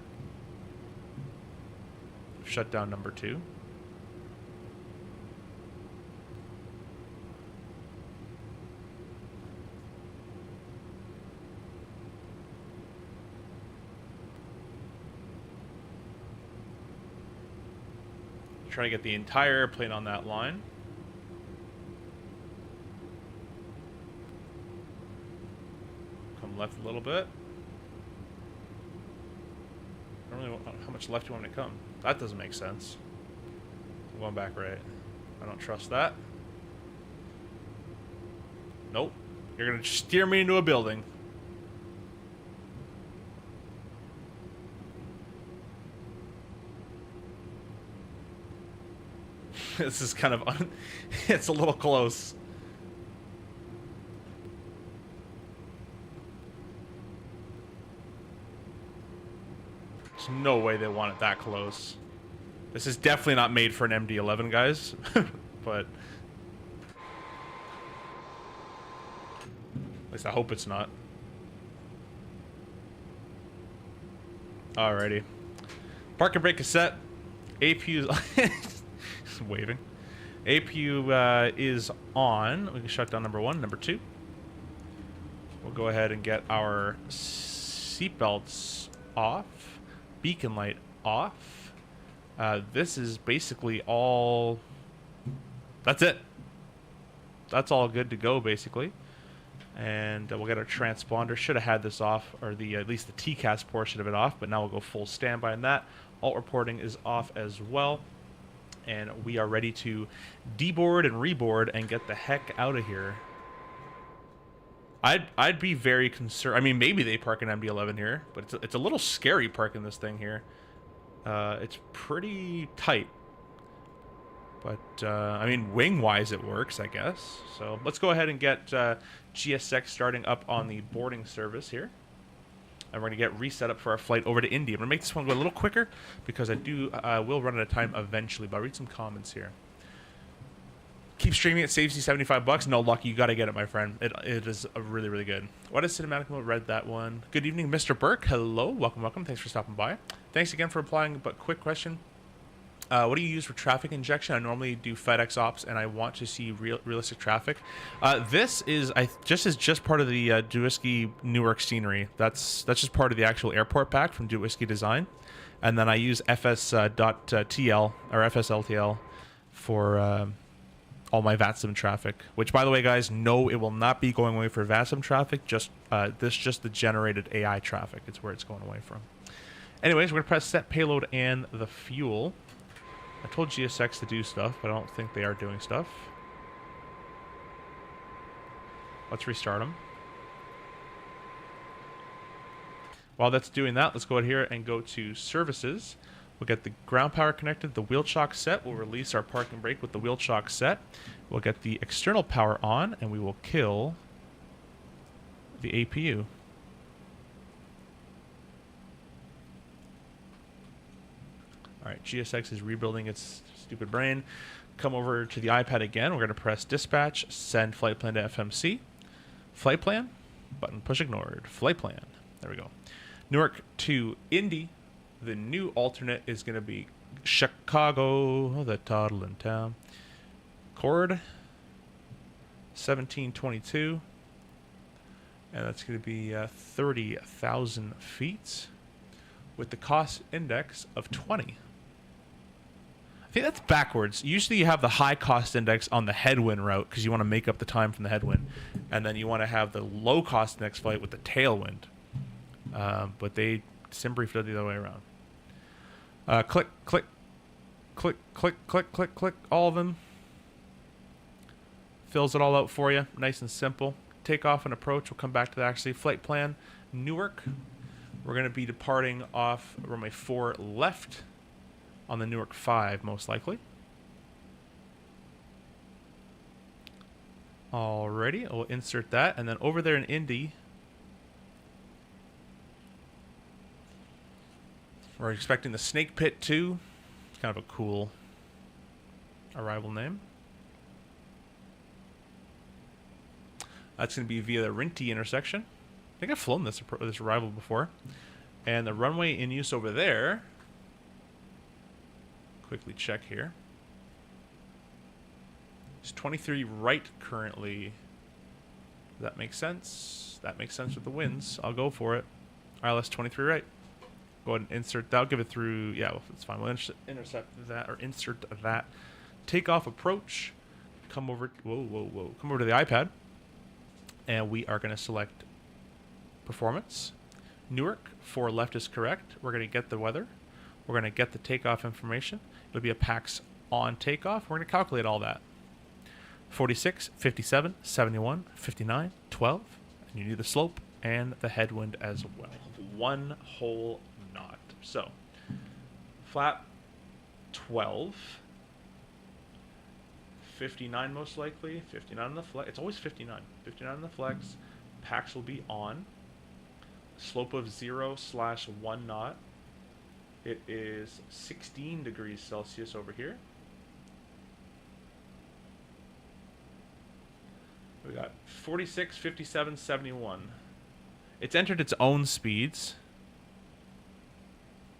Shut down number 2. Trying to get the entire airplane on that line. Come left a little bit. I don't really know how much left you want me to come. That doesn't make sense. I'm going back right. I don't trust that. Nope. You're going to steer me into a building. This is kind of it's a little close. There's no way they want it that close. This is definitely not made for an MD-11, guys. But at least I hope it's not. Alrighty. Park and brake is set. APU's waving. APU is on. We can shut down number 1, number 2. We'll go ahead and get our seatbelts off. Beacon light off. This is basically all. That's it. That's all good to go, basically. And we'll get our transponder. Should have had this off, or the at least the TCAS portion of it off, but now we'll go full standby on that. Alt reporting is off as well. And we are ready to deboard and reboard and get the heck out of here. I'd be very concerned. I mean, maybe they park an MD-11 here, but it's a little scary parking this thing here. It's pretty tight. But, I mean, wing-wise it works, I guess. So let's go ahead and get GSX starting up on the boarding service here. And we're going to get reset up for our flight over to India. I'm going to make this one go a little quicker because I will run out of time eventually. But I'll read some comments here. Keep streaming. It saves you $75. No, Lucky, you got to get it, my friend. It is really, really good. What is cinematic mode? Read that one. Good evening, Mr. Burke. Hello. Welcome, welcome. Thanks for stopping by. Thanks again for replying. But quick question. What do you use for traffic injection? I normally do FedEx ops, and I want to see realistic traffic. This is just part of the Dwisky Newark scenery. That's just part of the actual airport pack from Dwisky Design, and then I use FS.TL or FSLTL for all my VATSIM traffic. Which, by the way, guys, no, it will not be going away for VATSIM traffic. Just the generated AI traffic. It's where it's going away from. Anyways, we're gonna press set payload and the fuel. I told GSX to do stuff, but I don't think they are doing stuff. Let's restart them. While that's doing that, let's go ahead here and go to services. We'll get the ground power connected, the wheel chock set. We'll release our parking brake with the wheel chock set. We'll get the external power on, and we will kill the APU. All right, GSX is rebuilding its stupid brain. Come over to the iPad again. We're going to press dispatch, send flight plan to FMC. Flight plan, button push ignored. Flight plan, there we go. Newark to Indy. The new alternate is going to be Chicago, the toddling town. Chord, 1722. And that's going to be 30,000 feet with the cost index of 20. I think that's backwards. Usually you have the high cost index on the headwind route because you want to make up the time from the headwind. And then you want to have the low cost index flight with the tailwind. But Simbrief did the other way around. Click, click, click, click, click, click, click, all of them. Fills it all out for you. Nice and simple. Takeoff and approach. We'll come back to that actually. Flight plan, Newark. We're going to be departing off runway 4 left on the Newark 5, most likely. Alrighty, we'll insert that. And then over there in Indy, we're expecting the Snake Pit 2. It's kind of a cool arrival name. That's going to be via the Rinty intersection. I think I've flown this arrival before. And the runway in use over there, quickly check here, it's 23 right currently. Does that make sense? That makes sense with the winds. I'll go for it. ILS 23 right. Go ahead and insert that. I'll give it through. Yeah, well, it's fine. We'll intercept that or insert that. Takeoff approach. Come over. Whoa, whoa, whoa. Come over to the iPad. And we are going to select performance. Newark, 4 left is correct. We're going to get the weather. We're going to get the takeoff information. It'll be a PAX on takeoff. We're going to calculate all that. 46, 57, 71, 59, 12. And you need the slope and the headwind as well. 1 whole knot. So, flap 12. 59 most likely. 59 on the flex. It's always 59. 59 on the flex. PAX will be on. Slope of 0/1 knot. It is 16 degrees Celsius over here. We got 46, 57, 71. It's entered its own speeds.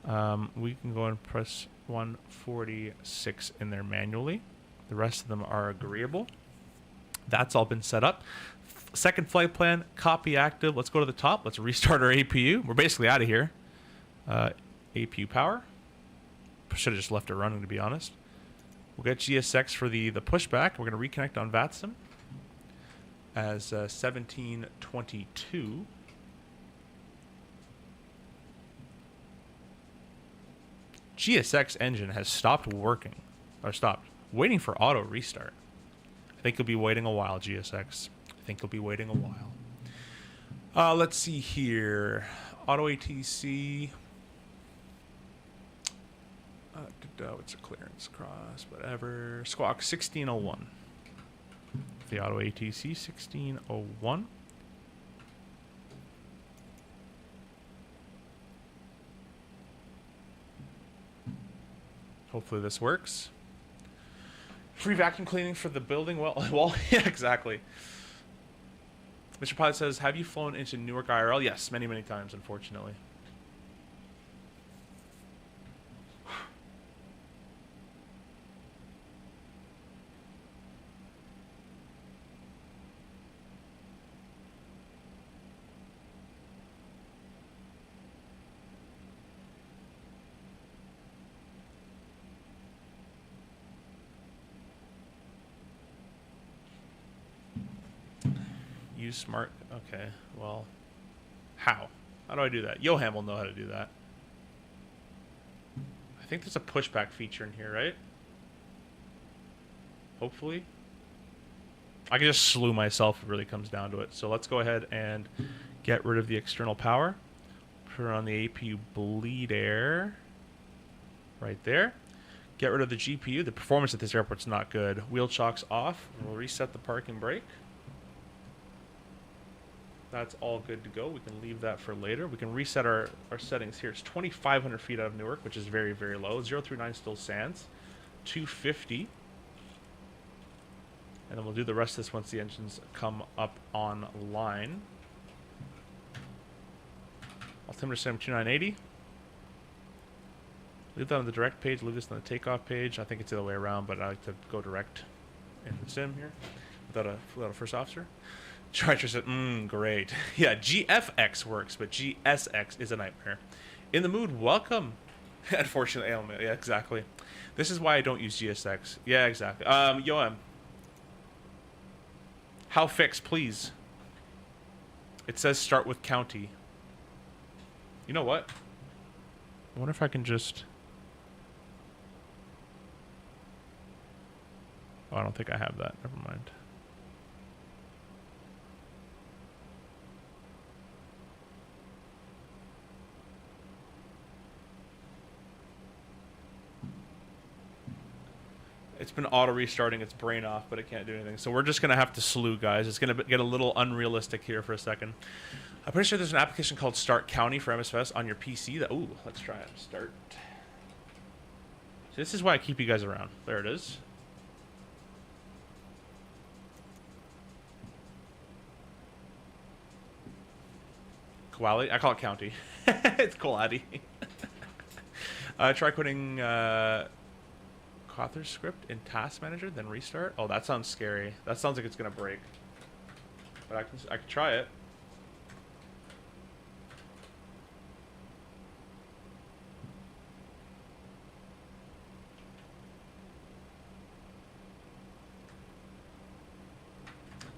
We can go and press 146 in there manually. The rest of them are agreeable. That's all been set up. Second flight plan, copy active. Let's go to the top. Let's restart our APU. We're basically out of here. APU power. Should have just left it running, to be honest. We'll get GSX for the pushback. We're going to reconnect on VATSIM as 1722. GSX engine has stopped working, or stopped waiting for auto restart. I think you'll be waiting a while, GSX. I think you'll be waiting a while. Let's see here. Auto ATC. What's a clearance cross? Whatever. Squawk 1601. The auto ATC 1601. Hopefully this works. Free vacuum cleaning for the building. Well, yeah, exactly. Mr. Pilot says, have you flown into Newark IRL? Yes, many, many times, unfortunately. Use smart. Okay, well, how? How do I do that? Johan will know how to do that. I think there's a pushback feature in here, right? Hopefully. I can just slew myself if it really comes down to it. So let's go ahead and get rid of the external power. Put on the APU bleed air. Right there. Get rid of the GPU. The performance at this airport's not good. Wheel chocks off. We'll reset the parking brake. That's all good to go. We can leave that for later. We can reset our settings here. It's 2,500 feet out of Newark, which is very, very low. 039 still stands. 250. And then we'll do the rest of this once the engines come up online. Altimeter sim 2980. Leave that on the direct page. Leave this on the takeoff page. I think it's the other way around, but I like to go direct in the sim here without a first officer. Charger said, great. Yeah, GFX works, but GSX is a nightmare. In the mood, welcome. Unfortunately, yeah, exactly. This is why I don't use GSX. Yeah, exactly. Yoam. How fix, please? It says start with county. You know what? I wonder if I can just... Oh, I don't think I have that. Never mind. It's been auto restarting its brain off, but it can't do anything. So we're just going to have to slew, guys. It's going to get a little unrealistic here for a second. I'm pretty sure there's an application called Start County for Msfs on your PC. Ooh, let's try it. Start. So this is why I keep you guys around. There it is. Quality? I call it county. It's quality. Try quitting... Author script in Task Manager, then restart. Oh, that sounds scary. That sounds like it's gonna break. But I can try it.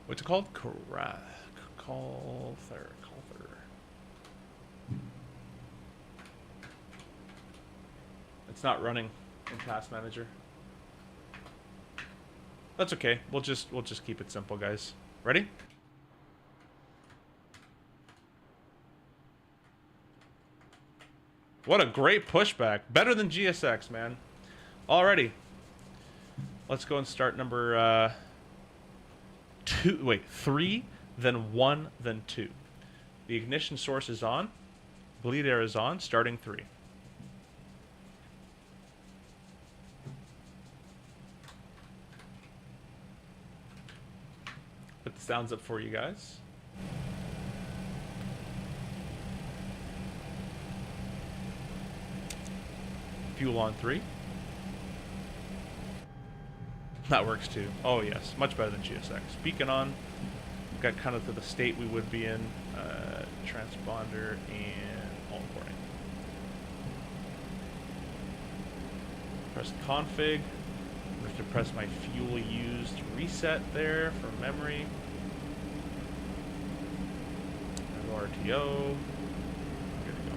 What's it called? Calther. It's not running in Task Manager. That's okay. We'll just keep it simple, guys. Ready? What a great pushback. Better than GSX, man. Alrighty. Let's go and start number 3, then 1, then 2. The ignition source is on. Bleed air is on, starting 3. Put the sounds up for you guys. Fuel on 3. That works too. Oh yes, much better than GSX. Beacon on. We've got kind of the state we would be in. Transponder and all reporting. Press config. I have to press my fuel used reset there for memory. RTO. Good to go.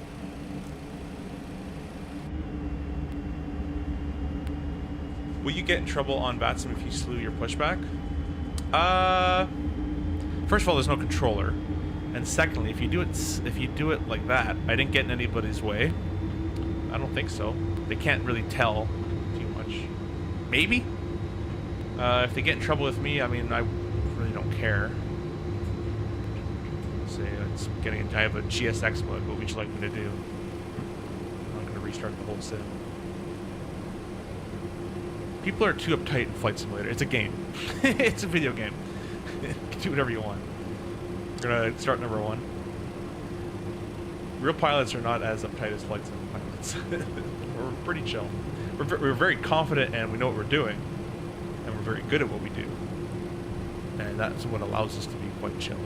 Will you get in trouble on VATSIM if you slew your pushback? First of all, there's no controller. And secondly, if you do it like that, I didn't get in anybody's way. I don't think so. They can't really tell too much. Maybe. If they get in trouble with me, I mean, I really don't care. Say I have a GSX mode. What would you like me to do? I'm not going to restart the whole sim. People are too uptight in Flight Simulator. It's a game. It's a video game. You can do whatever you want. We're going to start number 1. Real pilots are not as uptight as Flight Sim pilots. We're pretty chill. We're very confident and we know what we're doing. And we're very good at what we do. And that's what allows us to be quite chill.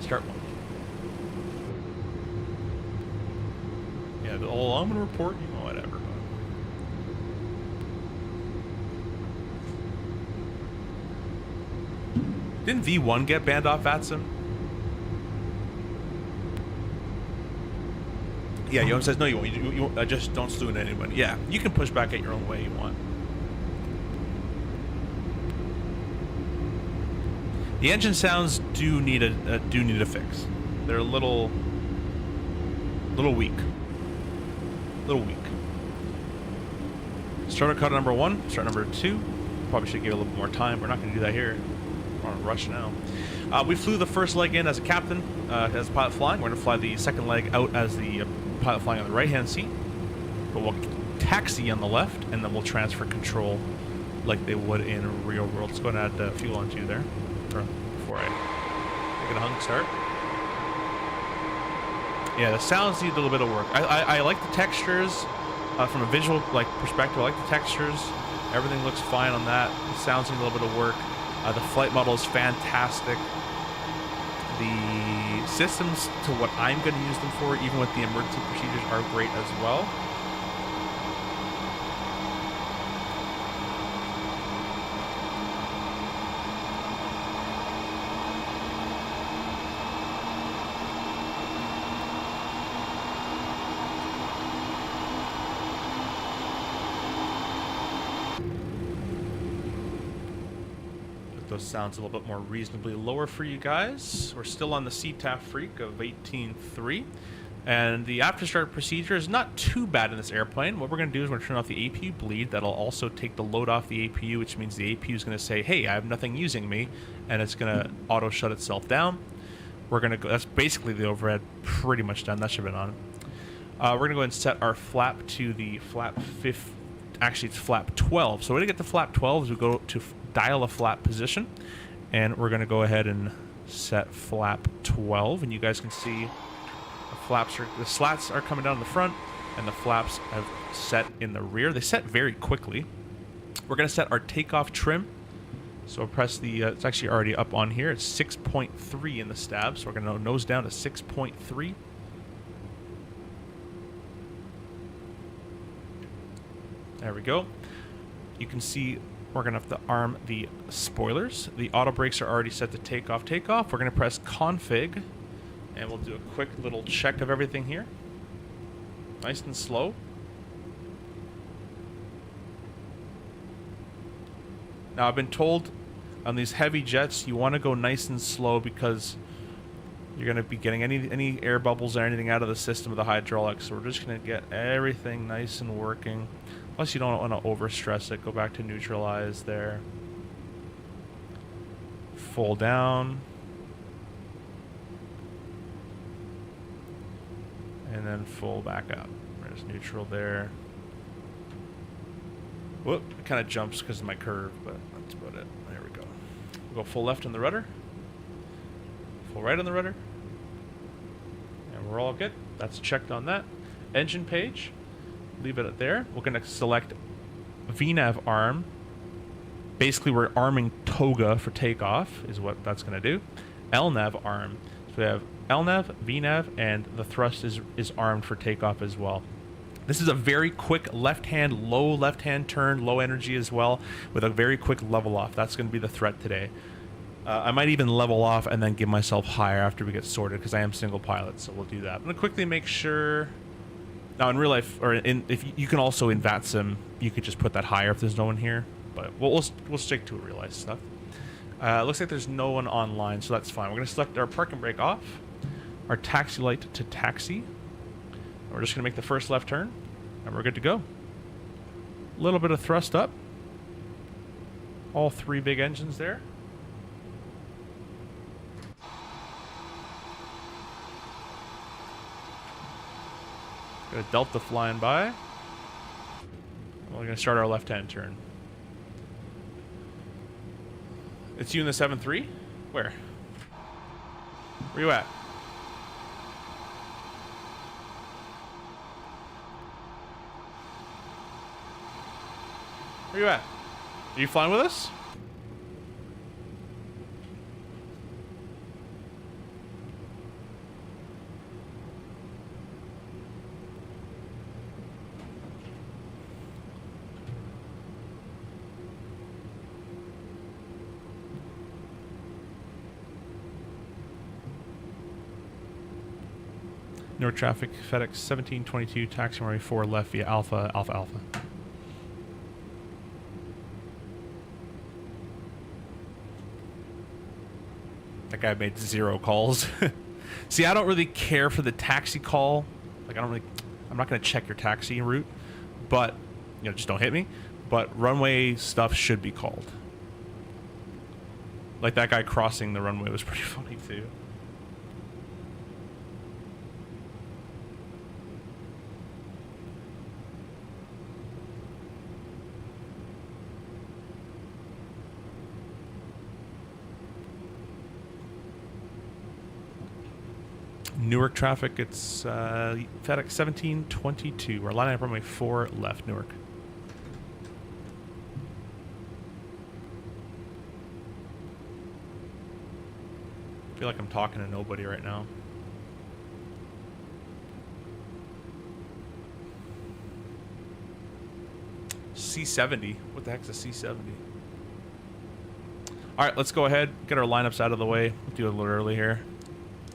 Start 1. Yeah, I'm going to report, you know, whatever. Didn't V1 get banned off VATSIM? Yeah, Yom says, no, you won't. You just don't slew into anyone. Yeah, you can push back at your own way you want. The engine sounds do need a fix. They're a little weak. Starter cut number 1, start number 2. Probably should give it a little bit more time. We're not going to do that here. We're on a rush now. We flew the first leg in as a captain, as a pilot flying. We're going to fly the second leg out as the pilot flying on the right-hand seat. But we'll taxi on the left, and then we'll transfer control like they would in real world. Let's go and add fuel onto you there. Before I get a hung start. Yeah, the sounds need a little bit of work. I like the textures from a visual perspective. I like the textures. Everything looks fine on that. The sounds need a little bit of work. The flight model is fantastic. The systems to what I'm going to use them for, even with the emergency procedures, are great as well. Those sounds a little bit more reasonably lower for you guys. We're still on the CTAF Freak of 18.3, and the after start procedure is not too bad in this airplane. What we're going to do is we're going to turn off the APU bleed. That'll also take the load off the APU, which means the APU is going to say, hey, I have nothing using me, and it's going to auto shut itself down. We're going to go, that's basically the overhead pretty much done. That should have been on. We're going to go ahead and set our flap to the flap 5, actually it's flap 12. So we're going to get to flap 12 as we go to dial a flap position, and we're going to go ahead and set flap 12, and you guys can see the slats are coming down the front, and the flaps have set in the rear. They set very quickly. We're going to set our takeoff trim, so we'll press the it's actually already up on here. It's 6.3 in the stab, so we're going to nose down to 6.3. There we go. You can see we're going to have to arm the spoilers. The auto brakes are already set to takeoff. We're going to press config, and we'll do a quick little check of everything here. Nice and slow. Now, I've been told on these heavy jets, you want to go nice and slow because you're going to be getting any air bubbles or anything out of the system of the hydraulics. So we're just going to get everything nice and working. Plus, you don't want to overstress it. Go back to neutralize there. Full down. And then full back up. There's neutral there. Whoop, it kind of jumps because of my curve, but that's about it. There we go. We'll go full left on the rudder. Full right on the rudder. And we're all good. That's checked on that. Engine page. Leave it there. We're going to select VNAV arm. Basically, we're arming toga for takeoff is what that's going to do. LNAV arm. So we have LNAV, VNAV, and the thrust is armed for takeoff as well. This is a very quick left-hand, low left-hand turn, low energy as well, with a very quick level off. That's going to be the threat today. I might even level off and then give myself higher after we get sorted because I am single pilot, so we'll do that. I'm going to quickly make sure. Now, in real life, or if you can also in VATSIM, you could just put that higher if there's no one here. But we'll stick to real life stuff. Looks like there's no one online, so that's fine. We're going to select our parking brake off, our taxi light to taxi. We're just going to make the first left turn, and we're good to go. A little bit of thrust up. All 3 big engines there. Got a Delta flying by. We're going to start our left-hand turn. It's you in the 7.3? Where? Where you at? Where you at? Are you flying with us? Newark traffic, FedEx 1722, taxi runway 4 left via Alpha, Alpha, Alpha. That guy made 0 calls. See, I don't really care for the taxi call. Like, I'm not going to check your taxi route, but, you know, just don't hit me. But runway stuff should be called. Like, that guy crossing the runway was pretty funny, too. Newark traffic, it's FedEx 1722. We're lining up runway 4 left, Newark. I feel like I'm talking to nobody right now. C70. What the heck's a C70? Alright, let's go ahead, get our lineups out of the way. We'll do it a little early here.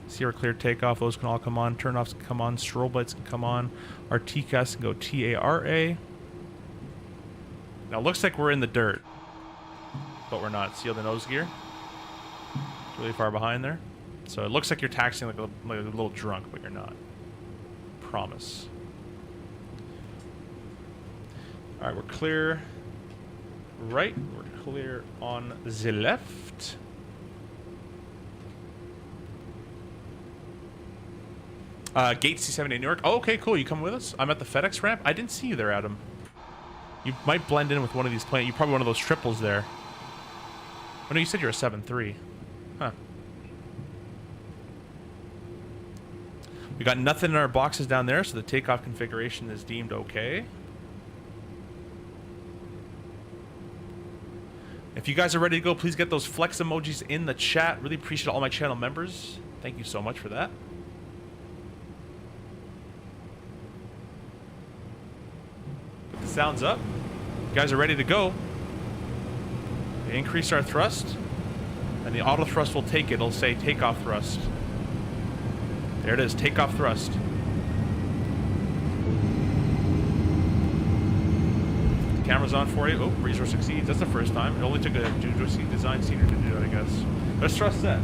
See our clear takeoff, those can all come on. Turnoffs can come on. Strobe lights can come on. Our TCAS can go TARA. Now it looks like we're in the dirt, but we're not. See all the nose gear? It's really far behind there. So it looks like you're taxiing like a little drunk, but you're not. Promise. Alright, we're clear right. We're clear on the left. Gate C78 Newark. Oh, okay, cool. You come with us? I'm at the FedEx ramp. I didn't see you there, Adam. You might blend in with one of these planes. You're probably one of those triples there. Oh, no, you said you're a 7.3. Huh. We got nothing in our boxes down there, so the takeoff configuration is deemed okay. If you guys are ready to go, please get those flex emojis in the chat. Really appreciate all my channel members. Thank you so much for that. Put the sounds up. You guys are ready to go. We increase our thrust, and the auto thrust will take it. It'll say takeoff thrust. There it is, takeoff thrust. Camera's on for you. Oh, resource exceeds. That's the first time. It only took a design senior to do it, I guess. Let's thrust that.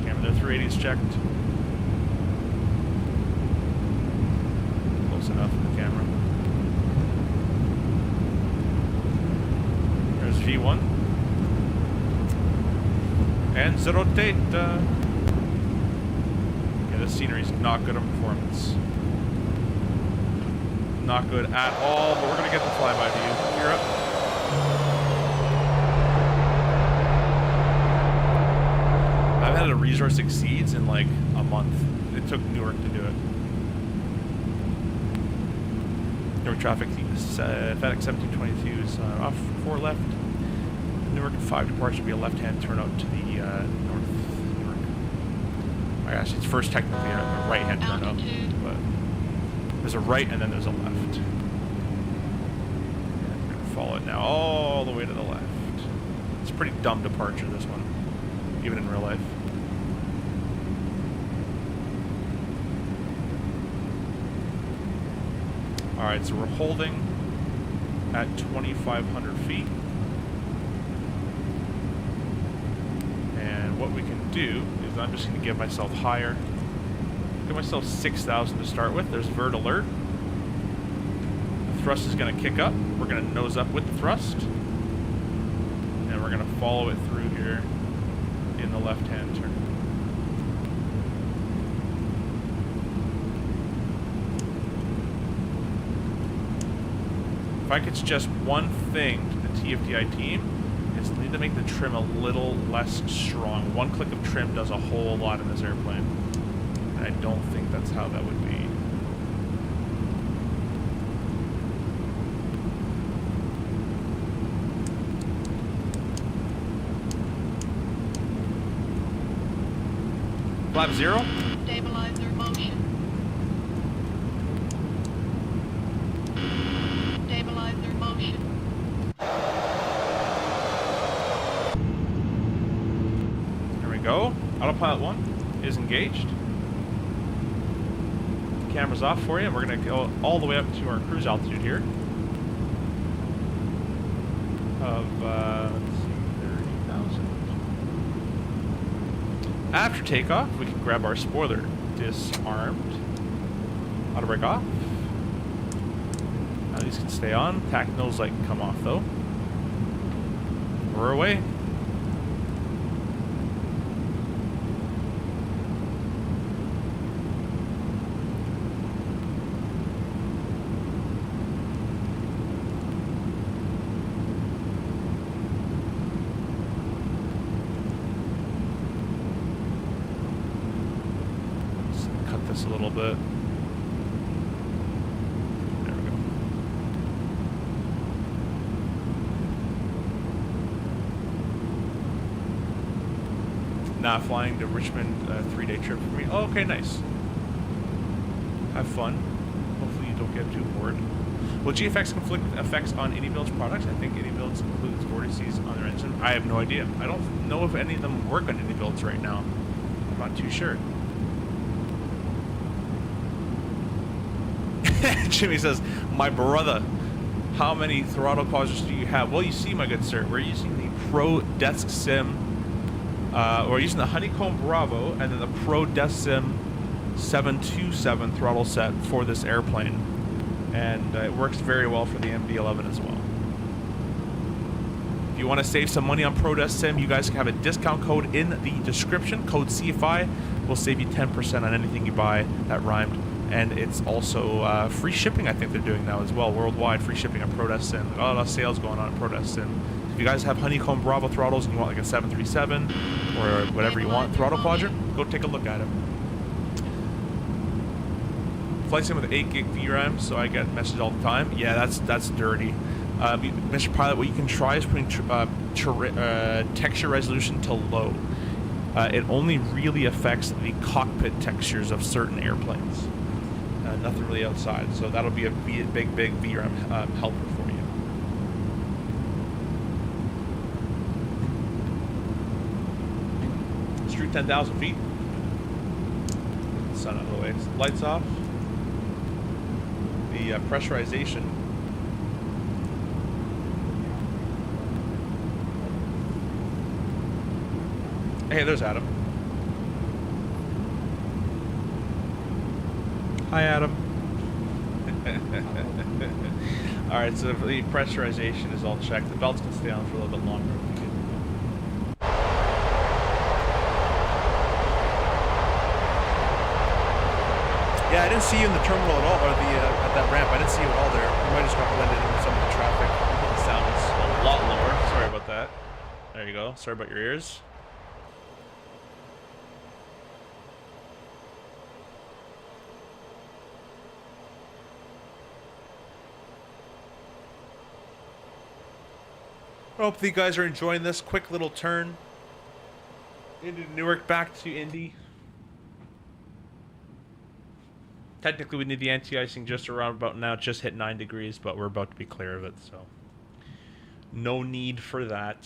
Camera there, 380 is checked. Close enough for the camera. There's V1. And zero data. Yeah, this scenery's not good on performance. Not good at all, but we're gonna get the flyby to you. You're up. I've had a resource exceeds in like a month. It took Newark to do it. Newark traffic, FedEx 1722 is off 4 left. Newark 5 departure will be a left-hand turn out to the north Newark. Oh, actually, it's first technically a right-hand turn out, but there's a right and then there's a left. And we're gonna follow it now all the way to the left. It's a pretty dumb departure, this one, even in real life. Alright, so we're holding at 2,500 feet. do is I'm just going to give myself higher. Give myself 6,000 to start with. There's vert alert. The thrust is going to kick up. We're going to nose up with the thrust. And we're going to follow it through here in the left-hand turn. If I could suggest one thing to the TFDI team, is need to make the trim a little less strong. One click of trim does a whole lot in this airplane. And I don't think that's how that would be. Flap 0. Stabilizer motion. Stabilizer motion. There we go. Autopilot 1 is engaged. The camera's off for you. We're going to go all the way up to our cruise altitude here. Of, let's see, 30,000. After takeoff, we can grab our spoiler. Disarmed. Auto brake off. Now these can stay on. Tack nose light can come off though. We're away. A little bit. There we go. Not flying to Richmond, 3-day trip for me. Oh, okay, nice. Have fun. Hopefully you don't get too bored. Will GFX conflict with effects on AnyBuild's products? I think AnyBuilds includes vortices on their engine. I have no idea. I don't know if any of them work on AnyBuilds right now. I'm not too sure. Jimmy says, my brother, how many throttle quadrants do you have? Well, you see, my good sir, we're using the Pro Desk Sim, we're using the Honeycomb Bravo and then the Pro Desk Sim 727 throttle set for this airplane. And it works very well for the MD-11 as well. If you want to save some money on Pro Desk Sim, you guys can have a discount code in the description. Code CFI will save you 10% on anything you buy. That rhymed. And it's also free shipping, I think they're doing now as well, worldwide free shipping on Pro Desk Sim. A lot of sales going on at Pro Desk Sim. If you guys have Honeycomb Bravo throttles and you want like a 737 or whatever you want, throttle quadrant, go take a look at it. Flight Sim with 8 gig VRAM, so I get messages all the time. Yeah, that's dirty. Mr. Pilot, what you can try is putting texture resolution to low. It only really affects the cockpit textures of certain airplanes. Nothing really outside, so that'll be a big VRAM helper for you. Let's shoot 10,000 feet. Sun out of the way. Lights off. The pressurization. Hey, there's Adam. Hi, Adam. Alright, so the pressurization is all checked. The belts can stay on for a little bit longer. Yeah, I didn't see you in the terminal at all, or at that ramp. I didn't see you at all there. You might have just got blended in with some of the traffic. The sound is a lot lower. Sorry about that. There you go. Sorry about your ears. I hope you guys are enjoying this quick little turn into Newark, back to Indy. Technically, we need the anti-icing just around about now. It just hit 9 degrees, but we're about to be clear of it, so no need for that.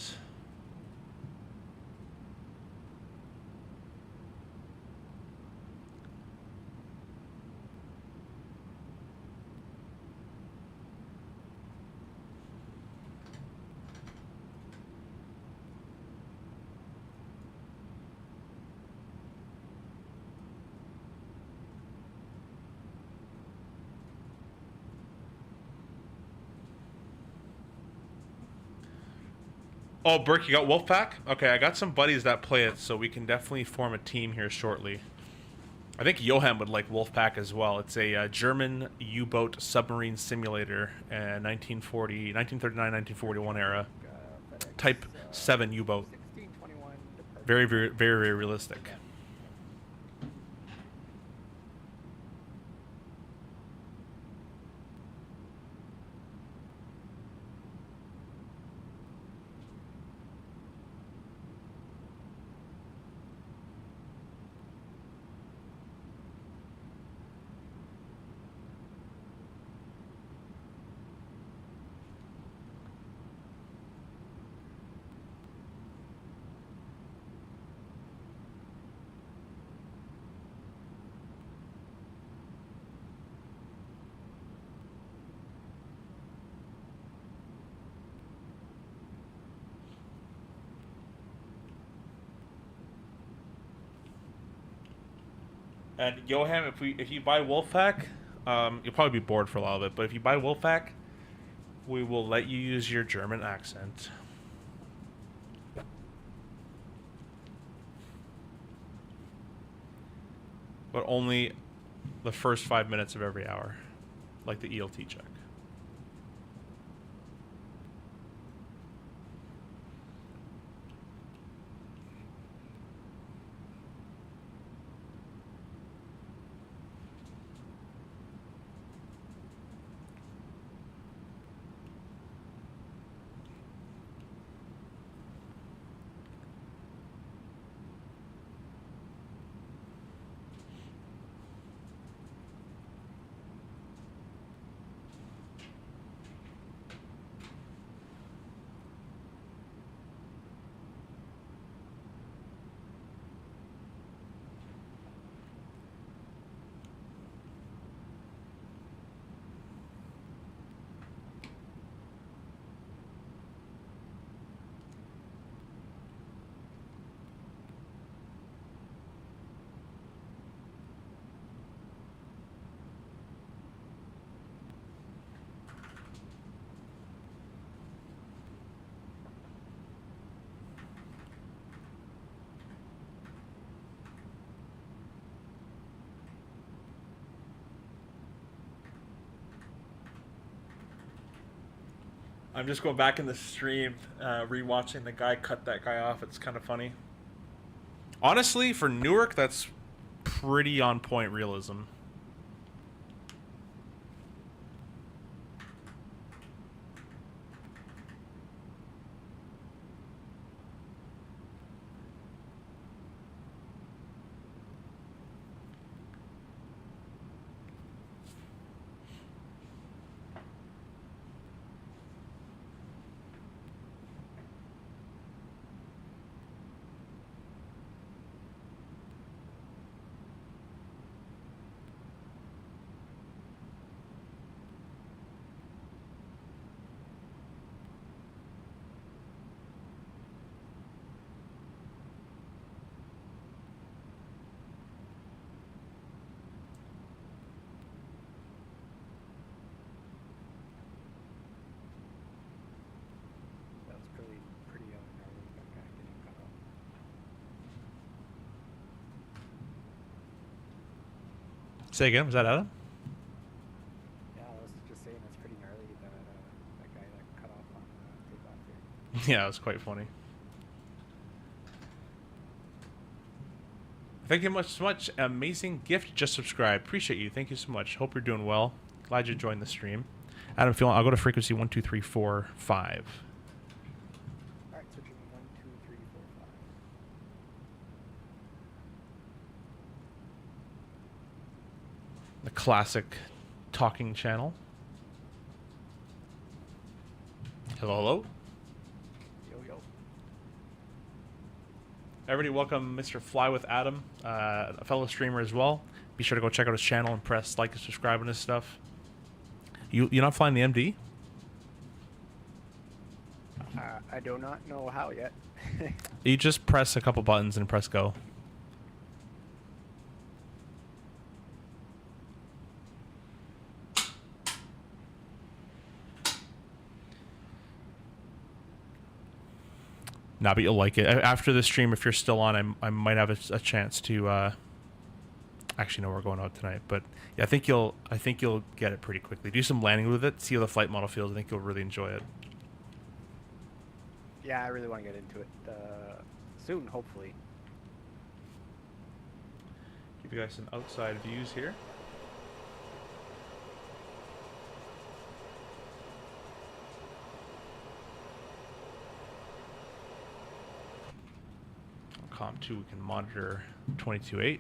Oh, Burke, you got Wolfpack? Okay, I got some buddies that play it, so we can definitely form a team here shortly. I think Johan would like Wolfpack as well. It's a German U-boat submarine simulator, 1939, 1941 era. Type 7 U-boat. 1621 departure. Very, very, very, very realistic. And Johan, if you buy Wolfpack, you'll probably be bored for a while of it. But if you buy Wolfpack, we will let you use your German accent. But only the first 5 minutes of every hour, like the ELT check. I'm just going back in the stream, rewatching the guy cut that guy off. It's kind of funny. Honestly, for Newark, that's pretty on point realism. That was pretty gnarly, that guy getting cut off. Say again, was that Adam? Yeah, I was just saying it's pretty gnarly that that guy that cut off on takeoff here. Yeah, it was quite funny. Thank you so much. Amazing gift. Just subscribe. Appreciate you. Thank you so much. Hope you're doing well. Glad you joined the stream. Adam, if you want, I'll go to frequency 1, 2, 3, 4, 5. Alright, switching 1, 2, 3, 4, 5. The classic talking channel. Hello, hello. Yo, yo. Everybody, welcome Mr. Fly with Adam, a fellow streamer as well. Be sure to go check out his channel and press like and subscribe on his stuff. You're not flying the MD? I do not know how yet. You just press a couple buttons and press go. Nah, but you'll like it. After the stream, if you're still on, I might have a chance to. Actually, no, we're going out tonight, but yeah, I think you'll get it pretty quickly. Do some landing with it, see how the flight model feels. I think you'll really enjoy it. Yeah, I really want to get into it soon, hopefully. Give you guys some outside views here. On COM2, we can monitor 22.8.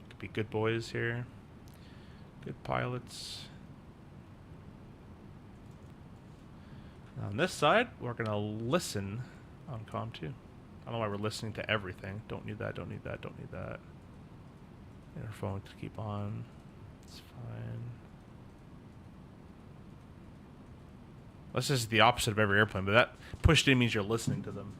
Could be good boys here. Good pilots. On this side, we're going to listen on COM2. I don't know why we're listening to everything. Don't need that, don't need that, don't need that. Interphone to keep on. It's fine. This is the opposite of every airplane, but that pushed in means you're listening to them.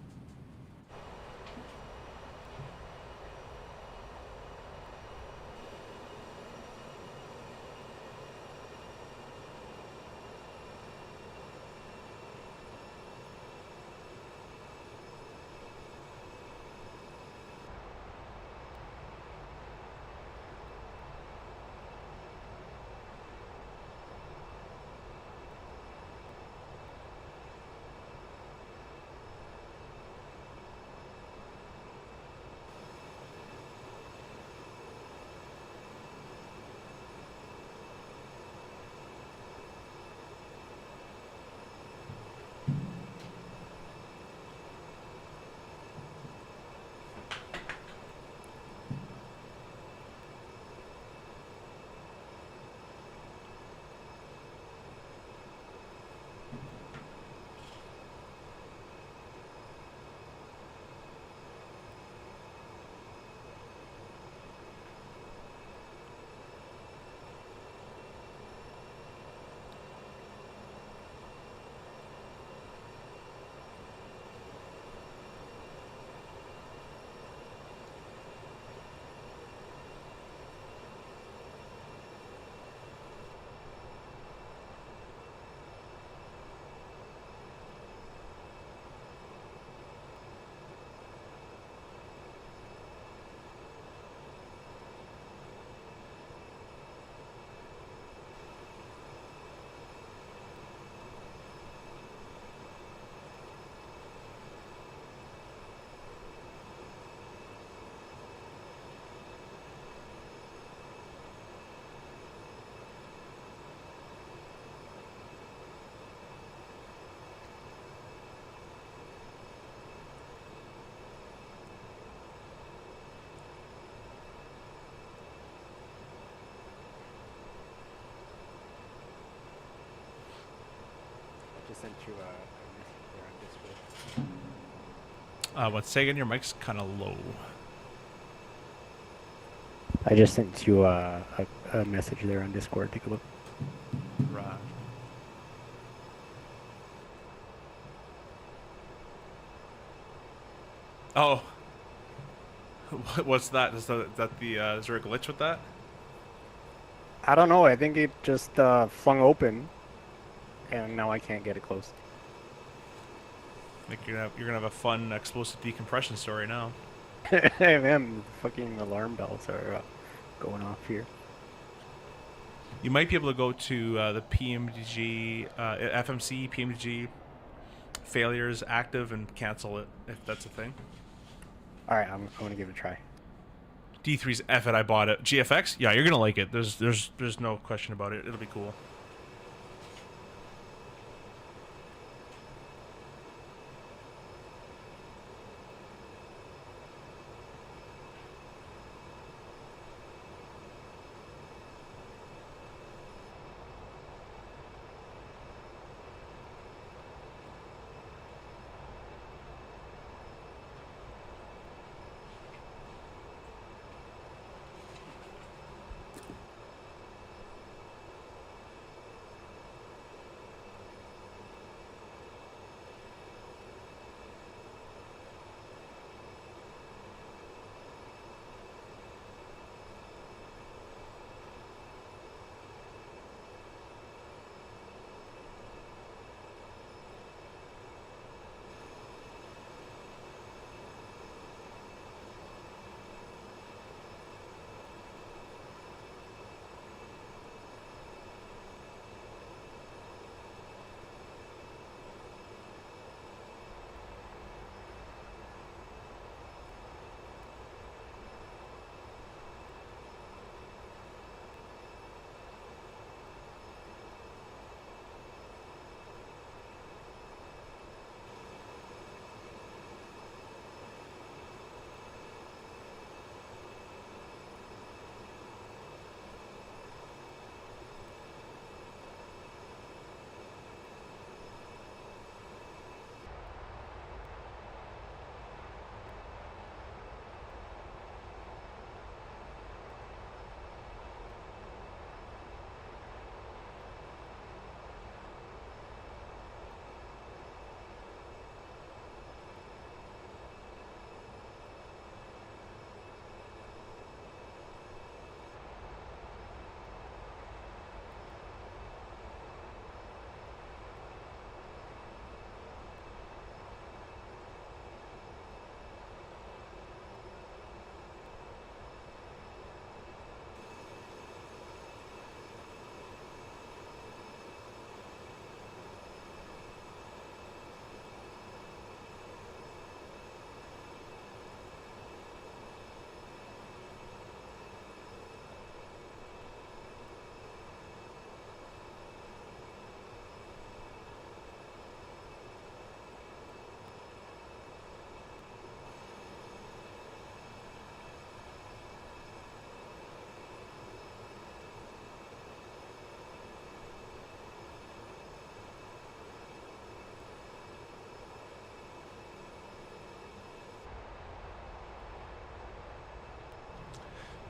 Just sent you a message there on Discord. What's saying? Your mic's kind of low. I just sent you a message there on Discord. Take a look. Right. Oh. What's that? Is that the is there a glitch with that? I don't know. I think it just flung open, and now I can't get it closed. I think you're gonna have a fun explosive decompression story now. Man, fucking alarm bells are going off here. You might be able to go to the PMDG, FMC, PMDG failures active and cancel it if that's a thing. All right, I'm going to give it a try. D3's F it, I bought it. GFX? Yeah, you're gonna like it. There's no question about it. It'll be cool.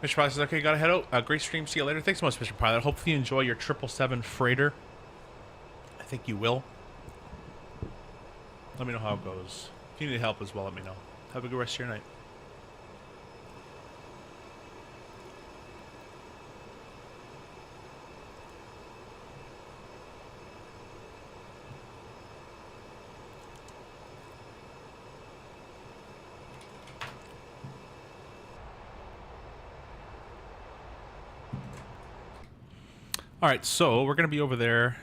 Mr. Pilot says, okay, gotta head out. Great stream. See you later. Thanks so much, Mr. Pilot. Hopefully you enjoy your 777 freighter. I think you will. Let me know how it goes. If you need help as well, let me know. Have a good rest of your night. All right, so we're going to be over there.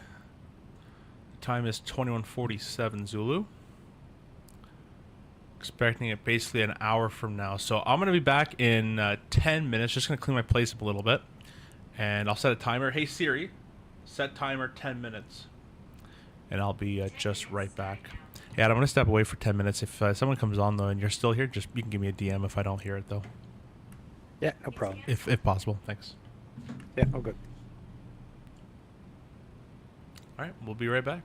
Time is 21:47 Zulu. Expecting it basically an hour from now. So I'm going to be back in 10 minutes. Just going to clean my place up a little bit. And I'll set a timer. Hey, Siri, set timer 10 minutes. And I'll be just right back. Yeah, I'm going to step away for 10 minutes. If someone comes on, though, and you're still here, just you can give me a DM if I don't hear it, though. Yeah, no problem. If possible. Thanks. Yeah, all good. All right, we'll be right back.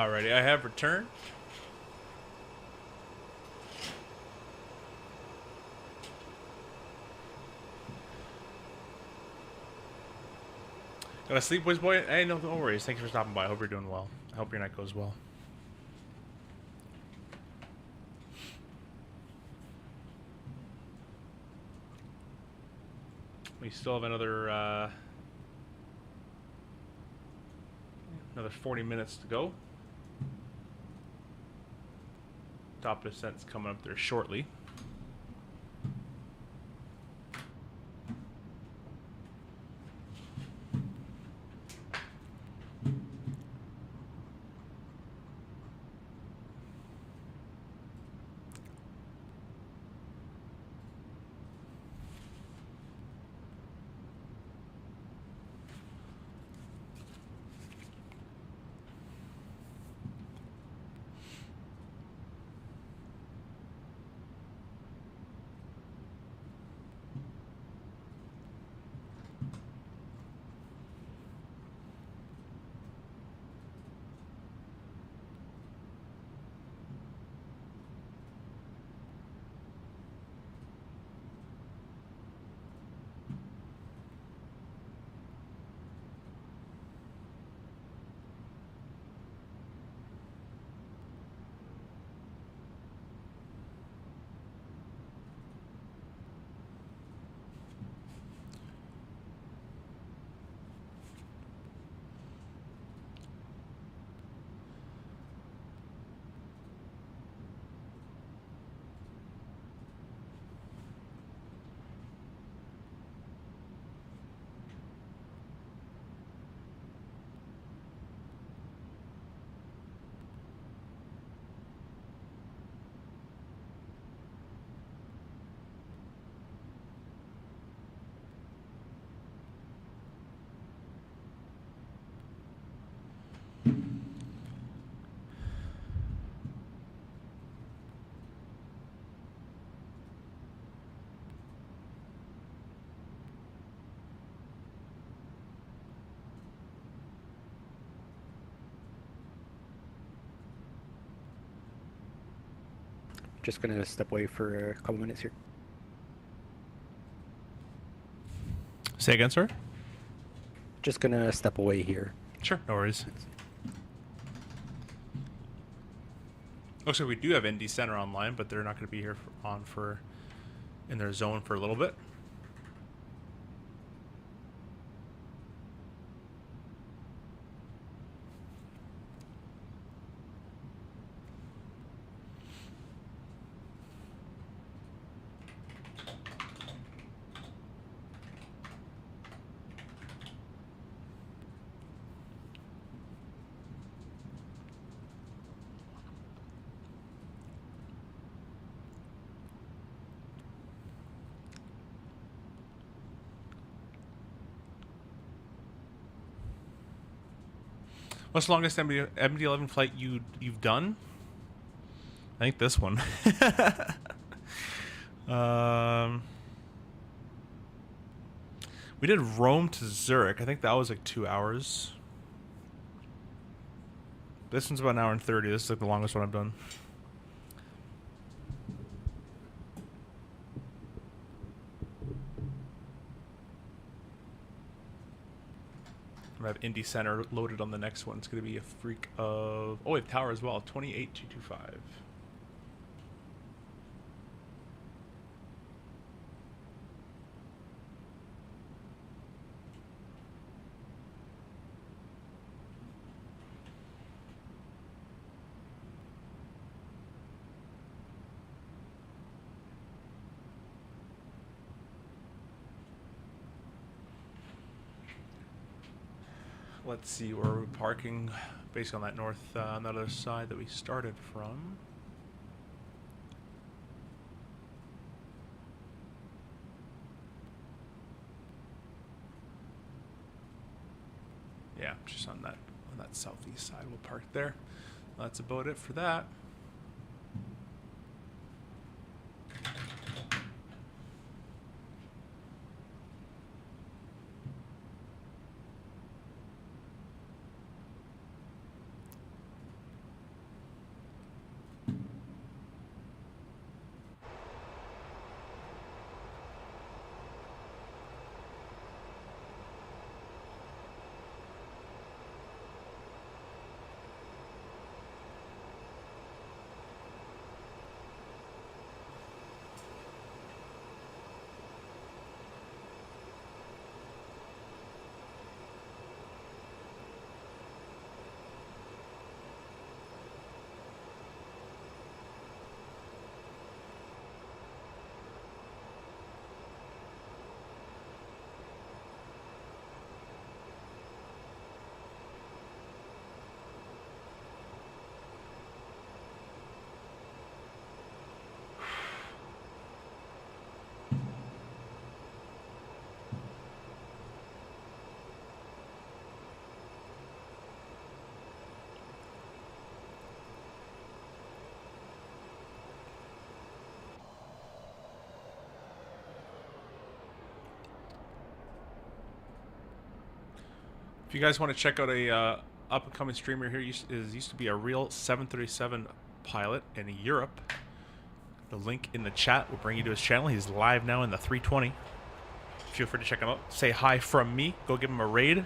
Alrighty, I have returned. Got to sleep, boys, boy? Hey, no worries. Thanks for stopping by. I hope you're doing well. I hope your night goes well. We still have another 40 minutes to go. Top descent's coming up there shortly. Just gonna step away for a couple minutes here. Say again, sir? Just gonna step away here. Sure, no worries. Looks like we do have ND Center online, but they're not going to be here in their zone for a little bit. What's the longest MD-11 flight you've done? I think this one. We did Rome to Zurich. I think that was like 2 hours. This one's about an hour and 30. This is like the longest one I've done. I have Indy Center loaded on the next one. It's going to be a freak of... Oh, we have Tower as well. 28225. Let's see where we're parking based on that north, on the other side that we started from. Yeah, just on that southeast side. We'll park there. That's about it for that. If you guys want to check out a up-and-coming streamer here, used to be a real 737 pilot in Europe. The link in the chat will bring you to his channel. He's live now in the 320. Feel free to check him out. Say hi from me. Go give him a raid.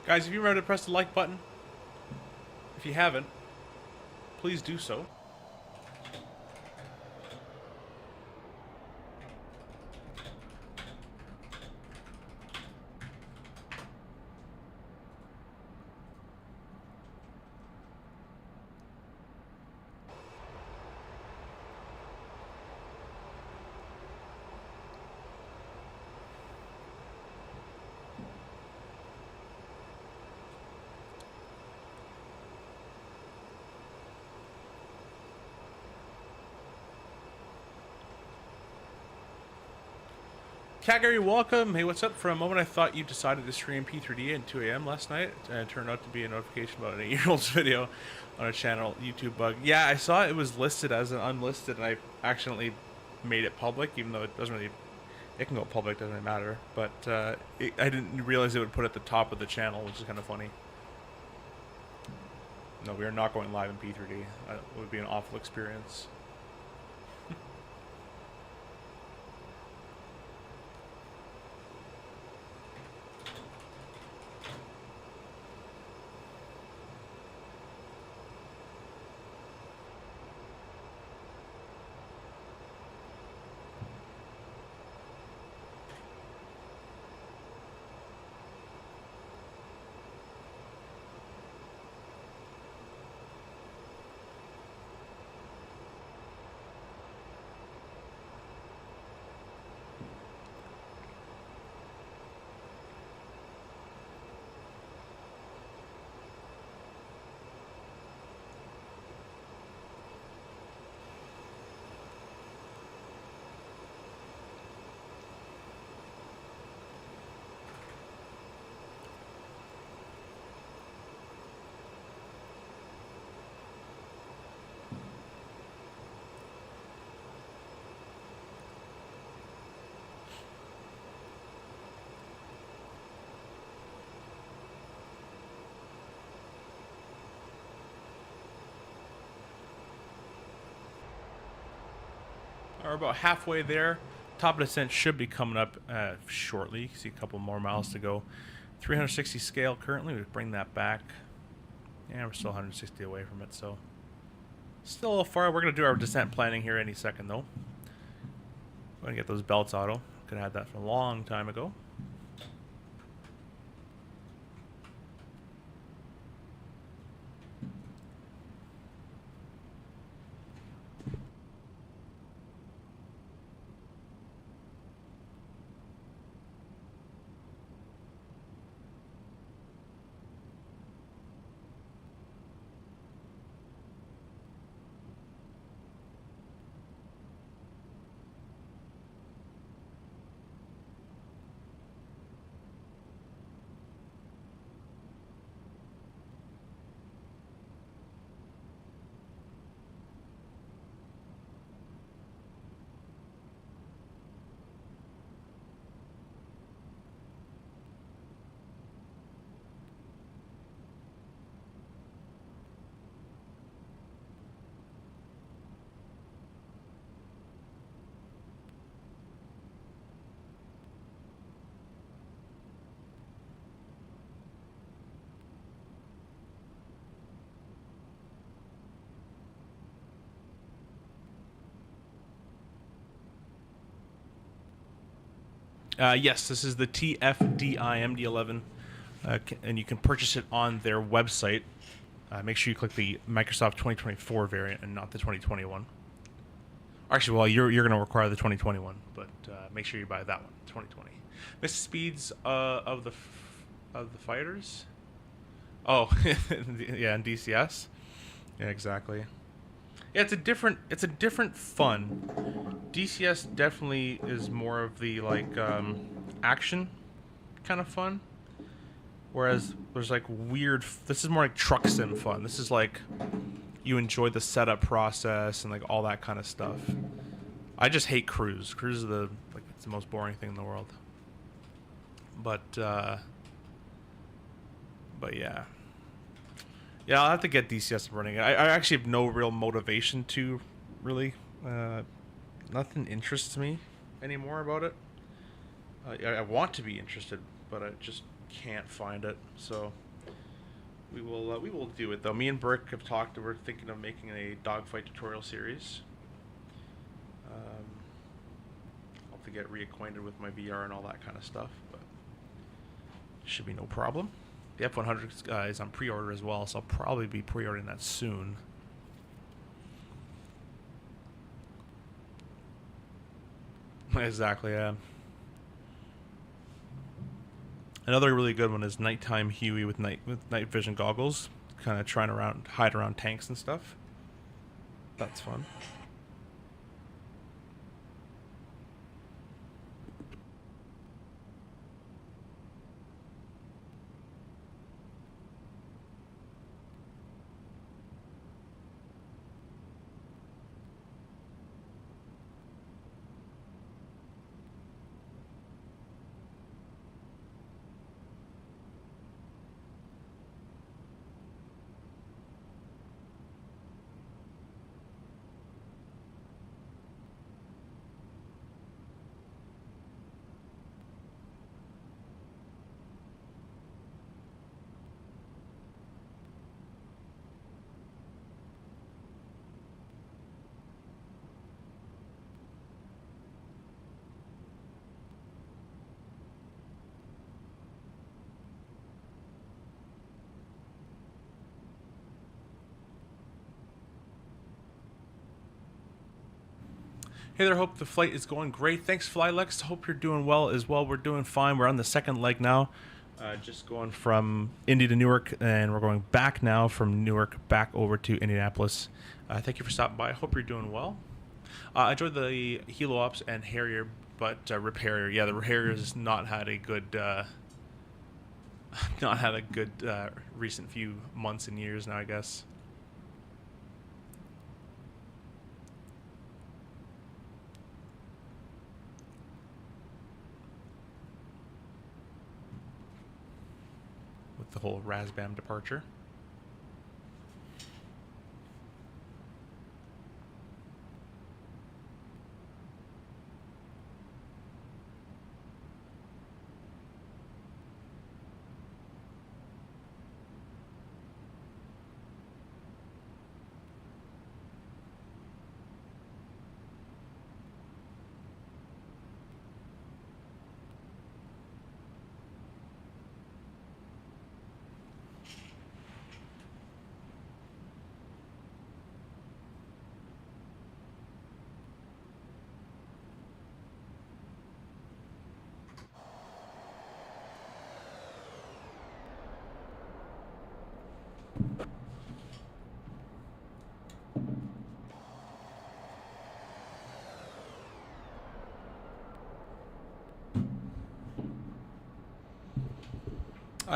Guys, if you remember to press the like button, if you haven't, please do so. Calgary, welcome. Hey, what's up? For a moment, I thought you decided to stream P3D at 2 a.m. last night, and it turned out to be a notification about an 8-year-old's video on a channel YouTube bug. Yeah, I saw it was listed as an unlisted, and I accidentally made it public, even though it doesn't really... It can go public, doesn't matter. But I didn't realize it would put it at the top of the channel, which is kind of funny. No, we are not going live in P3D. It would be an awful experience. We're about halfway there. Top of descent should be coming up shortly. You can see a couple more miles to go. 360 scale currently. We bring that back. Yeah, we're still 160 away from it, so still a little far. We're going to do our descent planning here any second, though. We're going to get those belts auto. Could have had that from a long time ago. Yes, this is the Tfdi Md-11, and you can purchase it on their website. Make sure you click the Microsoft 2024 variant and not the 2021. Actually, well, you're going to require the 2021, but make sure you buy that one, 2020. Missed speeds of the fighters. Oh, yeah, and DCS. Yeah, exactly. Yeah, it's a different fun. DCS definitely is more of the like action kind of fun, whereas there's like weird. This is more like truck sim fun. This is like you enjoy the setup process and like all that kind of stuff. I just hate cruise. Cruise is it's the most boring thing in the world. But yeah. Yeah, I'll have to get DCS running. I actually have no real motivation to really. Nothing interests me anymore about it. I want to be interested, but I just can't find it. So we will do it though. Me and Brick have talked. We're thinking of making a dogfight tutorial series. I'll have to get reacquainted with my VR and all that kind of stuff, but should be no problem. The F100 is on pre-order as well, so I'll probably be pre-ordering that soon. Exactly, yeah. Another really good one is Nighttime Huey with night vision goggles, kind of trying to hide around tanks and stuff. That's fun. Hey there, hope the flight is going great. Thanks, Flylex. Hope you're doing well as well. We're doing fine. We're on the second leg now. Just going from Indy to Newark, and we're going back now from Newark back over to Indianapolis. Thank you for stopping by. I hope you're doing well. I enjoyed the Helo Ops and Harrier, but Rip Harrier. Yeah, the Harrier has not had a good, recent few months and years now, I guess. The whole Razbam departure.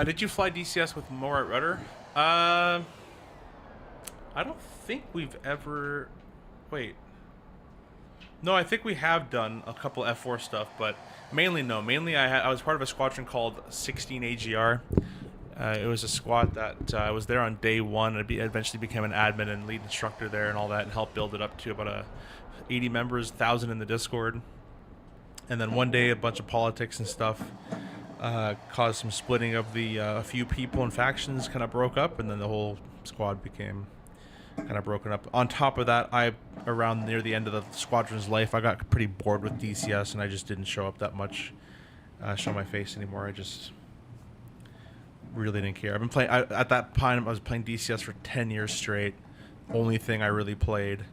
Did you fly DCS with more at rudder? I don't think we've ever... Wait. No, I think we have done a couple F4 stuff, but mainly no. Mainly I was part of a squadron called 16 AGR. It was a squad that I was there on day one. I eventually became an admin and lead instructor there and all that, and helped build it up to about 80 members, 1,000 in the Discord. And then one day, a bunch of politics and stuff caused some splitting of the a few people and factions kind of broke up, and then the whole squad became kind of broken up. On top of that, around near the end of the squadron's life, I got pretty bored with DCS, and I just didn't show up that much, show my face anymore. I just really didn't care. I've been playing at that time. I was playing DCS for 10 years straight. Only thing I really played.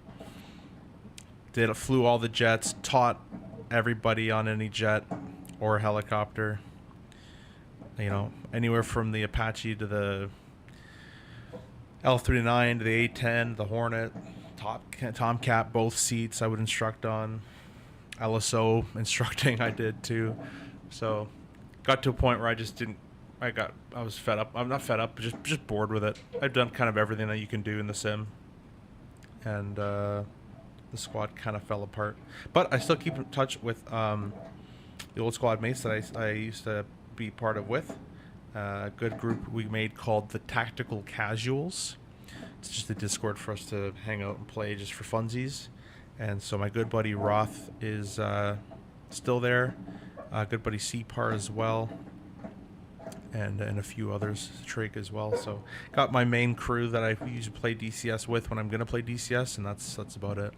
Flew all the jets, taught everybody on any jet or helicopter. You know, anywhere from the Apache to the L-39 to the A-10, the Hornet, Tomcat, both seats I would instruct on. LSO instructing I did too. So got to a point where I just didn't, I was fed up. I'm not fed up, but just bored with it. I've done kind of everything that you can do in the sim. And the squad kind of fell apart. But I still keep in touch with the old squad mates that I used to be part of with. A good group we made called the Tactical Casuals. It's just a Discord for us to hang out and play just for funsies. And so my good buddy Roth is still there. Good buddy CPAR as well. And a few others, Trake as well. So got my main crew that I usually play DCS with when I'm going to play DCS, and that's about it.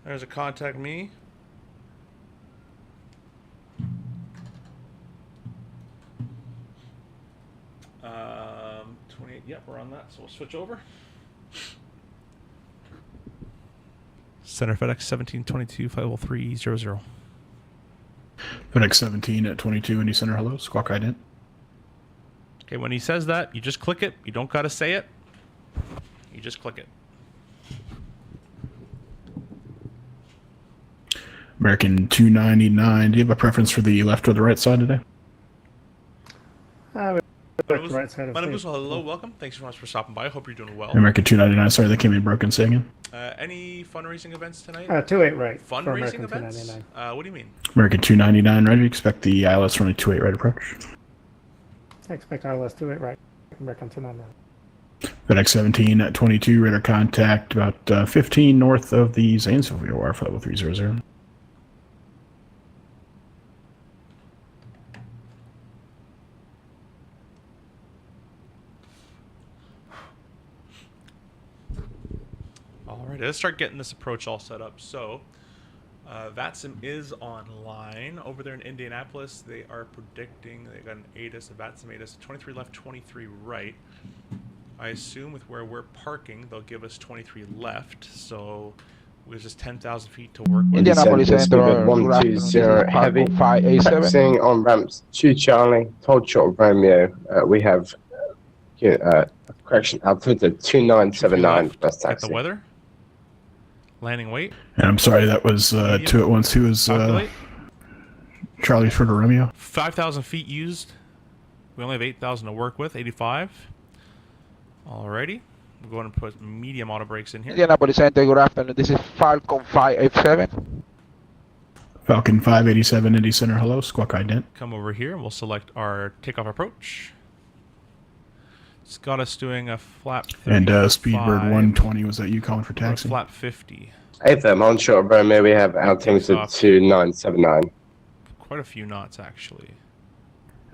There's a contact me. 28. Yep, we're on that. So we'll switch over. Center FedEx 1722 50300. FedEx 17 at 22 Indy Center. Hello, Squawk Ident. Okay, when he says that, you just click it. You don't gotta say it. You just click it. American 299. Do you have a preference for the left or the right side today? Right side of hello, welcome. Thanks so much for stopping by. I hope you're doing well. American 299. Sorry, that came in broken. Say again. Any fundraising events tonight? 28 right. Fundraising events? What do you mean? American 299. Ready? Expect the ILS running 28 right approach. I expect ILS 28 right. American 299. FedEx 17 at 22. Radar contact about 15 north of the Zanesville VOR 50300. Alright, let's start getting this approach all set up. So, VATSIM is online. Over there in Indianapolis, they are predicting, they got an ATIS, a VATSIM ATIS, 23 left, 23 right. I assume with where we're parking, they'll give us 23 left, so there's just 10,000 feet to work with. Indianapolis Center 120 heavy, taxiing on ramps 2 Charlie, hold short Romeo. We have correction altitude 2979 best At taxi. the weather? Landing weight? And I'm sorry, that was 2 at 1 2 is Charlie for Romeo. 5,000 feet used. We only have 8,000 to work with, 85. Alrighty. We'll go ahead and put medium auto brakes in here. Indianapolis Center, good afternoon. This is Falcon 587. Falcon 587, Indy Center, hello, squawk ident. Come over here and we'll select our takeoff approach. It's got us doing a flap 35. And Speedbird 120, was that you calling for Or taxi? flap 50. AFM onshore Romeo, we have altimeter 2979. Quite a few knots, actually.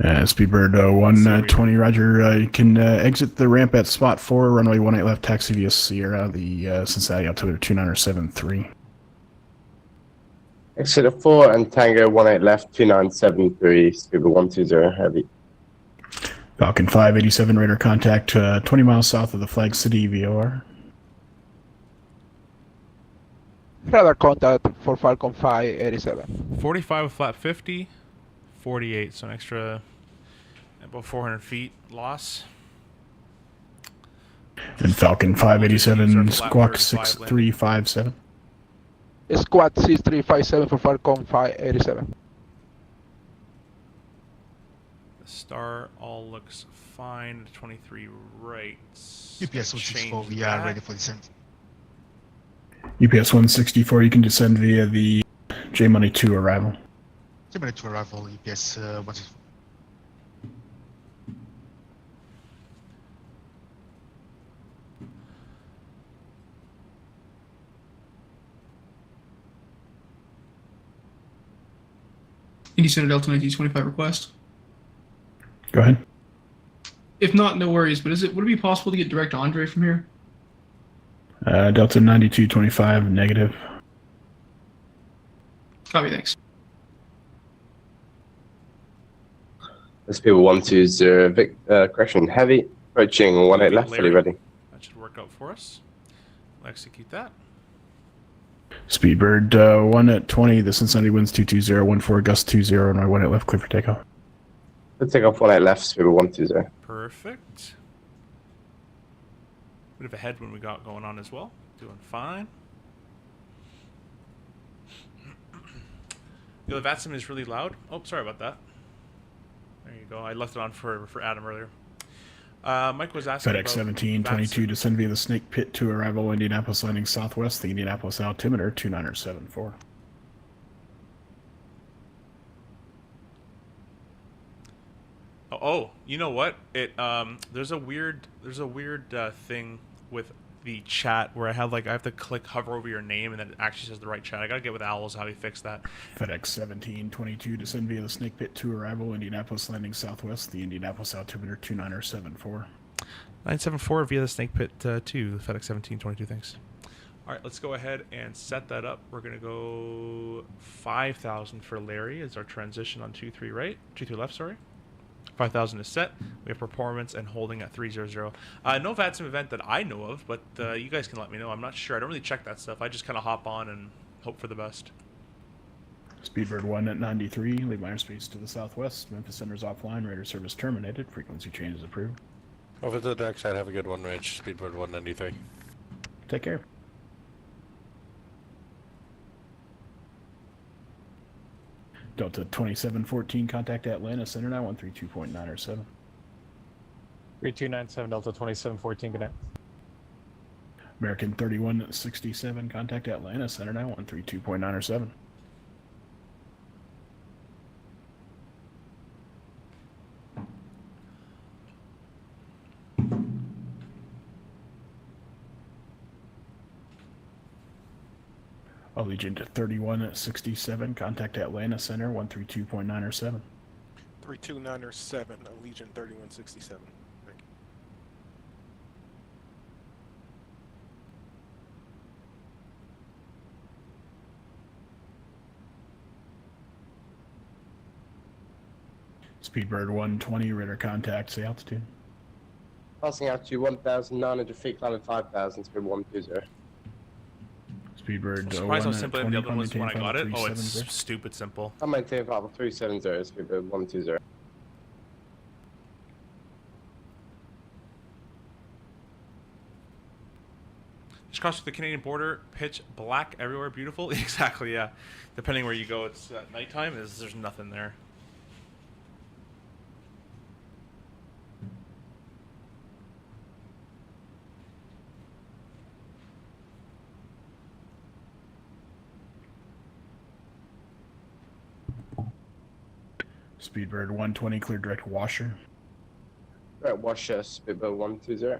Speedbird 120, roger. You can exit the ramp at spot 4, runway 18 left, taxi via Sierra, the Cincinnati altimeter 2973. Exit at 4 and Tango 18 left, 2973, Scuba 120 heavy. Falcon 587, radar contact 20 miles south of the Flag City VOR. Radar contact for Falcon 587. 45 with flap 50. 48, so an extra about 400 feet loss. And Falcon 587, squawk 6357. Squad 6357 for Falcon 587. The star all looks fine. 23 right. UPS 164, we are ready for descent. UPS 164, you can descend via the J Money 2 arrival. J Money 2 arrival, UPS 164. Indy Center Delta 1925 request. Go ahead. If not, no worries. But would it be possible to get direct Andre from here? Delta 9225 negative. Copy, thanks. Let's be 120, correction, heavy, approaching 18 left, fully ready. That should work out for us. We'll execute that. Speedbird 1 at 20, the Cincinnati winds 220, 14 gust 20, and I 1 at left, clear for takeoff. Let's take off 18 left, Scuba 120. Perfect. Bit of a headwind we got going on as well. Doing fine. The VATSIM is really loud. Oh, sorry about that. There you go. I left it on for Adam earlier. Mike was asking FedEx about 1722, descend via the Snake Pit to arrival, Indianapolis landing southwest, the Indianapolis altimeter 2974. Oh, you know what? There's a weird thing with the chat where I have to click hover over your name and then it actually says the right chat. I gotta get with Owls how he fixed that. FedEx 1722, descend via the Snake Pit to arrival, Indianapolis landing southwest, the Indianapolis altimeter 2974. 974 via the Snake Pit to FedEx 1722. Thanks. All right, let's go ahead and set that up. We're gonna go 5,000 for Larry as our transition on 23 right, 23 left. Sorry. 5,000 is set. We have performance and holding at 300. No VATSIM event that I know of, but you guys can let me know. I'm not sure. I don't really check that stuff. I just kind of hop on and hope for the best. Speedbird 1 at 93, leave my airspace to the southwest. Memphis Center's offline, radar service terminated. Frequency change is approved. Over to the dark side, have a good one, Rich. Speedbird 193. Take care. Delta 2714, contact Atlanta Center now 132.907. 3297 Delta 2714, good night. American 3167, contact Atlanta Center now 132.907. Allegiant 3167, contact Atlanta Center 132.907. 3297, Allegiant 3167. Thank you. Speedbird 120, radar contact, say altitude. Passing out to 1,900 feet, climbing 5,000, Scuba 120. Speedbird I'm surprised how 1 simple at the 20, other one was when I got it. Oh, it's 370. stupid simple. I'm maintaining Papa 370, Scuba 120. Just crossed the Canadian border, pitch black everywhere, beautiful. Exactly, yeah. Depending where you go, it's at nighttime. There's nothing there. Speedbird 120, clear direct washer. Right, washer, Speedbird 120.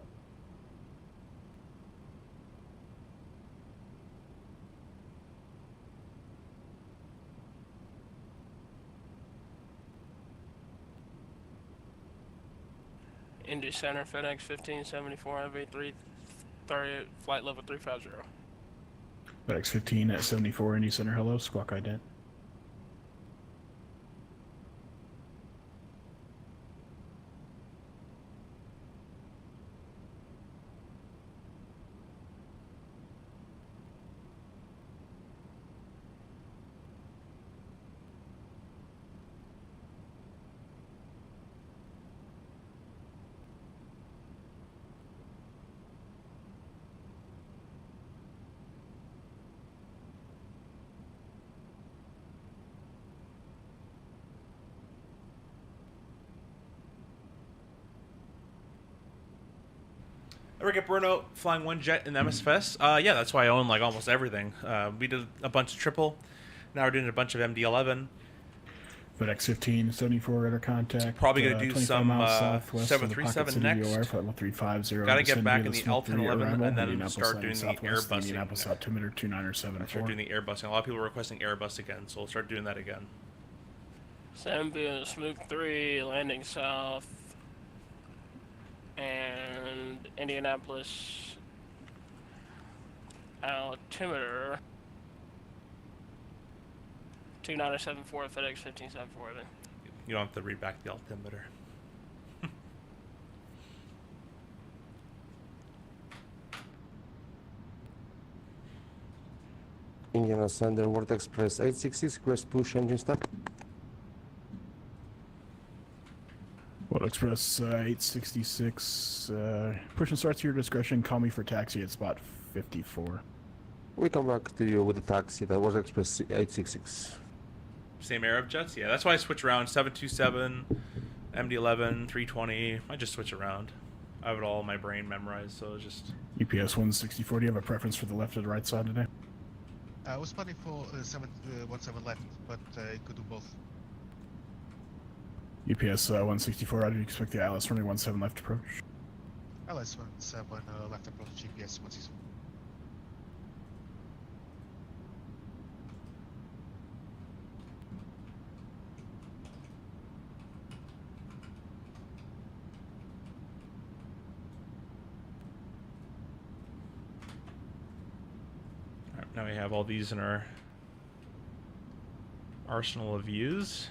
Indy Center, FedEx 1574, MV3 30, flight level 350. FedEx 15 at 74, Indy Center, hello, squawk ident. Rick Bruno flying one jet in the Msfs. Yeah, that's why I own like almost everything. We did a bunch of triple. Now we're doing a bunch of MD-11. FedEx 15, 74 radar contact. Probably gonna do 25 some miles southwest of the Pocket 737 City next. VOR, flight level 350. Gotta get back in descend the via Smith 3 L1011 arrival, and then Indianapolis start landing doing the southwest, Airbusing. Indianapolis altimeter 2974. Start doing the Airbusing. A lot of people are requesting Airbus again, so we'll start doing that again. Zambia, Smook 3, landing south. And Indianapolis altimeter 2974, FedEx 1574. You don't have to read back the altimeter. Indiana Thunder, World Express 866, request push engine stop. World Express 866, push and start to your discretion, call me for taxi at spot 54. We come back to you with the taxi, that was Express 866. Same Arab jets? Yeah, that's why I switch around. 727, MD-11, 320. I just switch around. I have it all in my brain memorized, so it's just... UPS 164, do you have a preference for the left or the right side today? I was planning for 17 left, but it could do both. UPS 164, how do you expect the ILS running 17 left approach? LS 17 left approach, GPS 164. Alright, now we have all these in our arsenal of views.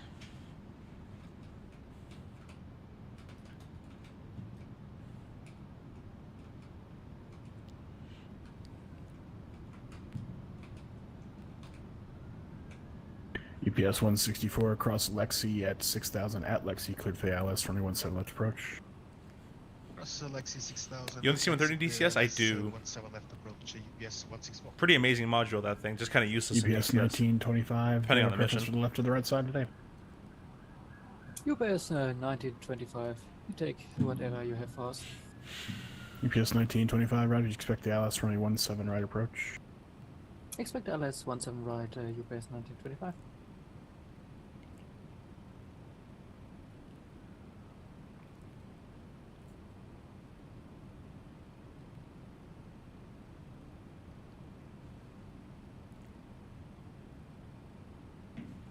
UPS 164 across Lexi at 6000 at Lexi, cleared for the ILS, running 17 left approach. Cross Lexi 6000. You own the C-130 DCS? I do. 17 left approach, UPS 164. Pretty amazing module, that thing. Just kind of useless in UPS DCS. 1925, Depending on the preference mission. for the left or the right side today? UPS 1925. You take whatever you have for us. UPS 1925, right, you expect the ILS running 17 right approach. Expect LS 17 right, UPS 1925.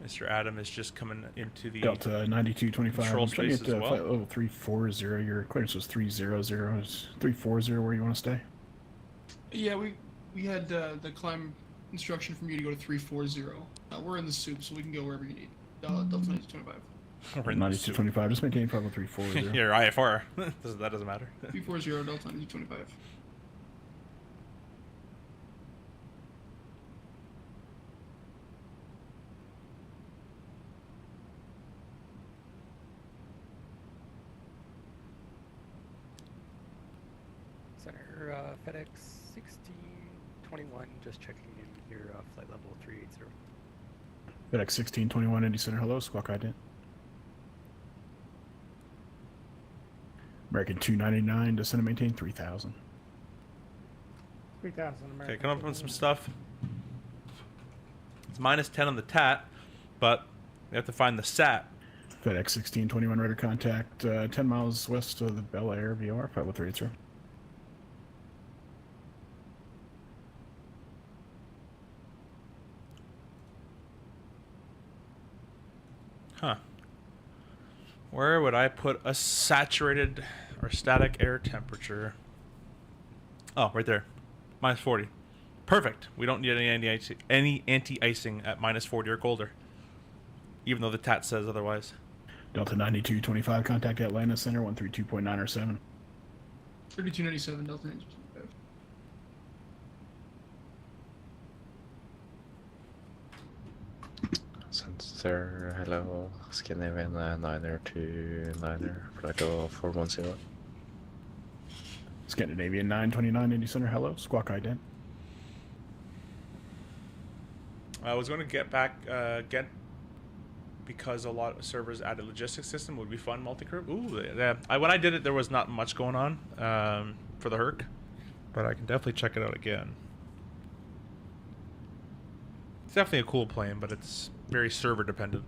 Mr. Adam is just coming into the Delta 9225, control I'm trying to space get as well. flight level 340, your clearance was 300, is 340 where you want to stay? Yeah, we had the climb instruction from you to go to 340. We're in the soup, so we can go wherever you need. Delta 9225. We're in the 9225, just maintain flight level 340. Your IFR. That doesn't matter. 340 Delta 9225. Center, FedEx 1621, just checking in your flight level 380. FedEx 1621, Indy Center, hello, squawk ident. American 299, descend and maintain 3000. 3000 American. Okay, come up with some stuff. It's -10 on the TAT, but we have to find the SAT. FedEx 1621 radar contact 10 miles west of the Bel Air VOR 50380. Huh. Where would I put a saturated or static air temperature? Oh, right there. Minus 40. Perfect. We don't need any anti-icing at minus 40 or colder. Even though the TAT says otherwise. Delta 9225, contact Atlanta Center 132.9 or 7. 3297, Delta 9225. Sensor, hello, Scandinavian 9er29er, flight 410. Scandinavian 929, Indy Center, hello, squawk ident. I was going to get because a lot of servers added logistics system would be fun multi-crew. Ooh, yeah. When I did it, there was not much going on for the Herc, but I can definitely check it out again. It's definitely a cool plane, but it's very server dependent.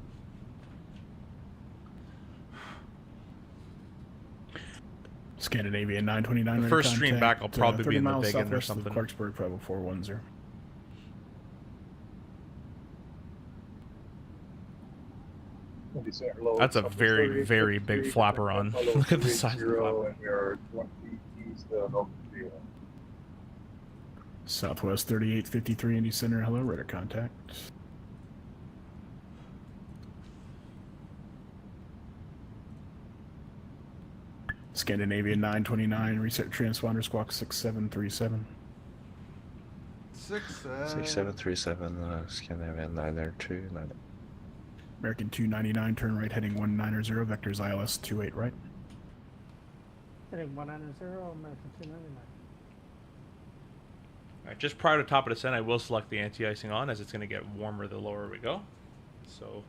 Scandinavian 929. The first stream back, I'll probably be in the big end or something. something. Clarksburg 50410. That's a very, very big flapper on. Look at the size of the flapper. Southwest 3853 Indy Center, hello, radar contact. Scandinavian 929, reset transponder, squawk 6737. 6737, Scandinavian 9er2, 9er. American 299, turn right heading 190, vectors ILS 28 right. Heading 190, American 299. Alright, just prior to top of descent, I will select the anti-icing on, as it's going to get warmer the lower we go. So,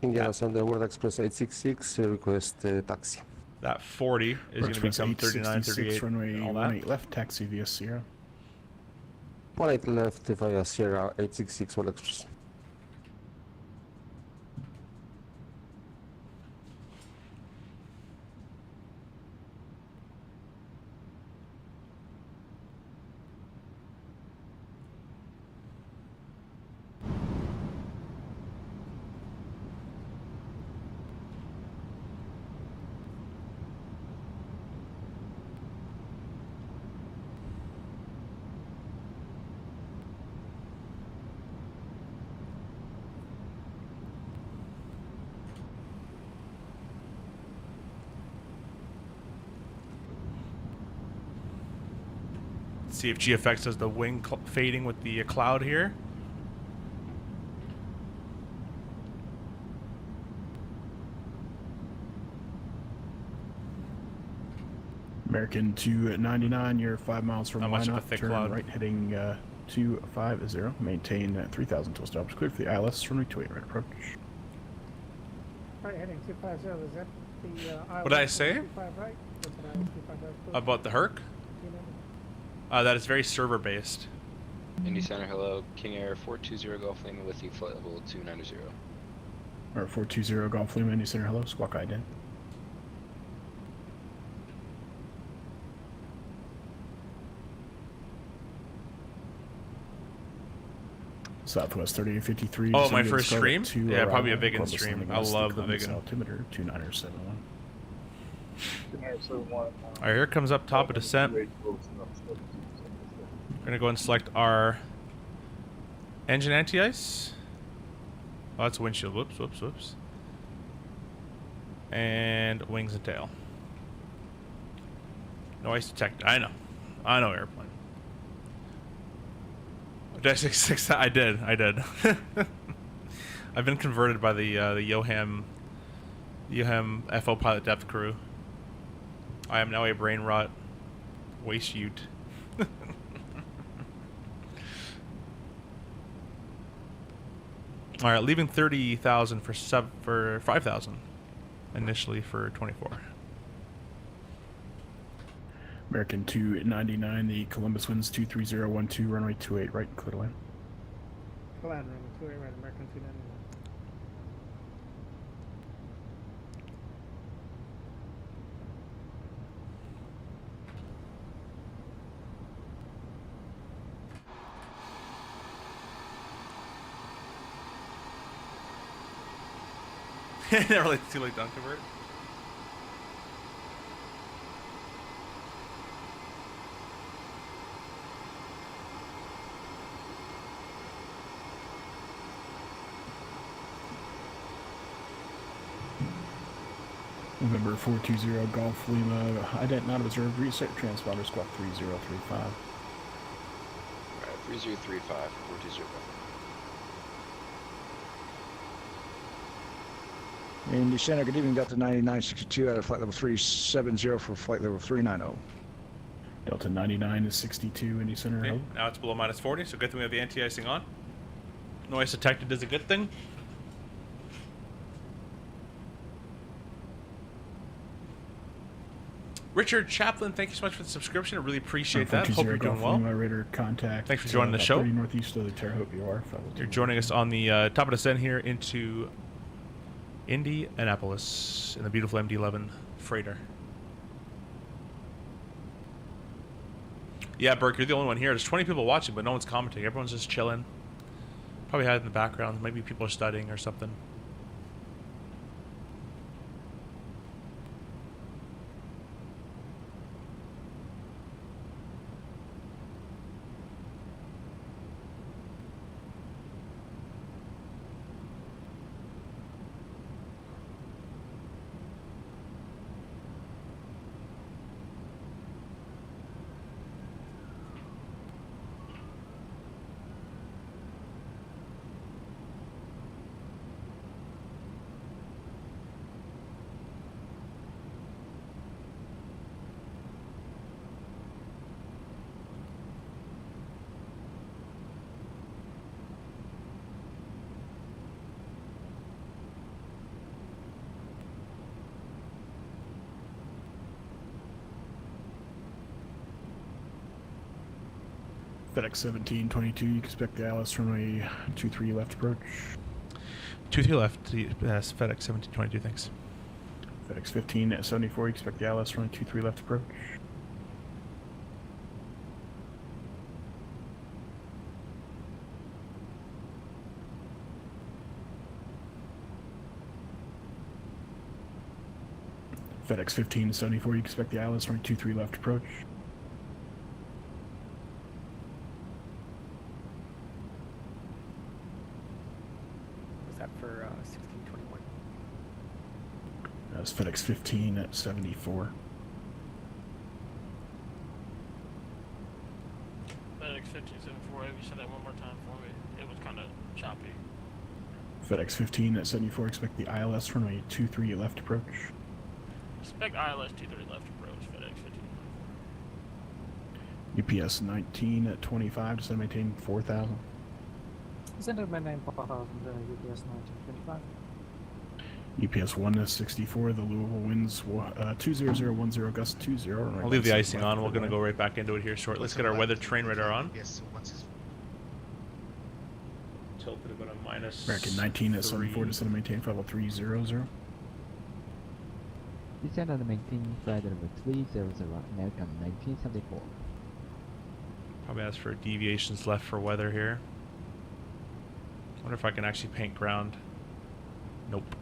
Indiana Center, World Express 866, request taxi. That 40 is going to become 39, 38, runway all that. 18 left, taxi via Sierra. 18 left via Sierra 866 World Express. See if GFX does the wing fading with the cloud here. American 299, you're 5 miles from Not much of a line up, thick turn cloud. right heading 250, maintain 3000 till stops clear for the ILS, runway 28 right approach. Right, heading 250, is that the What did I say? 25 right? That's what I was 250. About the Herc? That is very server based. Indy Center, hello. King Air 420 Golf Lima with you, flight level 290. Or 420 Golf Lima, Indy Center, hello, squawk ident. Southwest 3853. Oh, my first stream? Yeah, probably a Biggin stream. I love the Biggin. Altimeter 2971. Alright, here comes up top of descent. We're gonna go and select our engine anti-ice. Oh, that's windshield. Whoops, whoops, whoops. And wings and tail. No ice detected. I know airplane. Did I say I did. I've been converted by the Yoham FO pilot depth crew. I am now a brain rot waste ute. All right, leaving 30,000 for 5,000 initially for 24. American 299, the Columbus winds 23012, runway 28 right, clear to land. Clear land, runway 28 right, American 299. Never really too late to unconvert. November 420 Golf Lima. Ident not observed. Reset transponder squawk 3035. Alright, 3035, 420. Indy Center, good evening, Delta 9962 out of flight level 370 for flight level 390. Delta 99 is 62, Indy Center. Okay, now it's below minus 40, so good thing we have the anti-icing on. Noise detected is a good thing. Richard Chaplin, thank you so much for the subscription. I really appreciate that. Hope you're doing well. Radar contact. Thanks for joining the show. Northeast of the Terre Haute, you are. You're joining us on the top of the descent here into Indianapolis in the beautiful MD-11 freighter. Yeah, Burke, you're the only one here. There's 20 people watching, but no one's commenting. Everyone's just chilling. Probably had it in the background. Maybe people are studying or something. FedEx 1722, you expect the Alice from a 23 left approach. 23 left, yes, FedEx 1722, thanks. FedEx 15 at 74, you expect the Alice from a 23 left approach. FedEx 15 at 74, you expect the Alice from a 23 left approach. For 1621. That's FedEx 15 at 74. FedEx 1574, have you said that one more time for me? It was kind of choppy. FedEx 15 at 74, expect the ILS from a 23 left approach. Expect ILS 23 left approach, FedEx 15. UPS 19 at 25, just to maintain 4,000. Center maintain 4000, UPS 1925. UPS 1 at 64, the Louisville winds 20010 gust 20. I'll leave the icing on. We're going to go right back into it here shortly. Let's get our weather train radar on. Yes, so once it's tilted about a minus American 19 at 74, just to maintain level 300. Descend on the maintain flight level 300, American 1974. Probably ask for deviations left for weather here. Wonder if I can actually paint ground. Nope.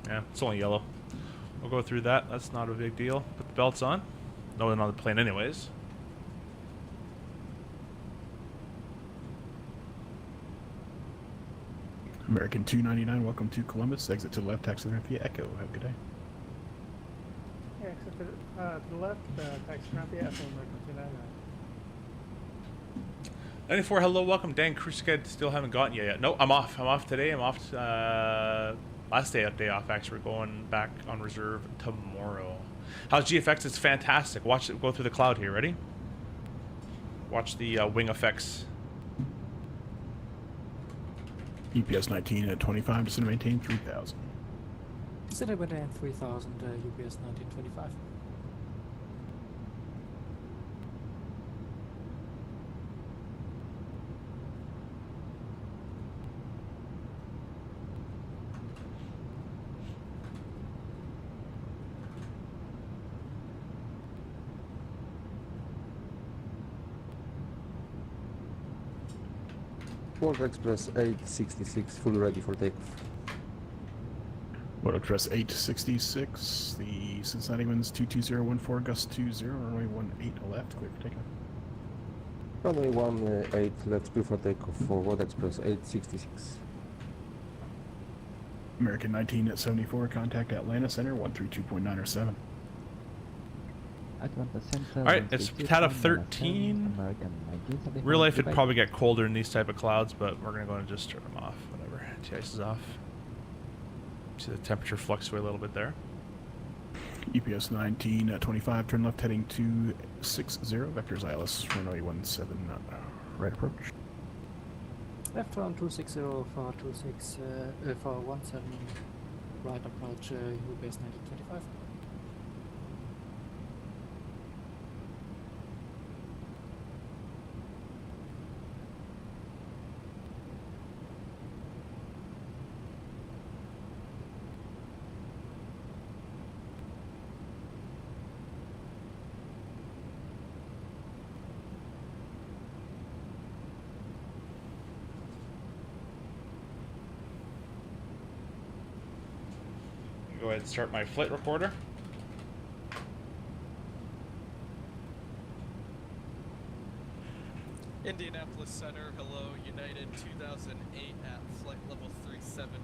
Yeah, it's only yellow. We'll go through that. That's not a big deal. Put the belts on. No one on the plane anyways. American 299, welcome to Columbus. Exit to the left, taxi via Echo. Have a good day. Yeah, except to the left, taxi around the Echo, American 299. 94, hello, welcome. Dan Krusket, still haven't gotten you yet. No, I'm off. I'm off today. I'm off. Last day off, actually. We're going back on reserve tomorrow. How's GFX? It's fantastic. Watch it go through the cloud here. Ready? Watch the wing effects. UPS 19 at 25, just to maintain 3,000. Center maintain 3000, UPS 1925. World Express 866, fully ready for takeoff. World Express 866, the Cincinnati winds 22014, gust 20, runway 18 left, clear for takeoff. Runway 18 left, clear for takeoff for World Express 866. American 19 at 74, contact Atlanta Center 132.907. Alright, it's TAT of 13. Real life would probably get colder in these type of clouds, but we're going to go and just turn them off, whatever. Anti-ice is off. See the temperature fluctuate a little bit there. EPS 19 at 25, turn left heading 260, vectors ILS, runway 17, right approach. Left round 260 for 26 for 17, right approach base 1925. Go ahead and start my flight recorder. Indianapolis Center, hello, United 2008 at flight level 370,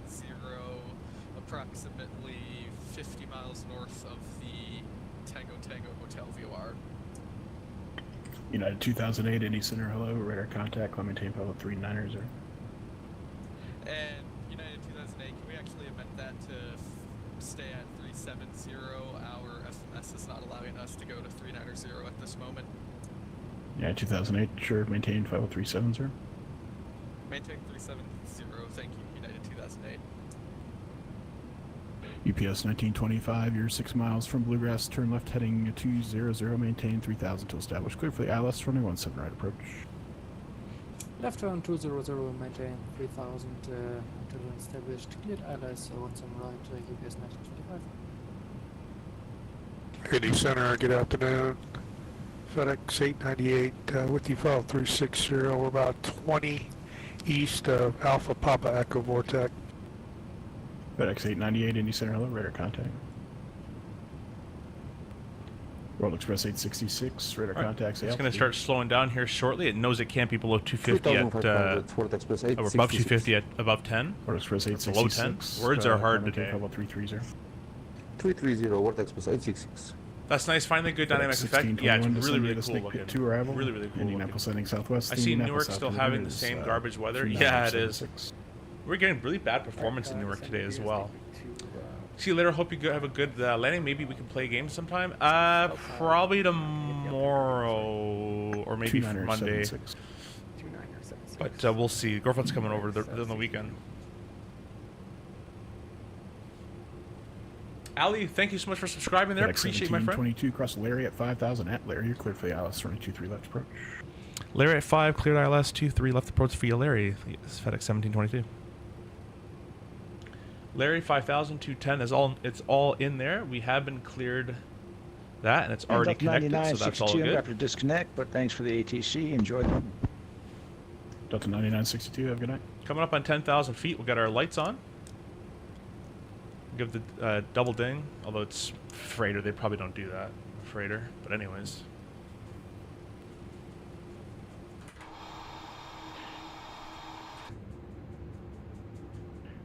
approximately 50 miles north of the Tango Tango Hotel VOR. United 2008, Indy Center, hello, radar contact, Clementine Pablo 390. And United 2008, can we actually amend that to stay at 370? Our FMS is not allowing us to go to 390 at this moment. Yeah, 2008, sure, maintain 50370. Maintain 370, thank you, United 2008. UPS 1925, you're 6 miles from Bluegrass, turn left heading 200, maintain 3000 to establish, clear for the ILS, runway 17 right approach. Left round 200, maintain 3000 until established, cleared ILS 17 right, UPS 1925. Indy Center, good afternoon. FedEx 898 with you, file 360. We're about 20 east of Alpha Papa Echo Vortex. FedEx 898, Indy Center, hello, radar contact. World Express 866, radar contacts. It's going to start slowing down here shortly. It knows it can't be below 250 at World Express 866. or above 250 at above 10. World Express Or 866. below 10. Words are hard today. 330. 330, World Express 866. That's nice. Finally, good dynamic effect. Yeah, it's really, really cool looking. To arrival. Really, really cool. Indianapolis heading southwest. I see Newark still having the same garbage weather. Yeah, it is. We're getting really bad performance in Newark today as well. See you later. Hope you have a good landing. Maybe we can play a game sometime. Probably tomorrow or maybe Monday. But we'll see. Girlfriend's coming over on the weekend. Ali, thank you so much for subscribing there. Appreciate my friend. 22 cross Larry at 5000 at Larry. You're cleared for the ILS, running 23 left approach. Larry at 5, cleared ILS 23 left approach for you, Larry. It's FedEx 1722. Larry 5000 210 is all. It's all in there. We have been cleared that, and it's already connected, so that's all good. I'm to disconnect, but thanks for the ATC. Enjoy them. Delta 9962. Have a good night. Coming up on 10,000 feet, we'll get our lights on. Give the double ding, although it's freighter. They probably don't do that, freighter. But anyways.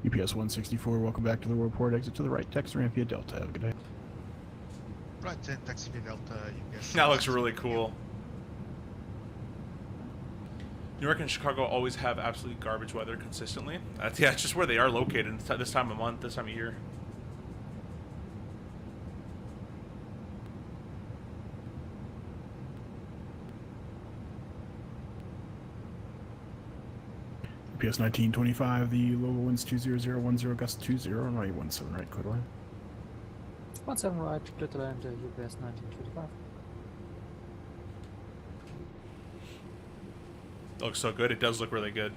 UPS 164, welcome back to the Worldport. Exit to the right, text ramp via Delta. Have a good day. Right, taxi via Delta, UPS. That looks really cool. New York and Chicago always have absolutely garbage weather consistently. It's just where they are located this time of month, this time of year. UPS 1925, the local winds 20010, gust 20, runway 17 right, clear line. 17 right, clear to land, UPS 1925. Looks so good. It does look really good,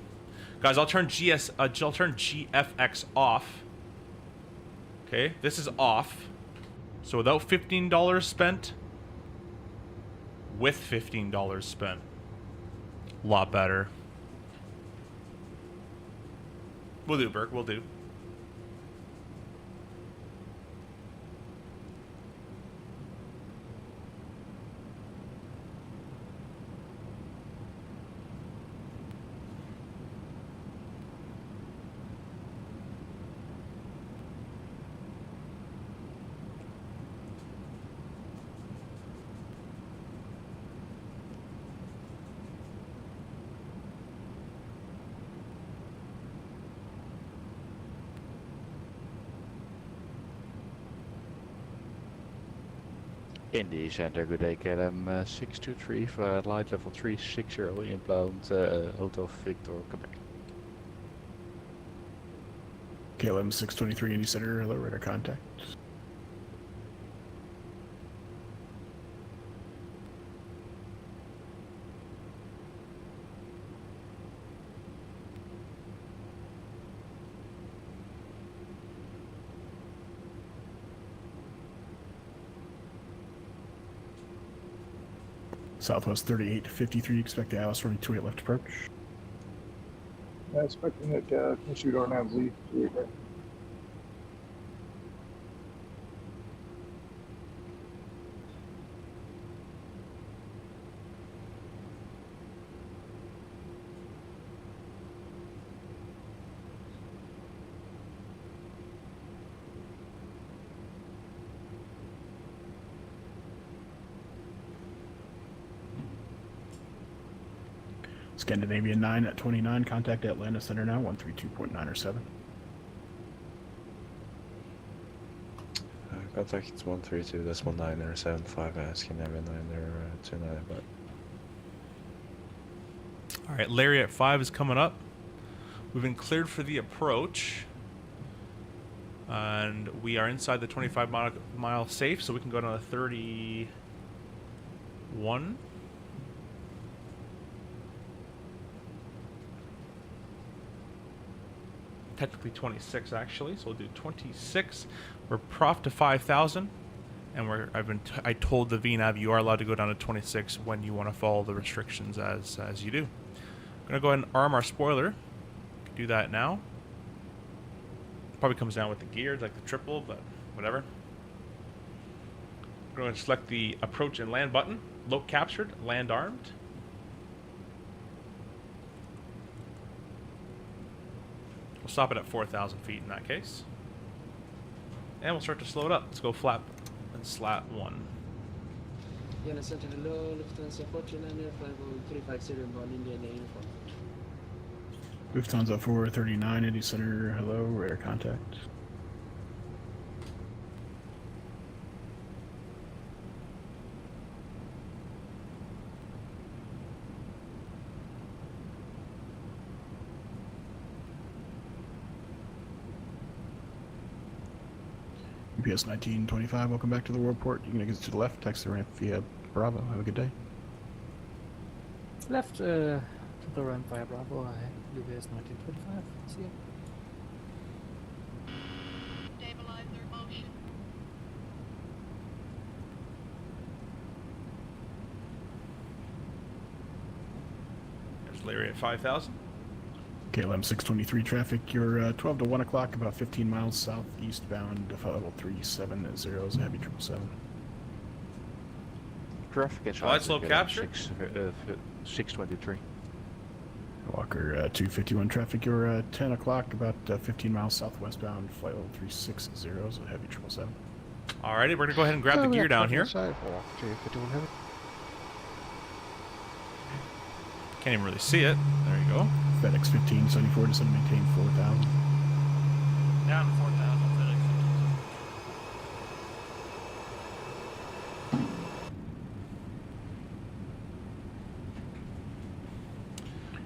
guys. I'll turn GFX off. Okay, this is off. So without $15 spent, with $15 spent, a lot better. We'll do, Burke. We'll do. Indy Center, good day, KLM 623 for light level 360 inbound Hotel Victor, Quebec. KLM 623 Indy Center, hello, radar contact. Southwest 3853, expect the Alice running 28 left approach. Expecting it to shoot on MZ. Scandinavian 9 at 29, contact Atlanta Center now, 132.907. Contact 132.975, Scandinavian 929, but. Alright, Lariat 5 is coming up. We've been cleared for the approach. And we are inside the 25-mile safe, so we can go down to 31. Technically 26 actually, so we'll do 26. We're prof to 5,000, and I told the VNAV you are allowed to go down to 26 when you want to follow the restrictions as you do. I'm gonna go ahead and arm our spoiler. Do that now. Probably comes down with the gears like the triple, but whatever. We're going to select the approach and land button. Loc captured, land armed. We'll stop it at 4,000 feet in that case. And we'll start to slow it up. Let's go flap and slat 1. Lufthansa 439, Indy Center, hello, radar contact. UPS 1925, welcome back to the worldport. You can exit to the left, text the ramp via Bravo. Have a good day. Left to the ramp via Bravo, UPS 1925. See ya. Stabilizer motion. There's Larry at 5,000. KLM 623 traffic, you're 12 to 1 o'clock, about 15 miles southeastbound, level 370 is a heavy 777. Traffic is light slope capture. 623. Walker 251 traffic, you're 10 o'clock, about 15 miles southwestbound, flight level 360 is a heavy 777. Alrighty, we're gonna go ahead and grab the gear down here. Can't even really see it. There you go. FedEx 1574 to maintain 4,000. Down 4,000 FedEx.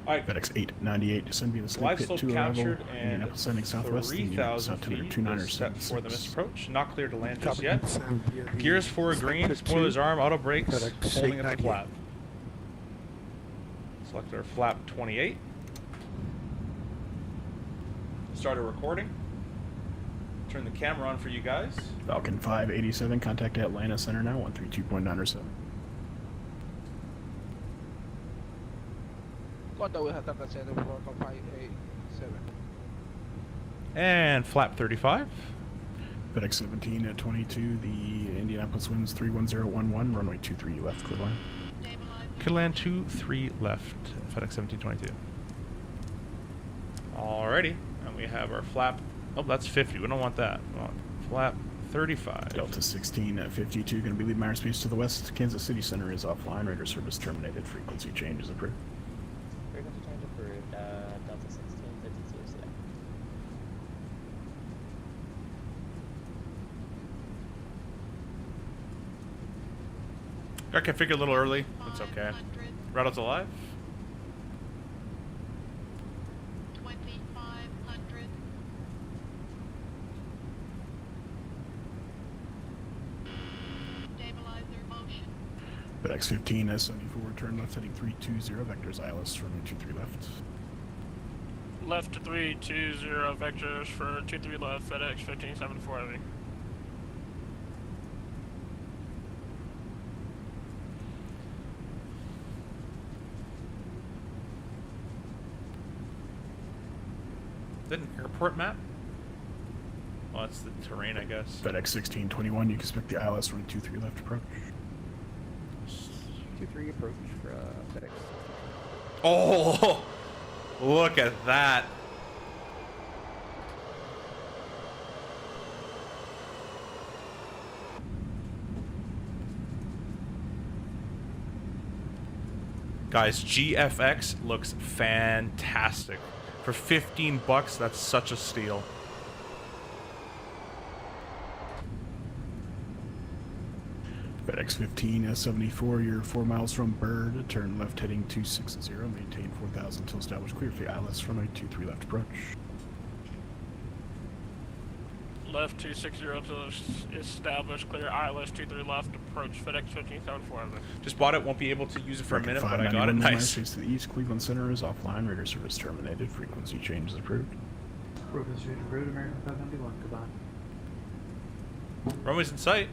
Alright. FedEx 898 descend via the slip Live pit slope 2 arrival. captured and Indianapolis sending southwest. 3,000 feet is set for the misapproach. Not clear to land just yet. Gears 4 green, spoilers arm, auto brakes, holding up the flap. Select our flap 28. Start a recording. Turn the camera on for you guys. Falcon 587, contact Atlanta Center now, 132.907. Contact with Atlanta Center for Falcon 587. And flap 35. FedEx 17 at 22, the Indianapolis winds 31011, runway 23 left, clear line. Kidland 23 left, FedEx 1722. Alrighty, and we have our flap. Oh, that's 50. We don't want that. We want flap 35. Delta 16 at 52, going to be leaving airspace to the west. Kansas City Center is offline. Radar service terminated. Frequency change is approved. Frequency change approved. Delta 16, 52, select. Got configured a little early. That's okay. Rattle's alive. 2500. Stabilizer motion. FedEx 15 S74, turn left heading 320, vectors ILS runway 23 left. Left to 320 vectors for 23 left, FedEx 1574 heavy. Is that an airport map? Well, it's the terrain, I guess. FedEx 1621, you can expect the ILS runway 23 left approach. 23 approach for FedEx. Oh, look at that. Guys, GFX looks fantastic. For 15 bucks, that's such a steal. FedEx 15 S74, you're 4 miles from Bird, turn left heading 260, maintain 4000 until established clear for the ILS runway 23 left approach. Left 260 to establish clear ILS 23 left approach FedEx 1574 heavy. Just bought it, won't be able to use it for a minute, but I got it. 591 Nice. Space to the east, Cleveland Center is offline, radar service terminated, frequency change is approved. Frequency change approved, American 591, goodbye. Runway's in sight.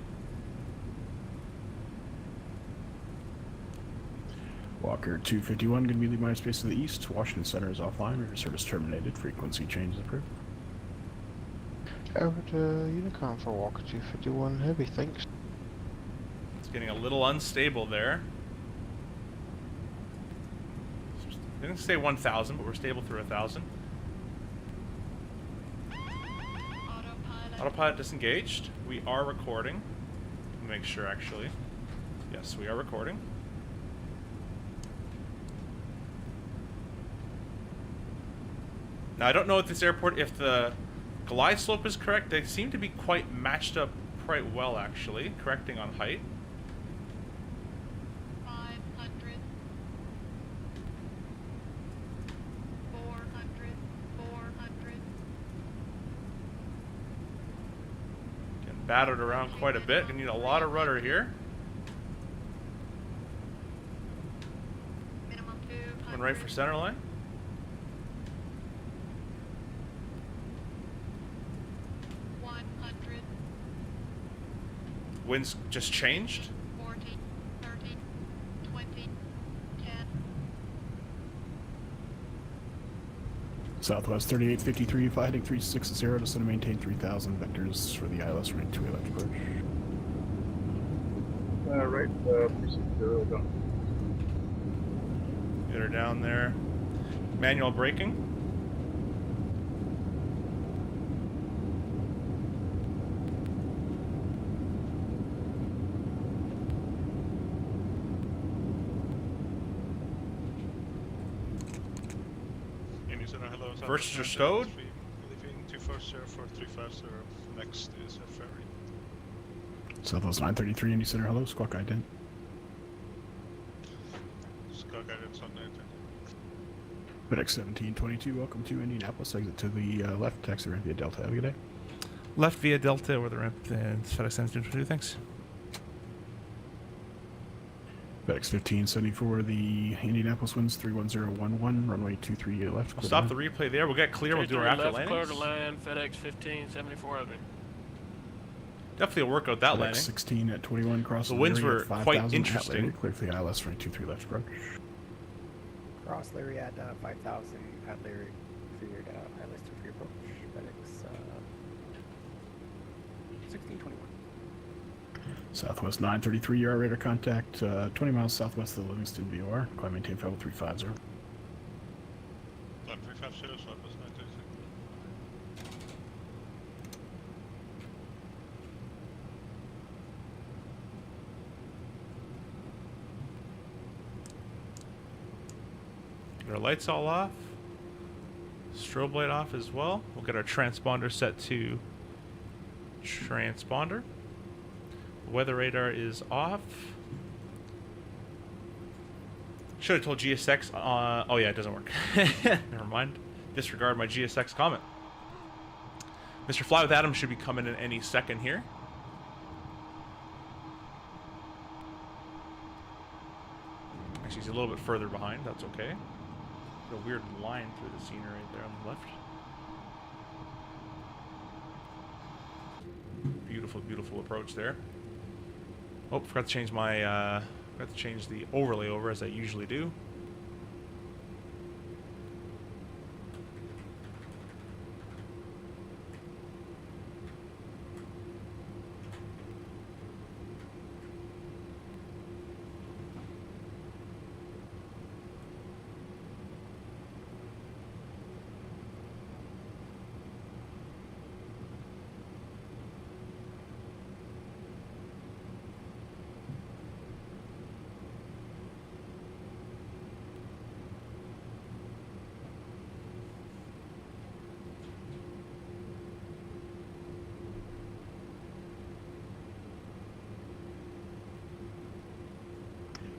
Walker 251, going to be leaving airspace to the east, Washington Center is offline, radar service terminated, frequency change is approved. Over to Unicom for Walker 251 heavy, thanks. It's getting a little unstable there. Didn't say 1,000, but we're stable through 1,000. Autopilot disengaged. We are recording. Let me make sure, actually. Yes, we are recording. Now, I don't know at this airport if the glide slope is correct. They seem to be quite matched up quite well, actually, correcting on height. 500. 400. 400. Getting battered around quite a bit. Gonna need a lot of rudder here. Minimum 200. Going right for center line. Winds just changed. 40, 30, 20, 10. Southwest 3853, fly heading 360, just to maintain 3000 vectors for the ILS runway 2 left approach. Right, 360, done. Get her down there. Manual braking. Versus are stowed. Leaving 240 for 350. Next is a ferry. Southwest 933, Indy Center, hello, squawk ident. Squawk guidance on 930. FedEx 1722, welcome to Indianapolis, exit to the left, taxi ramp via Delta, have a good day. Left via Delta over the ramp, FedEx 1722, thanks. FedEx 1574, the Indianapolis winds 31011, runway 23 left. We'll stop the replay there. We'll get clear. We'll do our after left, landings. clear to land, FedEx 1574 heavy. Definitely a workout that FedEx landing. 16 at 21 cross the winds were quite 5,000 interesting. Clear for the ILS runway 23 left approach. Cross Larry at 5,000 at Larry cleared ILS 23 approach, FedEx 1621. Southwest 933, you're radar contact, 20 miles southwest of the Livingston VOR. Climb maintain level 350. Climb 350, Southwest 933. Get our lights all off. Strobe light off as well. We'll get our transponder set to transponder. Weather radar is off. Should have told GSX. Oh yeah, it doesn't work. Never mind. Disregard my GSX comment. Mr. Fly with Adam should be coming in any second here. Actually, he's a little bit further behind. That's okay. A weird line through the scenery right there on the left. Beautiful, beautiful approach there. Oh, forgot to change my, forgot to change the overlay over as I usually do.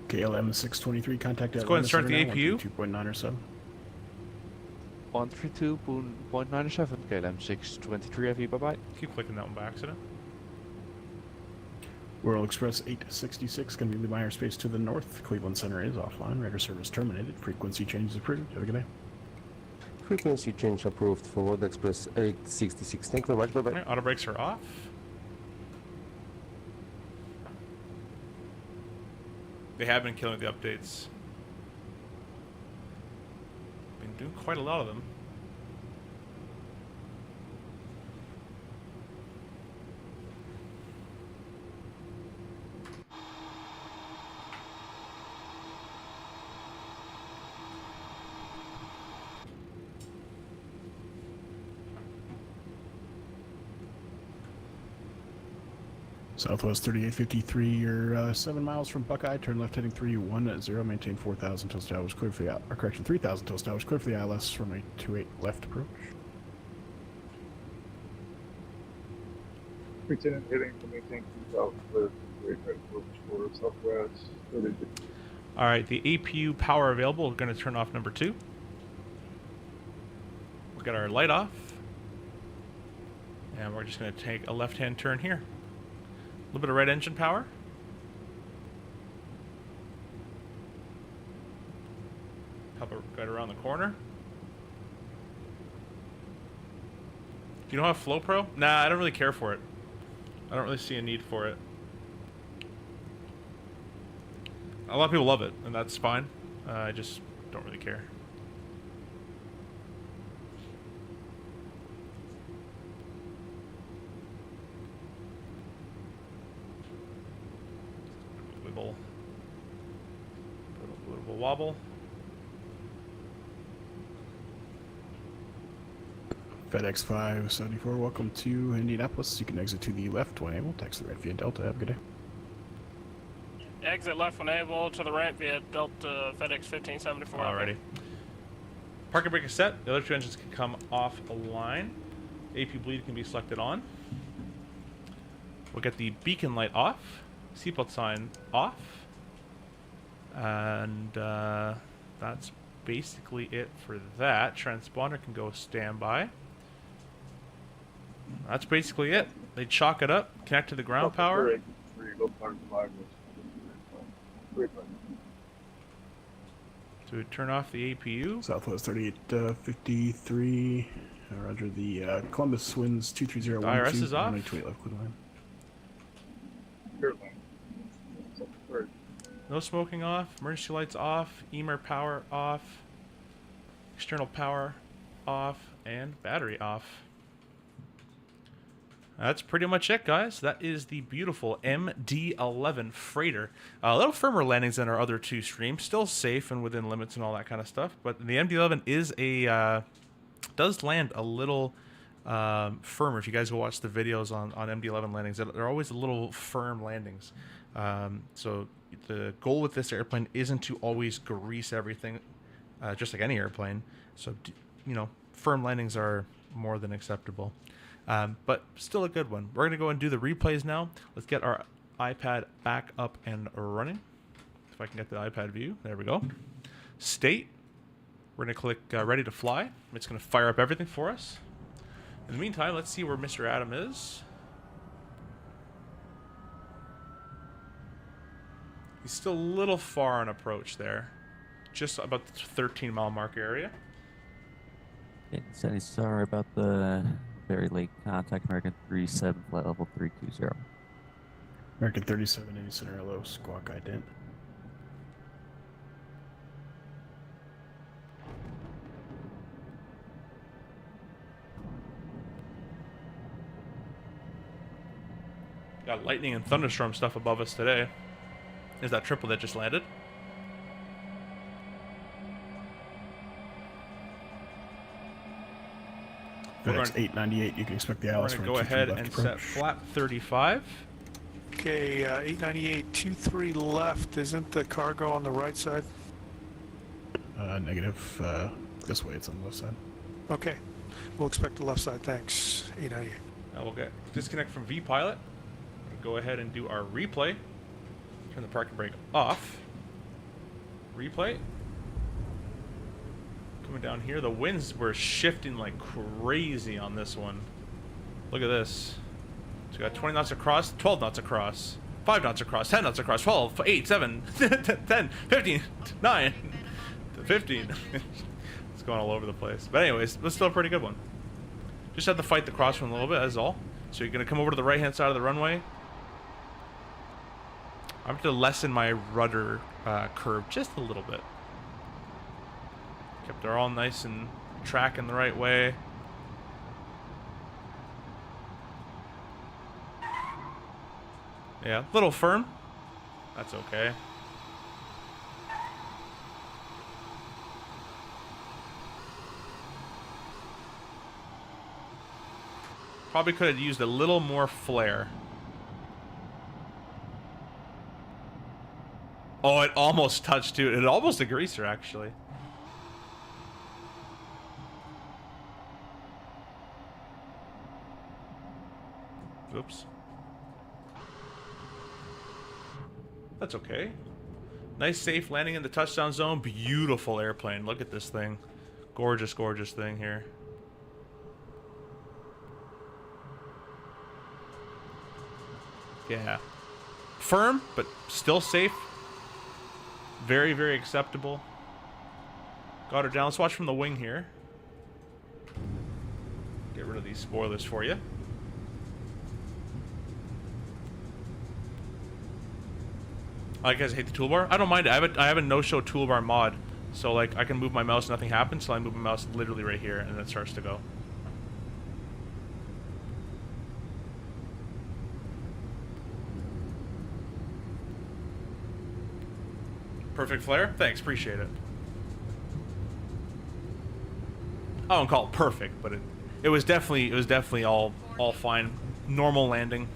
KLM 623, contact Let's go ahead and start the APU. 2.9 or so. 132.97, KLM 623 FE, bye-bye. Keep clicking that one by accident. World Express 866, going to be the Meyer space to the north. Cleveland Center is offline. Radar service terminated. Frequency change is approved. Have a good day. Frequency change approved for World Express 866. Thank you very much. Bye-bye. Right, auto brakes are off. They have been killing the updates. Been doing quite a lot of them. Southwest 3853, you're 7 miles from Buckeye. Turn left heading 310. Maintain 4,000 till towers clear for the or correction 3,000 till towers clear for the ILS from a 28 left approach. Lieutenant heading to maintain 2,000 clear approach for Southwest 30. All right, the APU power available. We're going to turn off number 2. We'll get our light off, and we're just going to take a left-hand turn here. A little bit of right engine power. Pop it right around the corner. Do you know how Flow Pro? Nah, I don't really care for it. I don't really see a need for it. A lot of people love it, and that's fine. I just don't really care. Wiggle. A little bit of wobble. FedEx 574, welcome to Indianapolis. You can exit to the left when able. Taxi right via Delta. Have a good day. Exit left when able to the right via Delta FedEx 1574. Alrighty. Parking brake is set. The other two engines can come off the line. AP bleed can be selected on. We'll get the beacon light off. Seatbelt sign off. And that's basically it for that. Transponder can go standby. That's basically it. They chalk it up, connect to the ground power. To turn off the APU. Southwest 3853. Roger, the Columbus winds 23012. IRS is off. 28 left, clear line. No smoking off. Emergency lights off. EMR power off. External power off, and battery off. That's pretty much it, guys. That is the beautiful MD-11 freighter. A little firmer landings than our other two streams. Still safe and within limits and all that kind of stuff. But the MD-11 is does land a little firmer. If you guys go watch the videos on MD-11 landings, they're always a little firm landings. So the goal with this airplane isn't to always grease everything, just like any airplane. So, you know, firm landings are more than acceptable. But still a good one. We're going to go and do the replays now. Let's get our iPad back up and running. If I can get the iPad view. There we go. State. We're going to click ready to fly. It's going to fire up everything for us. In the meantime, let's see where Mr. Adam is. He's still a little far on approach there. Just about the 13-mile mark area. He said he's sorry about the very late contact. American 37 flight level 320. American 37 80 center hello, squawk ident. Got lightning and thunderstorm stuff above us today. Is that triple that just landed? FedEx 898, you can expect the ILS. We're going to go ahead and set flap 35. Okay, 898, 23 left. Isn't the cargo on the right side? Negative. This way, it's on the left side. Okay, we'll expect the left side. Thanks, 898. Now we'll get disconnect from VPilot. Go ahead and do our replay. Turn the parking brake off. Replay. Coming down here, the winds were shifting like crazy on this one. Look at this. So we got 20 knots across, 12 knots across, 5 knots across, 10 knots across, 12, 8, 7, 10, 15, 9, 15. It's going all over the place. But anyways, it was still a pretty good one. Just had to fight the crosswind a little bit, that's all. So you're going to come over to the right-hand side of the runway. I'm going to lessen my rudder curve just a little bit. Kept her all nice and tracking the right way. Yeah, a little firm. That's okay. Probably could have used a little more flare. Oh, it almost touched too. It almost a greaser, actually. Oops. That's okay. Nice safe landing in the touchdown zone. Beautiful airplane. Look at this thing. Gorgeous, gorgeous thing here. Yeah. Firm, but still safe. Very, very acceptable. Got her down. Let's watch from the wing here. Get rid of these spoilers for you. I guys hate the toolbar. I don't mind it. I have a no-show toolbar mod, so like I can move my mouse, nothing happens. So I move my mouse literally right here, and it starts to go. Perfect flare. Thanks, appreciate it. I won't call it perfect, but it was definitely all fine. Normal landing.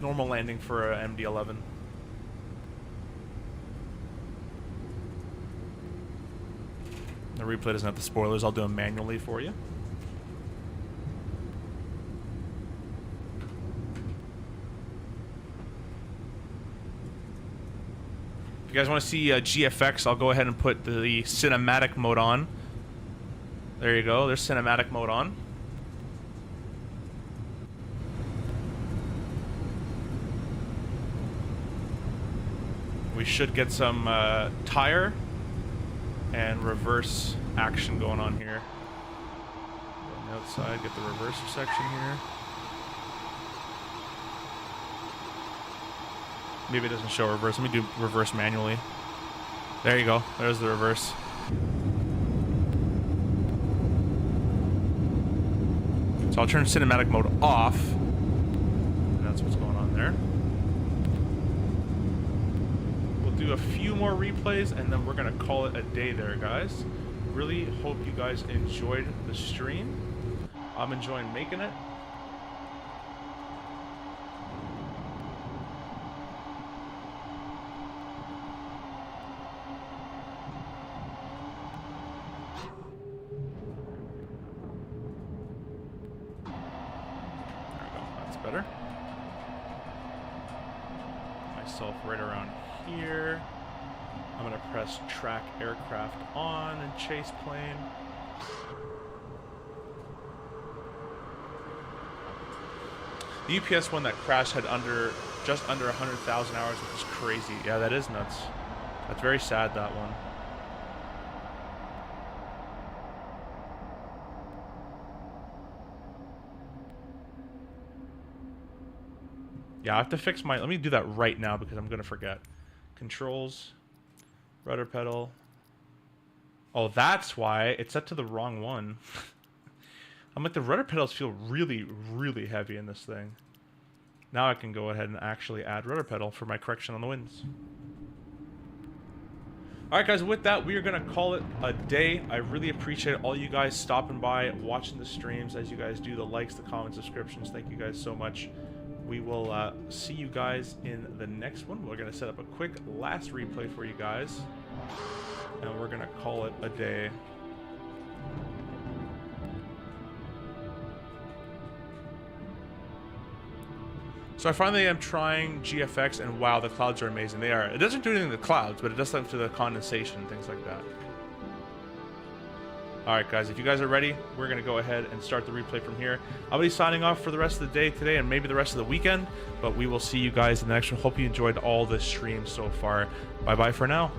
Normal landing for a MD-11. The replay doesn't have the spoilers. I'll do them manually for you. If you guys want to see GFX, I'll go ahead and put the cinematic mode on. There you go. There's cinematic mode on. We should get some tire and reverse action going on here. Go on the outside, get the reverser section here. Maybe it doesn't show reverse. Let me do reverse manually. There you go. There's the reverse. So I'll turn cinematic mode off. And that's what's going on there. We'll do a few more replays and then we're gonna call it a day there, guys. Really hope you guys enjoyed the stream. I'm enjoying making it. Better. Myself right around here. I'm gonna press track aircraft on and chase plane. The UPS one that crashed had just under 100,000 hours, which is crazy. Yeah, that is nuts. That's very sad, that one. Yeah, I have to fix my... Let me do that right now because I'm going to forget. Controls. Rudder pedal. Oh, that's why. It's set to the wrong one. I'm like, the rudder pedals feel really, really heavy in this thing. Now I can go ahead and actually add rudder pedal for my correction on the winds. Alright guys, with that, we are going to call it a day. I really appreciate all you guys stopping by, watching the streams as you guys do, the likes, the comments, subscriptions. Thank you guys so much. We will see you guys in the next one. We're going to set up a quick last replay for you guys. And we're going to call it a day. So I finally am trying GFX, and wow, the clouds are amazing. They are. It doesn't do anything to the clouds, but it does something to the condensation and things like that. Alright guys, if you guys are ready, we're going to go ahead and start the replay from here. I'll be signing off for the rest of the day today and maybe the rest of the weekend, but we will see you guys in the next one. Hope you enjoyed all the streams so far. Bye-bye for now.